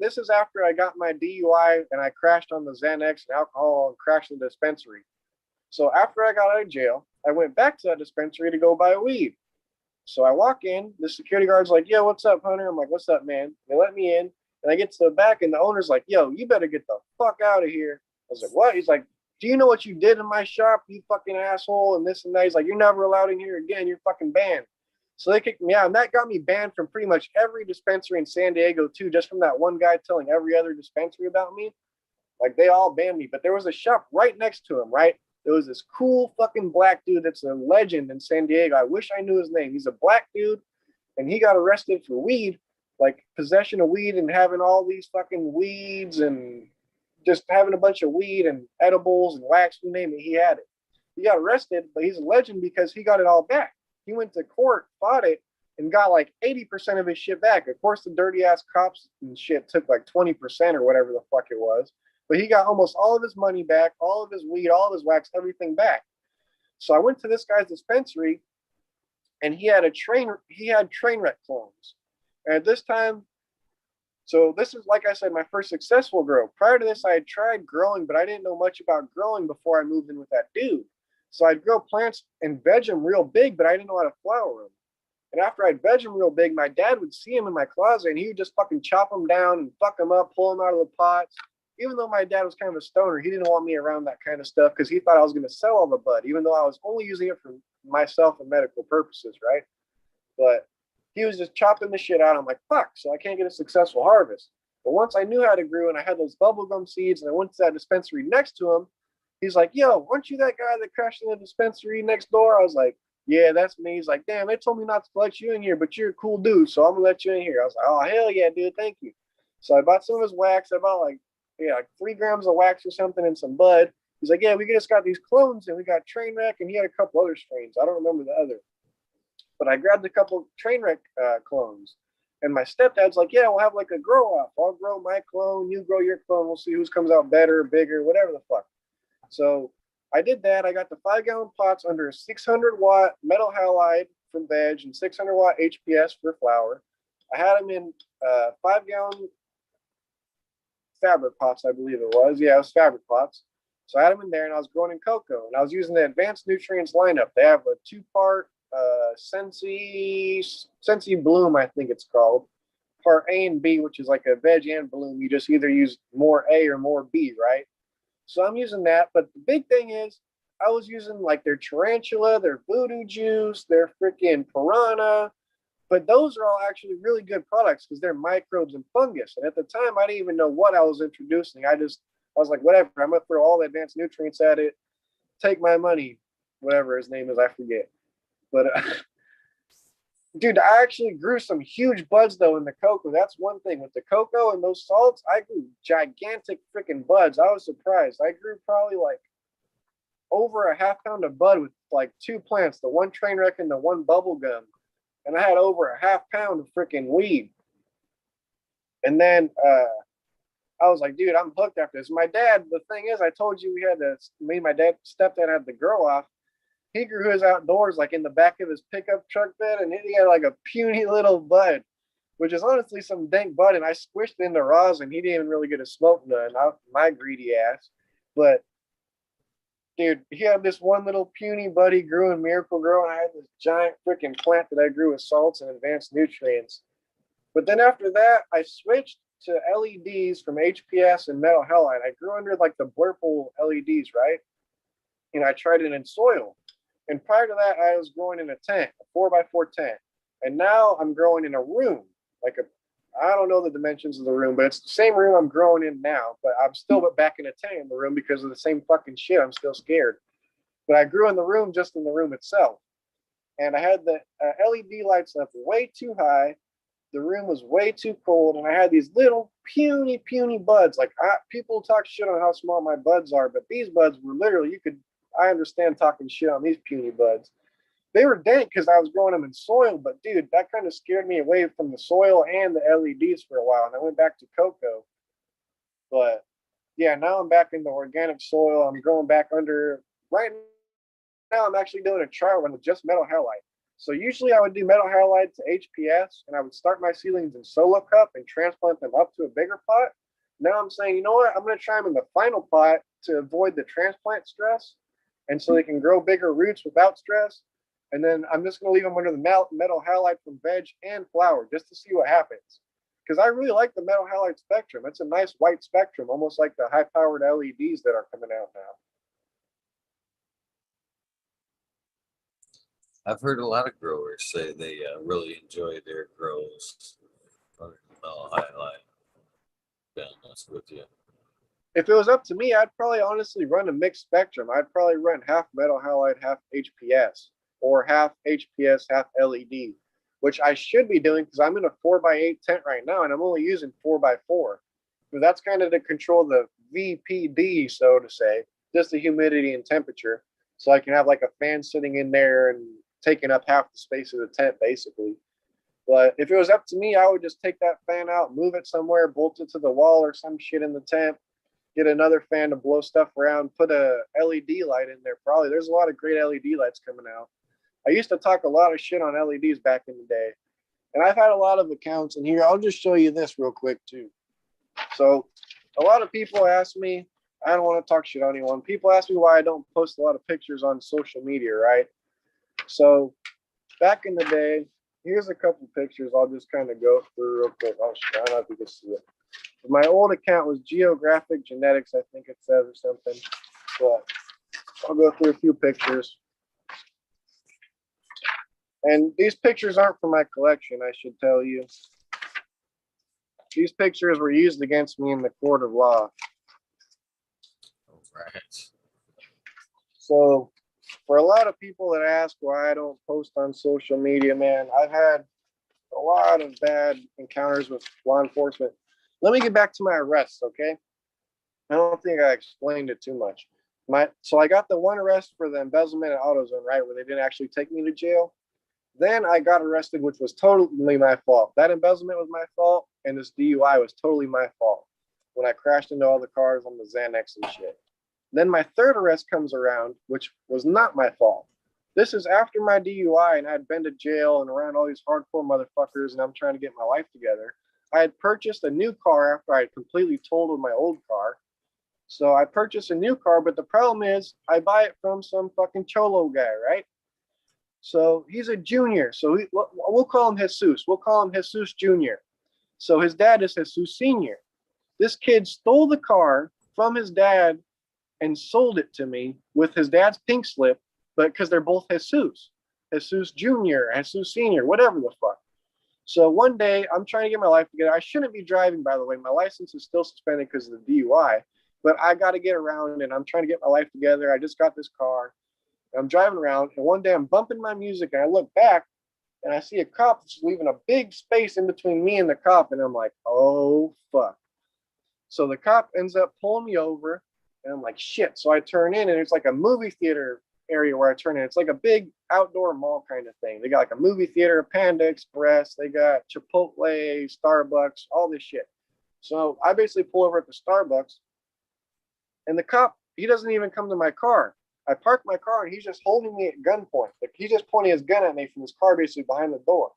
This is after I got my DUI and I crashed on the Xanax and alcohol and crashed in the dispensary. So after I got out of jail, I went back to that dispensary to go buy weed. So I walk in, the security guard's like, "Yo, what's up, Hunter?" I'm like, "What's up, man?" They let me in, and I get to the back, and the owner's like, "Yo, you better get the fuck out of here." I was like, "What?" He's like, "Do you know what you did in my shop, you fucking asshole?" And this and that. He's like, "You're never allowed in here again. You're fucking banned." So they kicked me out, and that got me banned from pretty much every dispensary in San Diego too, just from that one guy telling every other dispensary about me. Like they all banned me, but there was a shop right next to him, right? There was this cool fucking black dude that's a legend in San Diego. I wish I knew his name. He's a black dude, and he got arrested for weed, like possession of weed and having all these fucking weeds and just having a bunch of weed and edibles and wax, you name it, he had it. He got arrested, but he's a legend because he got it all back. He went to court, fought it, and got like 80% of his shit back. Of course, the dirty ass cops and shit took like 20% or whatever the fuck it was. But he got almost all of his money back, all of his weed, all of his wax, everything back. So I went to this guy's dispensary and he had train wreck clones. And at this time, so this is like I said, my first successful grow. Prior to this, I had tried growing, but I didn't know much about growing before I moved in with that dude. So I'd grow plants and veg them real big, but I didn't know how to flower them. And after I'd veg them real big, my dad would see them in my closet and he would just fucking chop them down and fuck them up, pull them out of the pots. Even though my dad was kind of a stoner, he didn't want me around that kind of stuff because he thought I was going to sell all the bud, even though I was only using it for myself and medical purposes, right? But he was just chopping the shit out. I'm like, fuck, so I can't get a successful harvest. But once I knew how to grow and I had those bubblegum seeds and I went to that dispensary next to him, he's like, yo, aren't you that guy that crashed in the dispensary next door? I was like, yeah, that's me. He's like, damn, they told me not to let you in here, but you're a cool dude, so I'm gonna let you in here. I was like, oh, hell yeah, dude, thank you. So I bought some of his wax. I bought like 3 grams of wax or something and some bud. He's like, yeah, we just got these clones and we got Trainwreck, and he had a couple other strains. I don't remember the other. But I grabbed a couple Trainwreck clones. And my stepdad's like, yeah, we'll have like a grow off. I'll grow my clone, you grow your clone. We'll see who's comes out better, bigger, whatever the fuck. So I did that. I got the 5-gallon pots under a 600-watt metal halide from veg and 600-watt HPS for flower. I had them in 5-gallon fabric pots, I believe it was. Yeah, it was fabric pots. So I had them in there, and I was growing in cocoa. And I was using the Advanced Nutrients lineup. They have a 2-part Sensi Bloom, I think it's called. Part A and B, which is like a veg and bloom. You just either use more A or more B, right? So I'm using that. But the big thing is, I was using like their tarantula, their voodoo juice, their freaking piranha. But those are all actually really good products because they're microbes and fungus. And at the time, I didn't even know what I was introducing. I was like, whatever, I'm going to throw all the advanced nutrients at it. Take my money, whatever his name is, I forget. But dude, I actually grew some huge buds though in the cocoa. That's one thing with the cocoa and those salts. I grew gigantic freaking buds. I was surprised. I grew probably like over a half pound of bud with like 2 plants, the one Trainwreck and the one bubble gum, and I had over a half pound of freaking weed. And then I was like, dude, I'm hooked after this. My dad, the thing is, I told you me and my stepdad had the grow off. He grew his outdoors like in the back of his pickup truck bed, and he had like a puny little bud, which is honestly some dank bud. And I squished it into rosin. He didn't even really get a smoke none. My greedy ass. But dude, he had this one little puny bud he grew in Miracle Grow, and I had this giant freaking plant that I grew with salts and advanced nutrients. But then after that, I switched to LEDs from HPS and metal halide. I grew under like the Blurple LEDs, right? And I tried it in soil. And prior to that, I was growing in a tent, a 4x4 tent. And now I'm growing in a room, I don't know the dimensions of the room, but it's the same room I'm growing in now. But I'm still back in a tent in the room because of the same fucking shit. I'm still scared. But I grew in the room, just in the room itself. And I had the LED lights up way too high. The room was way too cold. And I had these little puny buds. People talk shit on how small my buds are, but these buds were literally, I understand talking shit on these puny buds. They were dank because I was growing them in soil, but dude, that kind of scared me away from the soil and the LEDs for a while, and I went back to cocoa. But yeah, now I'm back in the organic soil. I'm growing back under. Right now, I'm actually doing a trial run with just metal halide. So usually I would do metal halide to HPS, and I would start my seedlings in solo cup and transplant them up to a bigger pot. Now I'm saying, you know what? I'm going to try them in the final pot to avoid the transplant stress, and so they can grow bigger roots without stress. And then I'm just going to leave them under the metal halide from veg and flower just to see what happens. Because I really like the metal halide spectrum. It's a nice white spectrum, almost like the high-powered LEDs that are coming out now. I've heard a lot of growers say they really enjoy their grows under the metal halide. Be honest with you. If it was up to me, I'd probably honestly run a mixed spectrum. I'd probably run half metal halide, half HPS, or half HPS, half LED, which I should be doing because I'm in a 4x8 tent right now, and I'm only using 4x4. So that's kind of to control the VPD, so to say, just the humidity and temperature. So I can have like a fan sitting in there and taking up half the space of the tent, basically. But if it was up to me, I would just take that fan out, move it somewhere, bolt it to the wall or some shit in the tent, get another fan to blow stuff around, put a LED light in there. Probably there's a lot of great LED lights coming out. I used to talk a lot of shit on LEDs back in the day, and I've had a lot of accounts. And here, I'll just show you this real quick too. So a lot of people ask me, I don't want to talk shit on anyone. People ask me why I don't post a lot of pictures on social media, right? So back in the day, here's a couple pictures I'll just kind of go through real quick. Oh shit, I don't know if you can see it. My old account was Geographic Genetics, I think it says, or something. But I'll go through a few pictures. And these pictures aren't for my collection, I should tell you. These pictures were used against me in the court of law. All right. So, for a lot of people that ask why I don't post on social media, man, I've had a lot of bad encounters with law enforcement. Let me get back to my arrests, okay? I don't think I explained it too much. So I got the one arrest for the embezzlement at AutoZone, right, where they didn't actually take me to jail. Then I got arrested, which was totally my fault. That embezzlement was my fault, and this DUI was totally my fault when I crashed into all the cars on the Xanax and shit. Then my third arrest comes around, which was not my fault. This is after my DUI, and I'd been to jail and around all these hardcore motherfuckers, and I'm trying to get my life together. I had purchased a new car after I had completely totaled my old car. So I purchased a new car, but the problem is I buy it from some fucking cholo guy, right? So he's a junior. So we'll call him Jesus. We'll call him Jesus Jr. So his dad is Jesus Sr. This kid stole the car from his dad and sold it to me with his dad's pink slip, but because they're both Jesus Jr., Jesus Sr., whatever the fuck. So one day I'm trying to get my life together. I shouldn't be driving, by the way. My license is still suspended because of the DUI, but I got to get around and I'm trying to get my life together. I just got this car. I'm driving around, and one day I'm bumping my music, and I look back, and I see a cop that's leaving a big space in between me and the cop, and I'm like, oh, fuck. So the cop ends up pulling me over, and I'm like, shit. So I turn in, and it's like a movie theater area where I turn in. It's like a big outdoor mall kind of thing. They got like a movie theater, a Panda Express, they got Chipotle, Starbucks, all this shit. So I basically pull over at the Starbucks, and the cop, he doesn't even come to my car. I parked my car and he's just holding me at gunpoint. Like he's just pointing his gun at me from his car basically behind the door.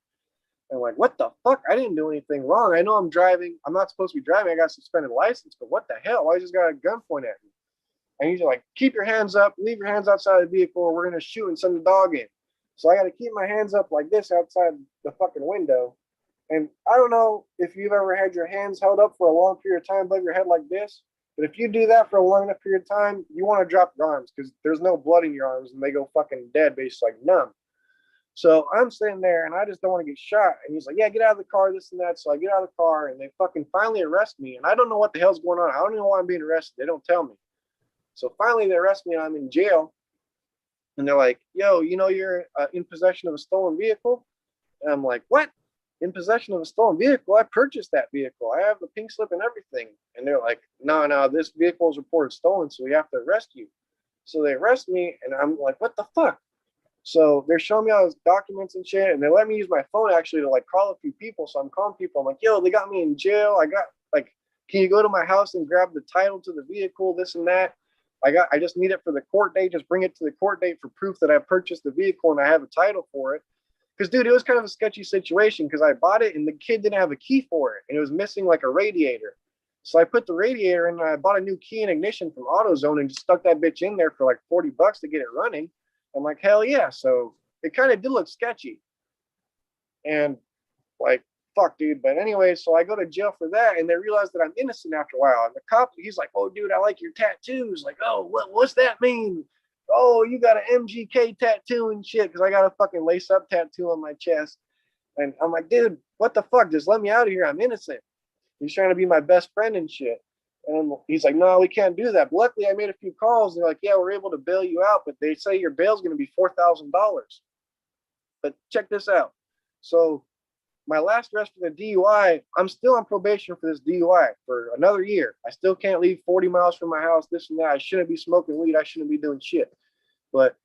And I'm like, what the fuck? I didn't do anything wrong. I know I'm driving. I'm not supposed to be driving. I got a suspended license, but what the hell? Why just got a gunpoint at me? And he's like, keep your hands up, leave your hands outside the vehicle, or we're gonna shoot and send the dog in. So I gotta keep my hands up like this outside the fucking window. And I don't know if you've ever had your hands held up for a long period of time above your head like this. But if you do that for a long enough period of time, you want to drop your arms because there's no blood in your arms and they go fucking dead, basically like numb. So I'm sitting there and I just don't want to get shot. And he's like, yeah, get out of the car, this and that. So I get out of the car and they fucking finally arrest me. And I don't know what the hell's going on. I don't know why I'm being arrested. They don't tell me. So finally they arrest me and I'm in jail. And they're like, yo, you know, you're in possession of a stolen vehicle. And I'm like, what? In possession of a stolen vehicle? I purchased that vehicle. I have the pink slip and everything. And they're like, no, this vehicle is reported stolen, so we have to arrest you. So they arrest me, and I'm like, what the fuck? So they're showing me all those documents and shit, and they let me use my phone actually to like call a few people. So I'm calling people. I'm like, yo, they got me in jail. I got like, can you go to my house and grab the title to the vehicle, this and that? I just need it for the court date. Just bring it to the court date for proof that I purchased the vehicle and I have a title for it. Because, dude, it was kind of a sketchy situation because I bought it and the kid didn't have a key for it. And it was missing like a radiator. So I put the radiator in and I bought a new key and ignition from AutoZone and just stuck that bitch in there for like $40 to get it running. I'm like, hell yeah. So it kind of did look sketchy. And like, fuck, dude. But anyway, so I go to jail for that and they realize that I'm innocent after a while. And the cop, he's like, oh, dude, I like your tattoos. Like, oh, what's that mean? Oh, you got an MGK tattoo and shit, because I got a fucking lace up tattoo on my chest. And I'm like, dude, what the fuck? Just let me out of here. I'm innocent. He's trying to be my best friend and shit. And he's like, no, we can't do that. But luckily, I made a few calls. And they're like, yeah, we're able to bail you out, but they say your bail's going to be $4,000. But check this out. So my last arrest for the DUI, I'm still on probation for this DUI for another year. I still can't leave 40 miles from my house, this and that. I shouldn't be smoking weed. I shouldn't be doing shit. But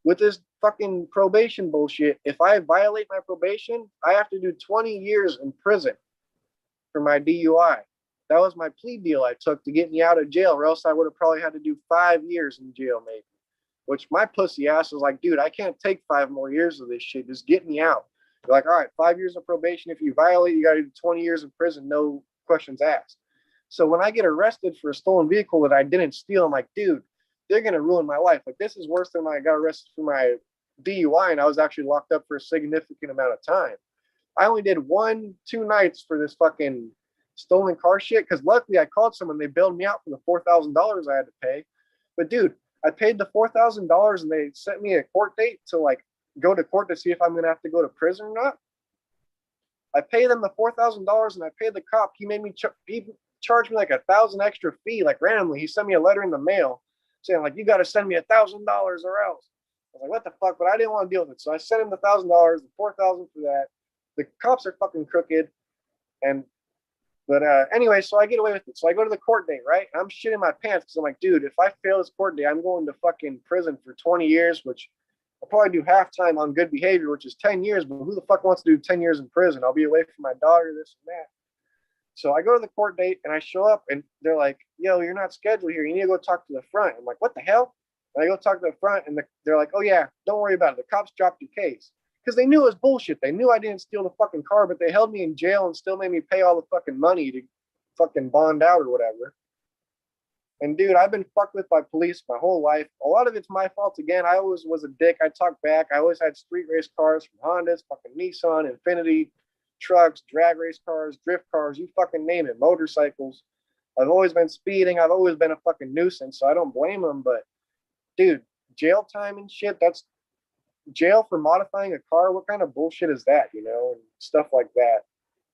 with this fucking probation bullshit, if I violate my probation, I have to do 20 years in prison for my DUI. That was my plea deal I took to get me out of jail, or else I would have probably had to do 5 years in jail, maybe. Which my pussy ass was like, dude, I can't take 5 more years of this shit. Just get me out. They're like, all right, 5 years of probation. If you violate, you got to do 20 years in prison, no questions asked. So when I get arrested for a stolen vehicle that I didn't steal, I'm like, dude, they're going to ruin my life. Like, this is worse than when I got arrested for my DUI and I was actually locked up for a significant amount of time. I only did 1-2 nights for this fucking stolen car shit, because luckily I called someone. They bailed me out for the $4,000 I had to pay. But dude, I paid the $4,000 and they sent me a court date to like go to court to see if I'm gonna have to go to prison or not. I pay them the $4,000 and I pay the cop. He made me he charged me like $1,000 extra fee, like randomly. He sent me a letter in the mail saying like, you got to send me $1,000 or else. I was like, what the fuck? But I didn't want to deal with it, so I sent him the $1,000, the $4,000 for that. The cops are fucking crooked, and but anyway, so I get away with it. So I go to the court date, right? And I'm shitting my pants because I'm like, dude, if I fail this court date, I'm going to fucking prison for 20 years, which I'll probably do half time on good behavior, which is 10 years. But who the fuck wants to do 10 years in prison? I'll be away from my daughter, this and that. So I go to the court date and I show up and they're like, yo, you're not scheduled here. You need to go talk to the front. I'm like, what the hell? And I go talk to the front and they're like, oh yeah, don't worry about it. The cops dropped your case. Because they knew it was bullshit. They knew I didn't steal the fucking car, but they held me in jail and still made me pay all the fucking money to fucking bond out or whatever. And dude, I've been fucked with by police my whole life. A lot of it's my fault again. I always was a dick. I talk back. I always had street race cars from Hondas, fucking Nissan, Infiniti, trucks, drag race cars, drift cars, you fucking name it, motorcycles. I've always been speeding. I've always been a fucking nuisance, so I don't blame them. But dude, jail time and shit, that's jail for modifying a car. What kind of bullshit is that, you know, and stuff like that.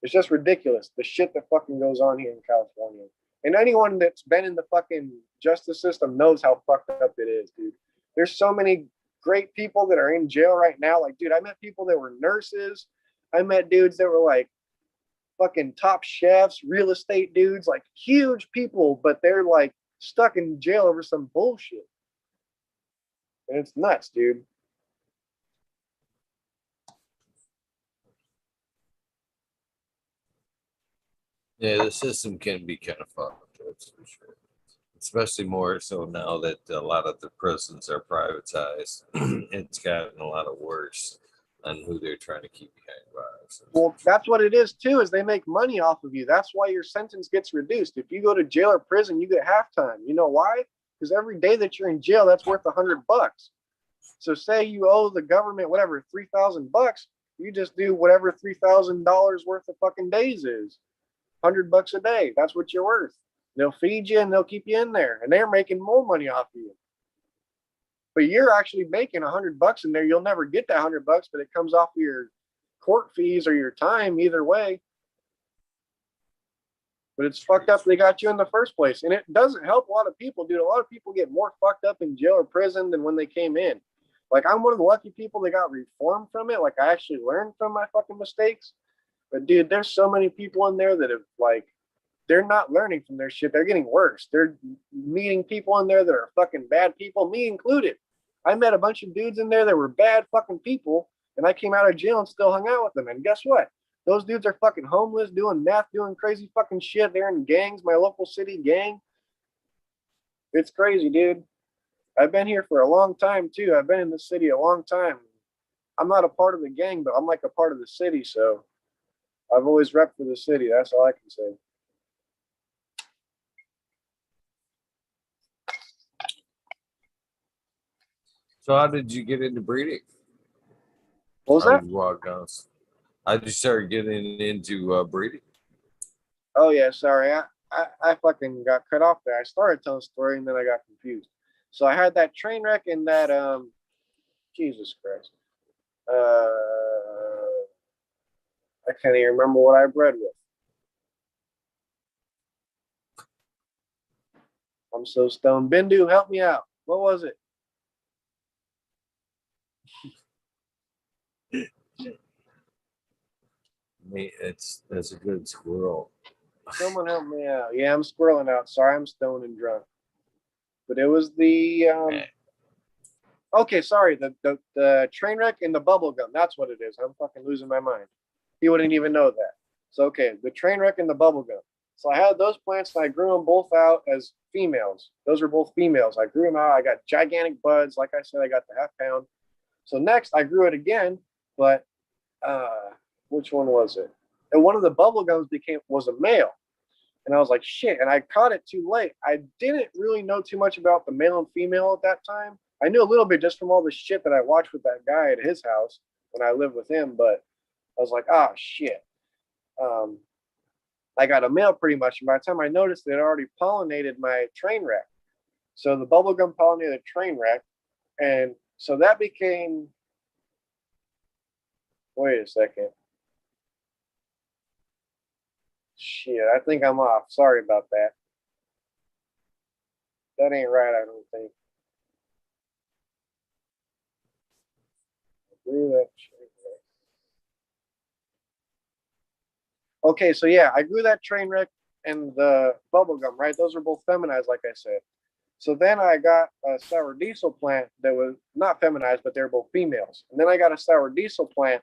It's just ridiculous, the shit that fucking goes on here in California. And anyone that's been in the fucking justice system knows how fucked up it is, dude. There's so many great people that are in jail right now. Like, dude, I met people that were nurses. I met dudes that were like fucking top chefs, real estate dudes, like huge people, but they're like stuck in jail over some bullshit. And it's nuts, dude. Yeah, the system can be kind of fucked, that's for sure. Especially more so now that a lot of the prisons are privatized. It's gotten a lot of worse on who they're trying to keep behind bars. Well, that's what it is too, is they make money off of you. That's why your sentence gets reduced. If you go to jail or prison, you get halftime. You know why? Because every day that you're in jail, that's worth $100. So say you owe the government whatever $3,000, you just do whatever $3,000 worth of fucking days is. $100 a day. That's what you're worth. They'll feed you and they'll keep you in there, and they're making more money off of you. But you're actually making $100 in there. You'll never get that $100, but it comes off of your court fees or your time, either way. But it's fucked up they got you in the first place. And it doesn't help a lot of people, dude. A lot of people get more fucked up in jail or prison than when they came in. Like, I'm one of the lucky people that got reformed from it. Like, I actually learned from my fucking mistakes. But dude, there's so many people in there that have like, they're not learning from their shit. They're getting worse. They're meeting people in there that are fucking bad people, me included. I met a bunch of dudes in there that were bad fucking people, and I came out of jail and still hung out with them. And guess what? Those dudes are fucking homeless, doing meth, doing crazy fucking shit. They're in gangs, my local city gang. It's crazy, dude. I've been here for a long time too. I've been in the city a long time. I'm not a part of the gang, but I'm like a part of the city, so I've always repped for the city. That's all I can say. So how did you get into breeding? What was How that? did you walk down? How did you start getting into breeding? Oh yeah, sorry. I fucking got cut off there. I started telling a story and then I got confused. So I had that train wreck and that Jesus Christ. I can't even remember what I bred with. I'm so stoned. Bindu, help me out. What was it? That's a good squirrel. Someone help me out. Yeah, I'm squirreling out. Sorry, I'm stoned and drunk. But it was the okay, sorry, the train wreck and the bubble gum. That's what it is. I'm fucking losing my mind. He wouldn't even know that. So okay, the train wreck and the bubble gum. So I had those plants and I grew them both out as females. Those were both females. I grew them out. I got gigantic buds. Like I said, I got the half pound. So next I grew it again, but which one was it? And one of the bubble gums was a male. And I was like, shit. And I caught it too late. I didn't really know too much about the male and female at that time. I knew a little bit just from all the shit that I watched with that guy at his house when I lived with him. But I was like, oh, shit. I got a male pretty much. And by the time I noticed, it had already pollinated my train wreck. So the bubblegum pollinated the train wreck. And so that became Wait a second. Shit, I think I'm off. Sorry about that. That ain't right, I don't think. Agree that Okay, so yeah, I grew that train wreck and the bubble gum, right? Those are both feminized, like I said. So then I got a sour diesel plant that was not feminized, but they're both females. And then I got a sour diesel plant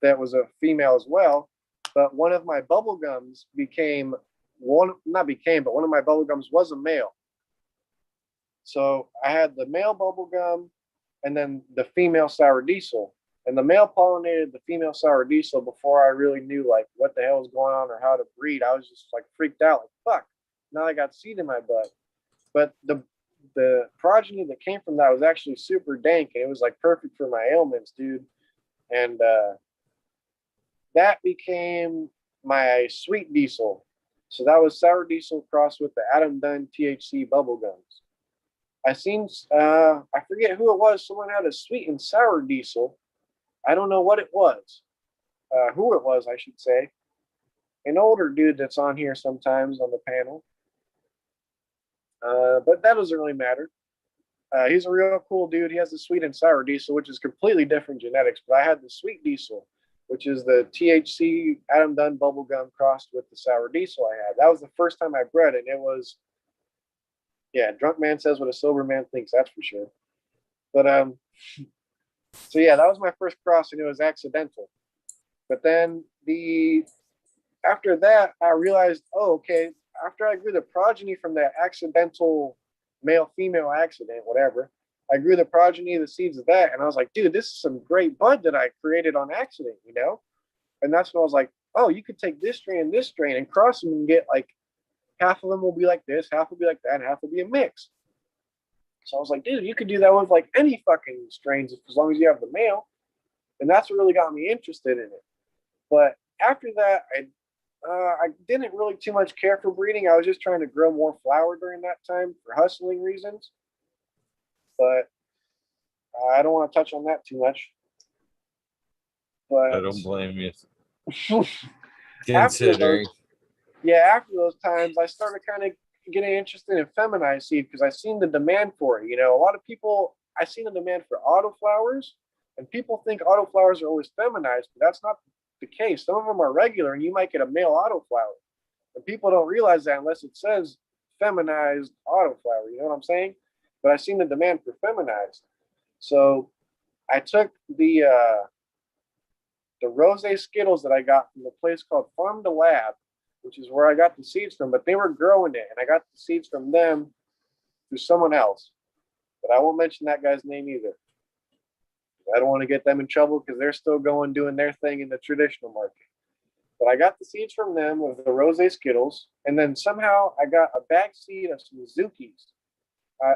that was a female as well. But one of my bubble gums became one, not became, but one of my bubble gums was a male. So I had the male bubble gum and then the female sour diesel. And the male pollinated the female sour diesel before I really knew like what the hell was going on or how to breed. I was just like freaked out, like fuck. Now I got seed in my butt. But the progeny that came from that was actually super dank and it was like perfect for my ailments, dude. And that became my sweet diesel. So that was sour diesel crossed with the Adam Dunn THC bubble gums. I seen I forget who it was. Someone had a sweet and sour diesel. I don't know what it was. Who it was, I should say. An older dude that's on here sometimes on the panel. But that doesn't really matter. He's a real cool dude. He has the sweet and sour diesel, which is completely different genetics. But I had the sweet diesel, which is the THC Adam Dunn bubblegum crossed with the sour diesel I had. That was the first time I bred it. And it was, yeah, drunk man says what a sober man thinks, that's for sure. But so yeah, that was my first cross and it was accidental. But then the after that, I realized, oh, okay, after I grew the progeny from that accidental male female accident, whatever, I grew the progeny, the seeds of that, and I was like, dude, this is some great bud that I created on accident, you know? And that's when I was like, oh, you could take this strain and cross them and get like half of them will be like this, half will be like that, and half will be a mix. So I was like, dude, you could do that with like any fucking strains as long as you have the male. And that's what really got me interested in it. But after that, I didn't really too much care for breeding. I was just trying to grow more flower during that time for hustling reasons. But I don't want to touch on that too much. But I don't blame you. after Considering. after those times, I started kind of getting interested in feminized seed because I seen the demand for it. You know, a lot of people, I seen the demand for autoflowers, and people think autoflowers are always feminized, but that's not the case. Some of them are regular, and you might get a male autoflower. And people don't realize that unless it says feminized autoflower. You know what I'm saying? But I seen the demand for feminized. So I took the rose Skittles that I got from the place called Farm to Lab, which is where I got the seeds from, but they were growing it, and I got the seeds from them through someone else. But I won't mention that guy's name either. I don't want to get them in trouble because they're still going doing their thing in the traditional market. But I got the seeds from them with the rose Skittles, and then somehow I got a bag seed of some Zukis. I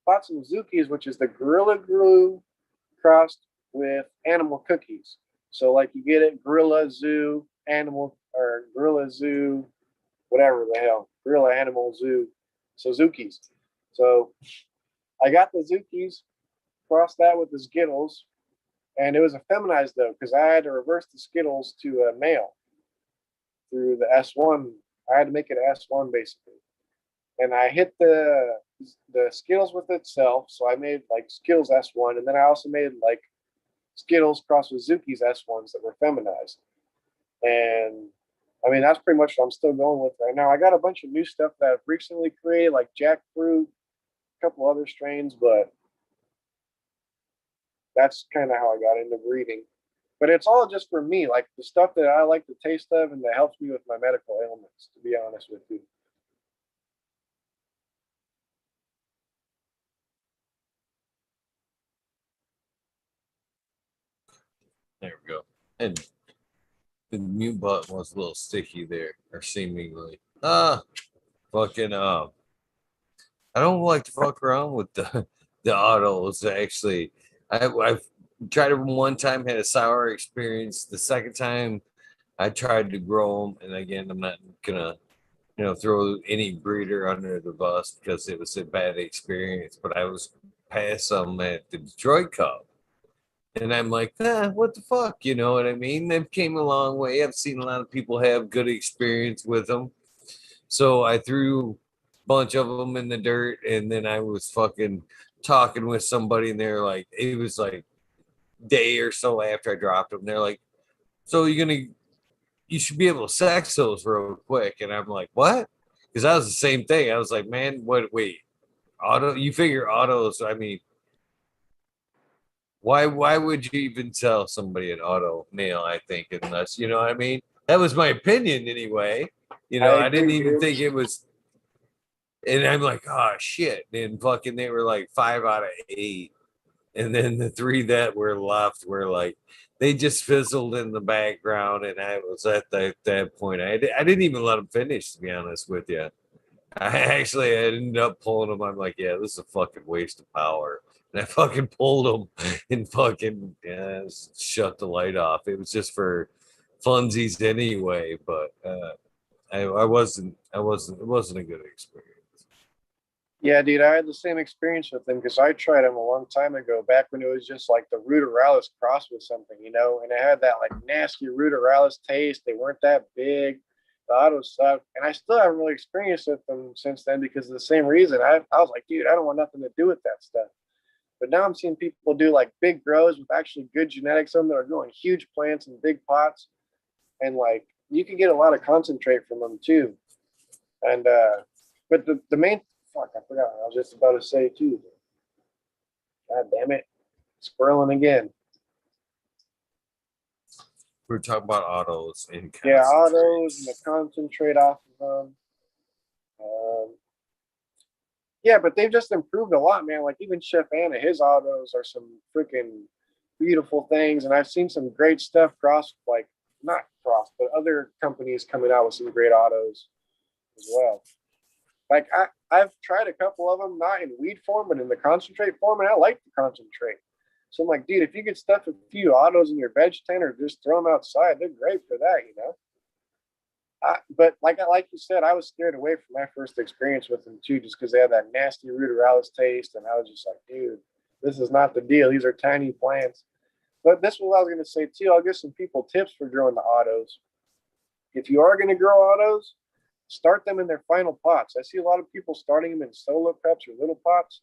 bought some Zukis, which is the Gorilla Glue crossed with animal cookies. So like you get it, Gorilla Zoo Animal or Gorilla Zoo, whatever the hell, Gorilla Animal Zoo. So Zukis. So I got the Zukis, crossed that with the Skittles, and it was a feminized though because I had to reverse the Skittles to a male through the S1. I had to make it S1 basically, and I hit the Skittles with itself. So I made like Skittles S1, and then I also made like Skittles crossed with Zuki's S1s that were feminized. And I mean, that's pretty much what I'm still going with right now. I got a bunch of new stuff that I've recently created, like jackfruit, a couple other strains, but that's kind of how I got into breeding. But it's all just for me, like the stuff that I like the taste of and that helps me with my medical ailments, to be honest with you. There we go. And the mute button was a little sticky there, or seemingly. Fucking I don't like to fuck around with the autos. Actually, I've tried it one time, had a sour experience. The second time, I tried to grow them, and again, I'm not gonna throw any breeder under the bus because it was a bad experience. But I was past them at the Detroit Cup, And I'm like, what the fuck? You know what I mean? They've came a long way. I've seen a lot of people have good experience with them. So I threw a bunch of them in the dirt, and then I was fucking talking with somebody, and they're like, it was like day or so after I dropped them. They're like, so you should be able to sex those real quick. And I'm like, what? Because that was the same thing. I was like, man, what? Wait, auto? You figure autos? I mean, why would you even tell somebody an auto male? I think unless you know what I mean. That was my opinion anyway. You I know, I didn't agree, even dude. think it was. And I'm like, oh shit. And fucking, they were like 5 out of 8. And then the three that were left were like, they just fizzled in the background. And I was at that point. I didn't even let them finish, to be honest with you. I ended up pulling them. I'm like, yeah, this is a fucking waste of power. And I fucking pulled them and fucking shut the light off. It was just for funsies anyway. But it wasn't a good experience. Yeah, dude, I had the same experience with them because I tried them a long time ago, back when it was just like the Ruderalis crossed with something, and it had that like nasty Ruderalis taste. They weren't that big. The autos sucked, and I still haven't really experienced with them since then because of the same reason. I was like, dude, I don't want nothing to do with that stuff. But now I'm seeing people do like big grows with actually good genetics on them that are growing huge plants in big pots, and like you can get a lot of concentrate from them too. And but the main fuck, I forgot what I was just about to say too. God damn it. Squirreling again. We were talking about autos and Yeah, autos and the concentrates. concentrate off of them. Um, yeah, but they've just improved a lot, man. Like even Chef Anna, his autos are some freaking beautiful things. And I've seen some great stuff cross, like not cross, but other companies coming out with some great autos as well. Like I've tried a couple of them, not in weed form, but in the concentrate form, and I like the concentrate. So I'm like, dude, if you could stuff a few autos in your veg tent or just throw them outside, they're great for that. But like you said, I was scared away from my first experience with them too, just because they had that nasty Ruderalis taste, and I was just like, dude, this is not the deal. These are tiny plants. But this was what I was going to say too. I'll give some people tips for growing the autos. If you are going to grow autos, start them in their final pots. I see a lot of people starting them in solo cups or little pots.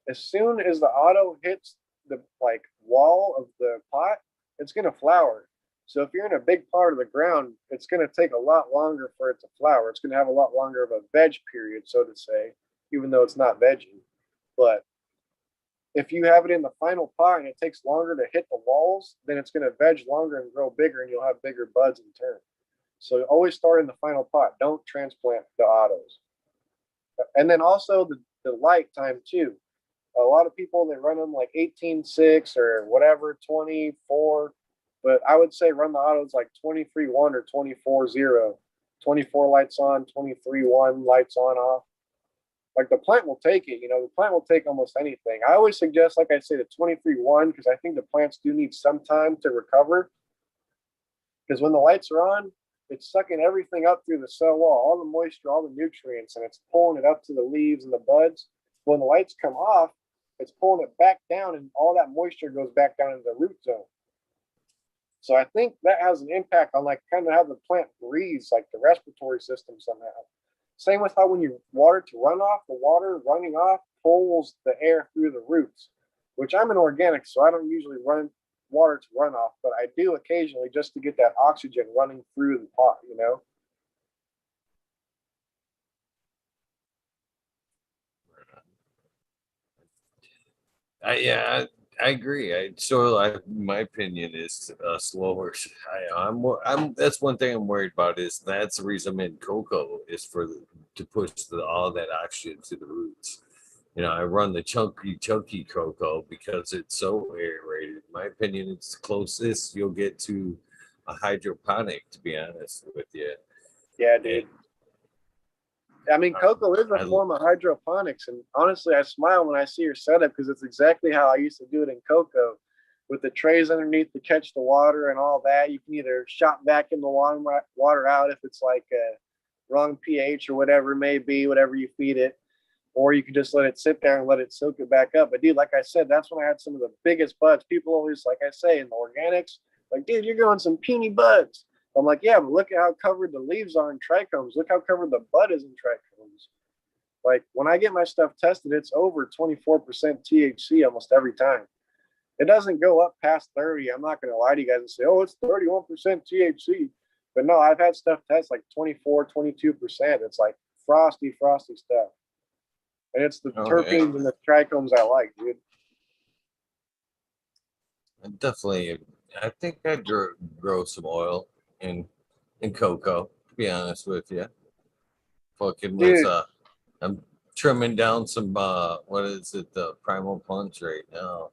As soon as the auto hits the like wall of the pot, it's going to flower. So if you're in a big part of the ground, it's going to take a lot longer for it to flower. It's going to have a lot longer of a veg period, so to say, even though it's not vegging. But if you have it in the final pot and it takes longer to hit the walls, then it's going to veg longer and grow bigger, and you'll have bigger buds in turn. So always start in the final pot. Don't transplant the autos. And then also the light time too. A lot of people they run them like 18.6 or whatever, 24. But I would say run the autos like 23.1 or 24.0. 24 lights on, 23.1 lights on off. Like the plant will take it, the plant will take almost anything. I always suggest, like I say, the 23.1 because I think the plants do need some time to recover. Because when the lights are on, it's sucking everything up through the cell wall, all the moisture, all the nutrients, and it's pulling it up to the leaves and the buds. When the lights come off, it's pulling it back down, and all that moisture goes back down into the root zone. So I think that has an impact on like kind of how the plant breathes, like the respiratory system somehow. Same with how when you water to run off, the water running off pulls the air through the roots, which I'm an organic, so I don't usually run water to run off, but I do occasionally just to get that oxygen running through the pot. I agree. My opinion is slower. I'm that's one thing I'm worried about is that's the reason I'm in cocoa is to push all that oxygen to the roots. I run the chunky cocoa because it's so aerated. In my opinion, it's the closest you'll get to a hydroponic, to be honest with you. Yeah, And dude. I mean, cocoa is a I, form of hydroponics, and honestly, I smile when I see your setup because it's exactly how I used to do it in cocoa, with the trays underneath to catch the water and all that. You can either shot back in the water out if it's like a wrong pH or whatever it may be, whatever you feed it. or you could just let it sit there and let it soak it back up. But dude, like I said, that's when I had some of the biggest buds. People always, like I say, in the organics, like, dude, you're growing some puny buds. I'm like, yeah, but look at how covered the leaves are in trichomes. Look how covered the bud is in trichomes. Like when I get my stuff tested, it's over 24% THC almost every time. It doesn't go up past 30. I'm not going to lie to you guys and say, oh, it's 31% THC. But no, I've had stuff test like 24, 22%. It's like frosty stuff. And it's the terpenes and the trichomes I like, dude. Definitely. I think I'd grow some oil in cocoa, to be honest with you. Fucking with, Dude, I'm trimming down some, what is it, the Primal Punch right now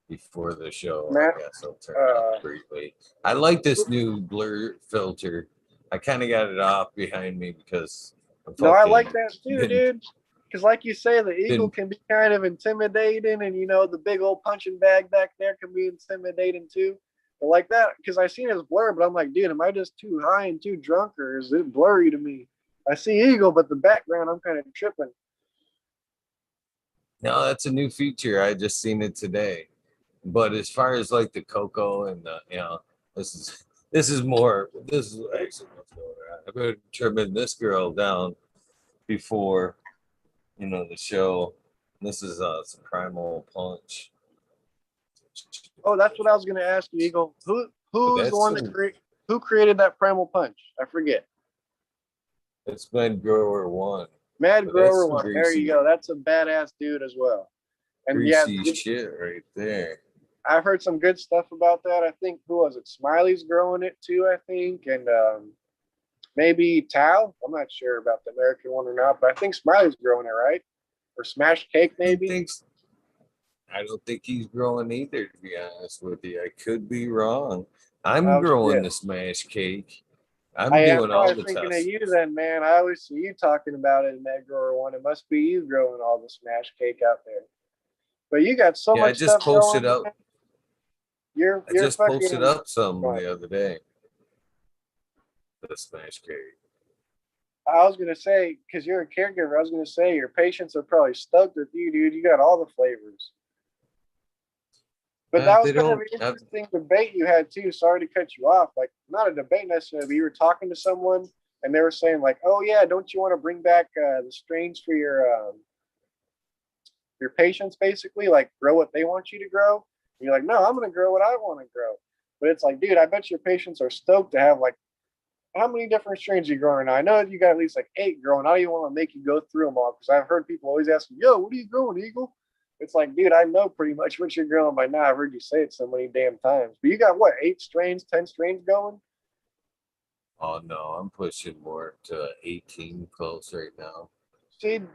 before the show. Matt, I guess I'll turn it up briefly. I like this new blur filter. I kind of got it off behind me because no, I like that too, dude. Because like you say, the eagle can be kind of intimidating, and you know the big old punching bag back there can be intimidating too. But like that, because I seen his blur, but I'm like, dude, am I just too high and too drunk, or is it blurry to me? I see eagle, but the background, I'm kind of tripping. No, that's a new feature. I just seen it today. But as far as like the cocoa and the, this is actually what's going on. I've been trimming this girl down before, the show. This is some Primal Punch. Oh, that's what I was gonna ask you, Eagle. Who's the one who created that Primal Punch? I forget. It's Mad Grower 1. Mad Grower 1. There you go. That's a badass dude as well. And greasy shit right there. I've heard some good stuff about that. I think, who was it? Smiley's growing it too, I think. And maybe Tao. I'm not sure about the American one or not, but I think Smiley's growing it, right? Or Smash Cake, maybe? I don't think he's growing either, to be honest with you. I could be wrong. I'm growing the Smash Cake. I'm doing all the tests. I was thinking of you then, man. I always see you talking about it in Mad Grower 1. It must be you growing all the Smash Cake out there. But you got so much stuff going. I just posted up some the other day. The Smash Cake. I was gonna say, because you're a caregiver, I was gonna say your patients are probably stoked with you, dude. You got all the flavors. But that was kind of an interesting debate you had too. Sorry to cut you off. Like, not a debate necessarily, but you were talking to someone and they were saying like, "Oh yeah, don't you want to bring back the strains for your patients? Basically, like grow what they want you to grow." And you're like, "No, I'm gonna grow what I want to grow." But it's like, dude, I bet your patients are stoked to have like, how many different strains are you growing now? I know you got at least like 8 growing. I don't even want to make you go through them all because I've heard people always ask me, "Yo, what are you growing, Eagle?" It's like, dude, I know pretty much what you're growing by now. I've heard you say it so many damn times. But you got what, 8 strains, 10 strains going? Oh no, I'm pushing more to 18 close right now. See, at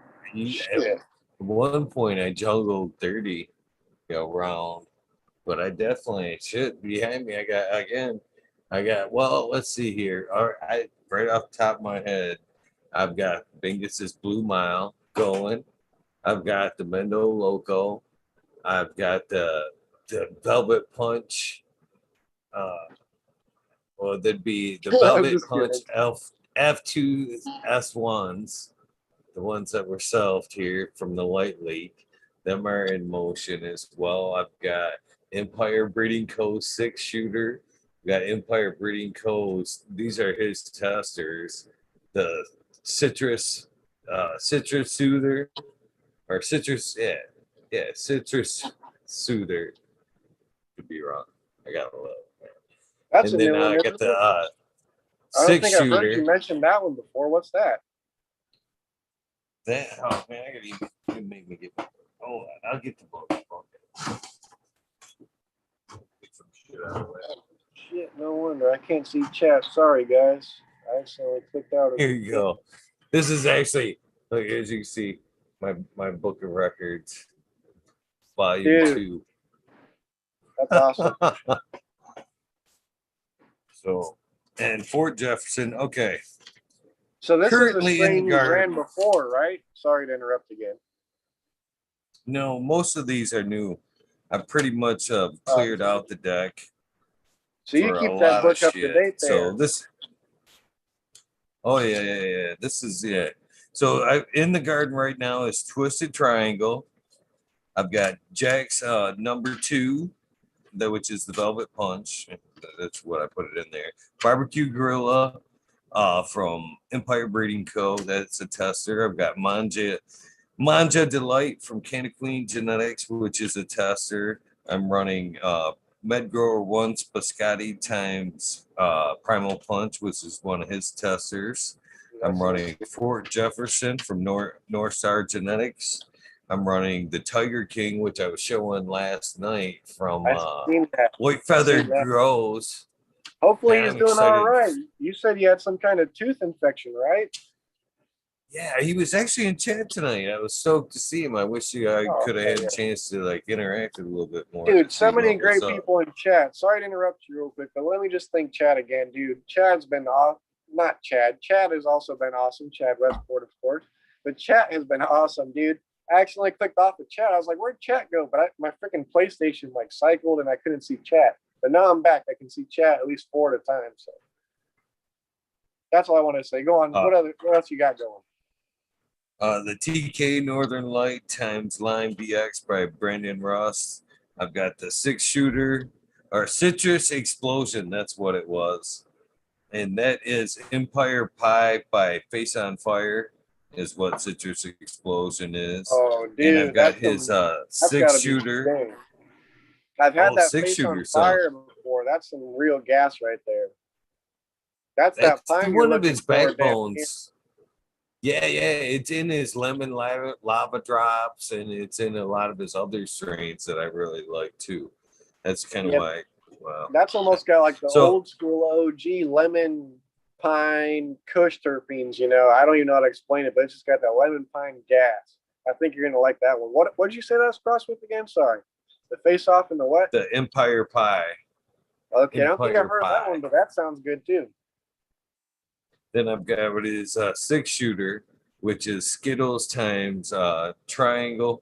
one point I jungled 30 round, but I definitely should. Behind me, I got. Well, let's see here. All right, right off the top of my head, I've got Bingus's Blue Mile going. I've got the Mendo Loco. I've got the Velvet Punch. Well, there'd be the Velvet Punch F2 S1s, the ones that were selfed here from the Light Leak. Them are in motion as well. I've got Empire Breeding Co. 6-shooter. We got Empire Breeding Co.'s. These are his testers. The Citrus Soother. Or Citrus, Citrus Soother. Could be wrong. I got a little. That's and a then I got the 6-shooter. I've heard you mention that one before. What's that? Oh man, I gotta make me get. Oh, I'll get the book. Shit, no wonder I can't see chat. Sorry, guys. I accidentally clicked out. Here you go. This is actually, look, as you can see, my book of records, volume 2. That's awesome. So, and Fort Jefferson, okay. So this currently is a strain you ran before, right? Sorry to interrupt again. No, most of these are new. I've pretty much cleared out the deck. So you keep that book up to date there. So this, oh yeah. This is So in the garden right now is Twisted Triangle. I've got Jack's number 2, which is the Velvet Punch. That's what I put it in there. Barbecue Gorilla from Empire Breeding Co. That's a tester. I've got Manja Delight from Candy Queen Genetics, which is a tester. I'm running Medgrower 1 Biscotti times Primal Punch, which is one of his testers. I'm running Fort Jefferson from North Star Genetics. I'm running the Tiger King, which I was showing last night from White Feather Grows. Hopefully he's doing all right. You said he had some kind of tooth infection, right? Yeah, he was actually in chat tonight. I was stoked to see him. I wish I could have had a chance to like interact a little bit more. Dude, so many great people in chat. Sorry to interrupt you real quick, but let me just thank Chad again, dude. Chad's been not Chad. Chad has also been awesome. Chad Westport, of course. But chat has been awesome, dude. I accidentally clicked off the chat. I was like, where'd chat go? But my freaking PlayStation like cycled and I couldn't see chat. But now I'm back. I can see chat at least 4 at a time. So that's all I want to say. Go on. What else you got going? The TK Northern Light times Lime BX by Brandon Ross. I've got the 6-shooter or Citrus Explosion. That's what it was. And that is Empire Pie by Face on Fire is what Citrus Explosion is. Oh, dude. And I've got his 6-shooter. I've had that Face on Fire before. That's some real gas right there. That's that one of his backbones. Yeah, it's in his lemon lava drops, and it's in a lot of his other strains that I really like too. That's kind of why. Wow. That's almost got like the old school OG lemon pine kush terpenes. You know, I don't even know how to explain it, but it's just got that lemon pine gas. I think you're gonna like that one. What did you say that's crossed with again? Sorry, the Face Off and the what? The Empire Pie. Okay, I don't think I've heard that one, but that sounds good too. Then I've got what is a 6-shooter, which is Skittles times Triangle.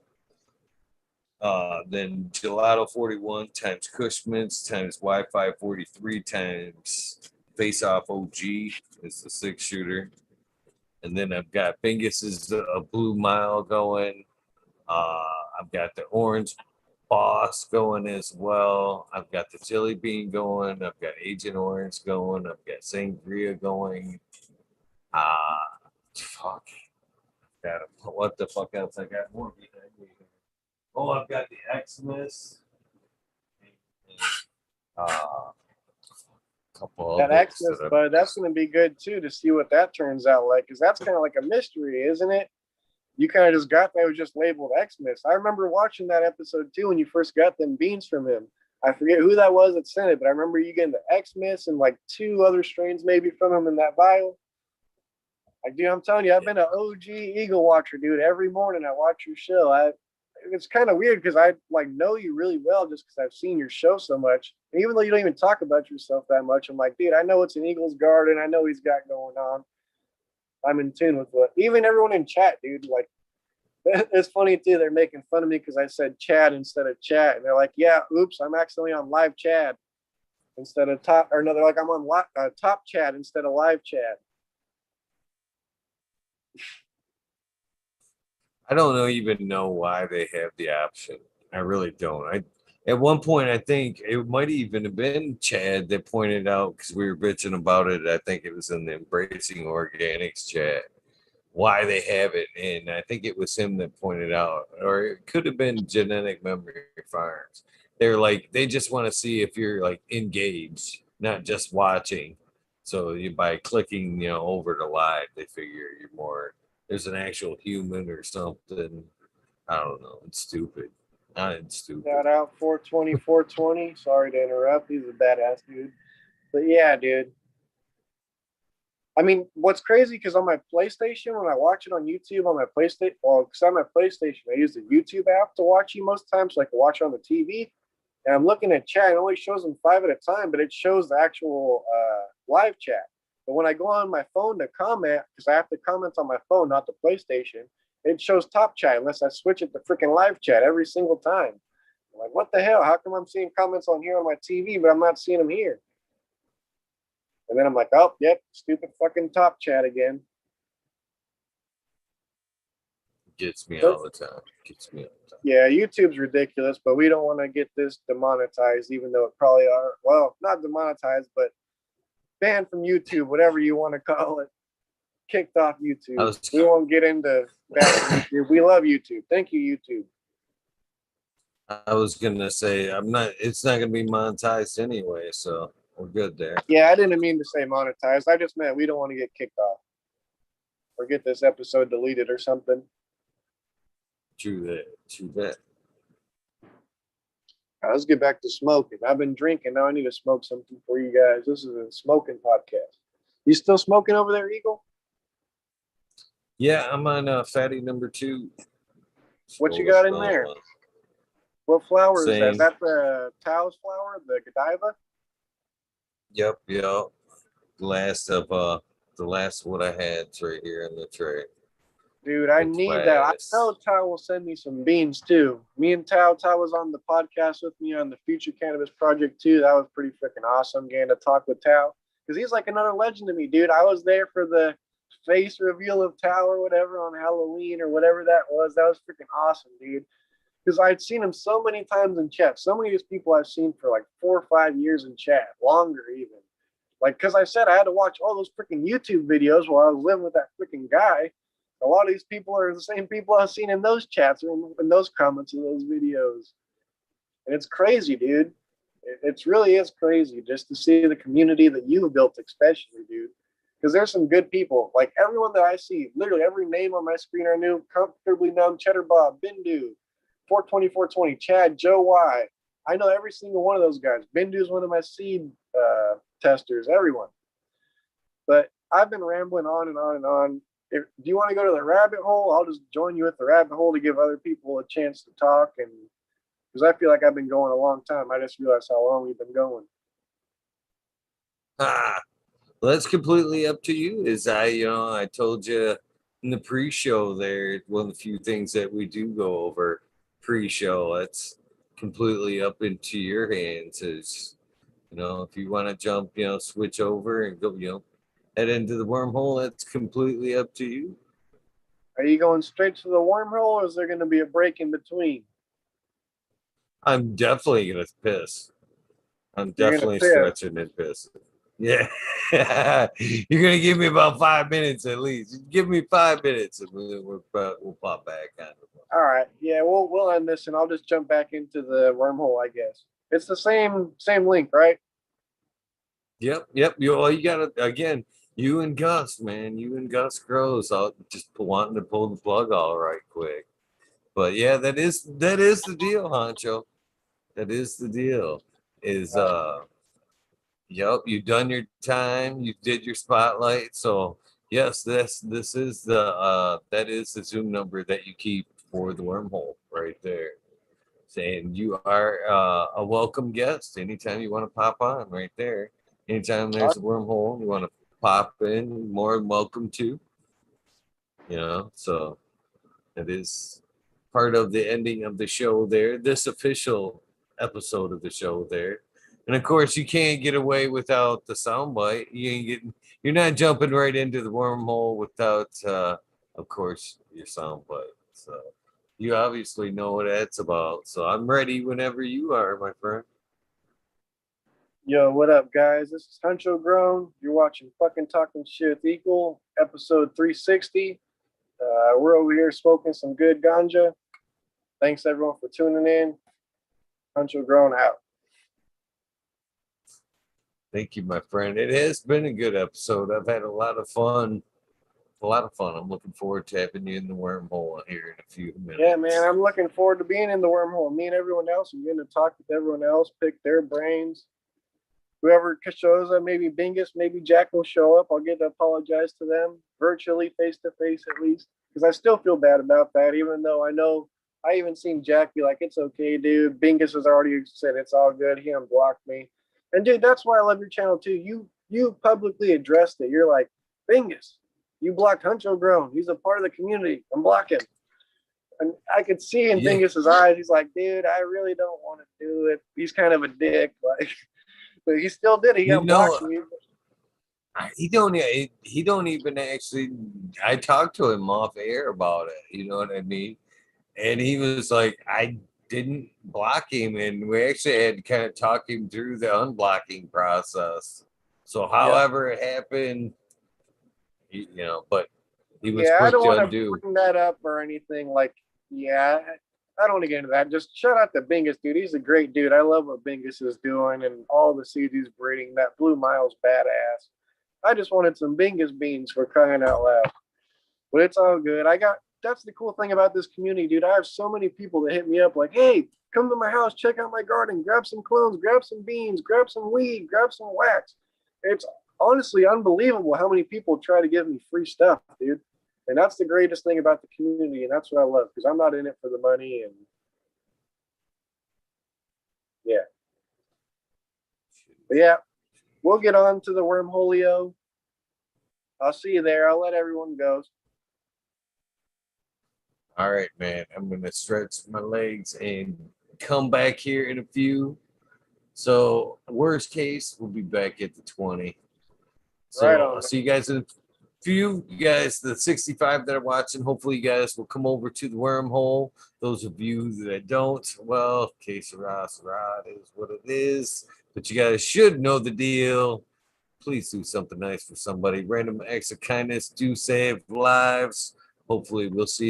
Then Gelato 41 times Cushman's times Wi-Fi 43 times Face Off OG is the 6-shooter. And then I've got Bingus's a Blue Mile going. I've got the Orange Boss going as well. I've got the Chili Bean going. I've got Agent Orange going. I've got Sangria going. Fuck. What the fuck else? I got more behind me. Oh, I've got the Xmas. Couple that Xmas, but that's going to be good too to see what that turns out like, because that's kind of like a mystery, isn't it? You kind of just got that, it was just labeled Xmas. I remember watching that episode too when you first got them beans from him. I forget who that was that sent it, but I remember you getting the Xmas and like 2 other strains maybe from him in that vial. Like, dude, I'm telling you, I've been an OG Eagle watcher, dude. Every morning I watch your show. It's kind of weird because I like know you really well just because I've seen your show so much. And even though you don't even talk about yourself that much, I'm like, dude, I know what's in Eagle's garden. I know he's got going on. I'm in tune with what even everyone in chat, dude. Like, it's funny too. They're making fun of me because I said Chad instead of chat, and they're like, yeah, oops, I'm accidentally on live Chad instead of top. Or no, they're like, I'm on top Chad instead of live Chad. I don't even know why they have the option. I really don't. At one point, I think it might even have been Chad that pointed out because we were bitching about it. I think it was in the Embracing Organics chat why they have it, and I think it was him that pointed out, or it could have been Genetic Memory Farms. They're like they just want to see if you're like engaged, not just watching. So by clicking, over to live, they figure you're more. There's an actual human or something. I don't know. It's stupid. It's stupid. Shout out 420. Sorry to interrupt. He's a badass dude. But yeah, dude. I mean, what's crazy because on my PlayStation, when I watch it on YouTube on my PlayStation, because on my PlayStation, I use the YouTube app to watch you most times, so I can watch it on the TV. And I'm looking at chat, it only shows them 5 at a time, but it shows the actual live chat. But when I go on my phone to comment, because I have to comment on my phone, not the PlayStation, it shows top chat unless I switch it to freaking live chat every single time. I'm like, what the hell? How come I'm seeing comments on here on my TV, but I'm not seeing them here? And then I'm like, oh, yep, stupid fucking top chat again. Gets me all the time. Gets me all the time. Yeah, YouTube's ridiculous, but we don't want to get this demonetized, even though it probably are. Well, not demonetized, but banned from YouTube, whatever you want to call it. Kicked off YouTube. We won't get into bashing YouTube. We love YouTube. Thank you, YouTube. I was gonna say it's not gonna be monetized anyway, so we're good there. Yeah, I didn't mean to say monetized. I just meant we don't want to get kicked off or get this episode deleted or something. True that. True that. Right, let's get back to smoking. I've been drinking. Now I need to smoke something for you guys. This is a smoking podcast. You still smoking over there, Eagle? Yeah, I'm on fatty number 2. What you got in there? What flower is that? Is that the Tao's flower, the Godiva? Yep. The last of what I had right here in the tray. Dude, I need that. I know Tao will send me some beans too. Me and Tao was on the podcast with me on the Future Cannabis Project too. That was pretty freaking awesome getting to talk with Tao because he's like another legend to me, dude. I was there for the face reveal of Tao or whatever on Halloween or whatever that was. That was freaking awesome, dude. Because I'd seen him so many times in chat. So many of these people I've seen for like 4 or 5 years in chat, longer even. Like, because I said I had to watch all those freaking YouTube videos while I was living with that freaking guy. A lot of these people are the same people I've seen in those chats or in those comments of those videos. And it's crazy, dude. It really is crazy just to see the community that you've built, especially, dude. Because there's some good people. Like everyone that I see, literally every name on my screen I knew, Comfortably Numb, Cheddar Bob, Bindu, 420, Chad, Joe Y. I know every single one of those guys. Bindu is one of my seed testers, everyone. But I've been rambling on and on and on. Do you want to go to the rabbit hole? I'll just join you at the rabbit hole to give other people a chance to talk. And because I feel like I've been going a long time. I just realized how long we've been going. Well, that's completely up to you. I told you in the pre-show there, one of the few things that we do go over pre-show, it's completely up into your hands. Is if you want to jump, switch over and go, head into the wormhole, that's completely up to you. Are you going straight to the wormhole or is there going to be a break in between? I'm definitely going to piss. I'm definitely stretching and pissing. Yeah. You're going to give me about 5 minutes at least. Give me 5 minutes and we'll pop back on. All right. Yeah, we'll end this and I'll just jump back into the wormhole, I guess. It's the same link, right? Yep. All you got to, again, you and Gus, man. You and Gus Grows out just wanting to pull the plug all right quick. But yeah, that is the deal, Huncho. That is the deal. Yep, you've done your time, you did your spotlight. So yes, this is that is the Zoom number that you keep for the wormhole right there. Saying you are a welcome guest anytime you want to pop on right there. Anytime there's a wormhole, you want to pop in, more than welcome to. So it is part of the ending of the show there, this official episode of the show there. And of course, you can't get away without the soundbite. You're not jumping right into the wormhole without, of course, your soundbite. So you obviously know what that's about. So I'm ready whenever you are, my friend. Yo, what up, guys? This is Huncho Grown. You're watching Fucking Talking Shit with Equal, episode 360. We're over here smoking some good ganja. Thanks, everyone, for tuning in. Huncho Grown out. Thank you, my friend. It has been a good episode. I've had a lot of fun. I'm looking forward to having you in the wormhole here in a few minutes. Yeah, man, I'm looking forward to being in the wormhole. Me and everyone else, I'm getting to talk with everyone else, pick their brains. Whoever shows up, maybe Bingus, maybe Jack will show up. I'll get to apologize to them virtually, face to face at least, because I still feel bad about that, even though I know I even seen Jack be like, "It's okay, dude." Bingus has already said it's all good. He unblocked me, and dude, that's why I love your channel too. You publicly addressed it. You're like, Bingus, you blocked Huncho Grown. He's a part of the community. I'm blocking. And I could see in Bingus's eyes, he's like, dude, I really don't want to do it. He's kind of a dick, like. But he still did it. He unblocked me. He don't even actually. I talked to him off air about it. You know what I mean? And he was like, I didn't block him, and we actually had to kind of talk him through the unblocking process. So, Yeah. however it happened, but he was Yeah, I quick don't to want to undo. bring that up or anything. Like, yeah, I don't want to get into that. Just shout out to Bingus, dude. He's a great dude. I love what Bingus is doing and all the seeds he's breeding. That Blue Mile's badass. I just wanted some Bingus beans for crying out loud. But it's all good. That's the cool thing about this community, dude. I have so many people that hit me up like, hey, come to my house, check out my garden, grab some clones, grab some beans, grab some weed, grab some wax. It's honestly unbelievable how many people try to give me free stuff, dude. And that's the greatest thing about the community, and that's what I love because I'm not in it for the money. And yeah, but yeah, we'll get on to the wormholio. I'll see you there. I'll let everyone go. All right, man. I'm gonna stretch my legs and come back here in a few. So, worst case, we'll be back at the 20. Right So, I'll on, man. see you guys in a few. You guys, the 65 that are watching, hopefully, you guys will come over to the wormhole. Those of you that don't, well, que sera, sera, it is what it is. But you guys should know the deal. Please do something nice for somebody. Random acts of kindness do save lives. Hopefully, we'll see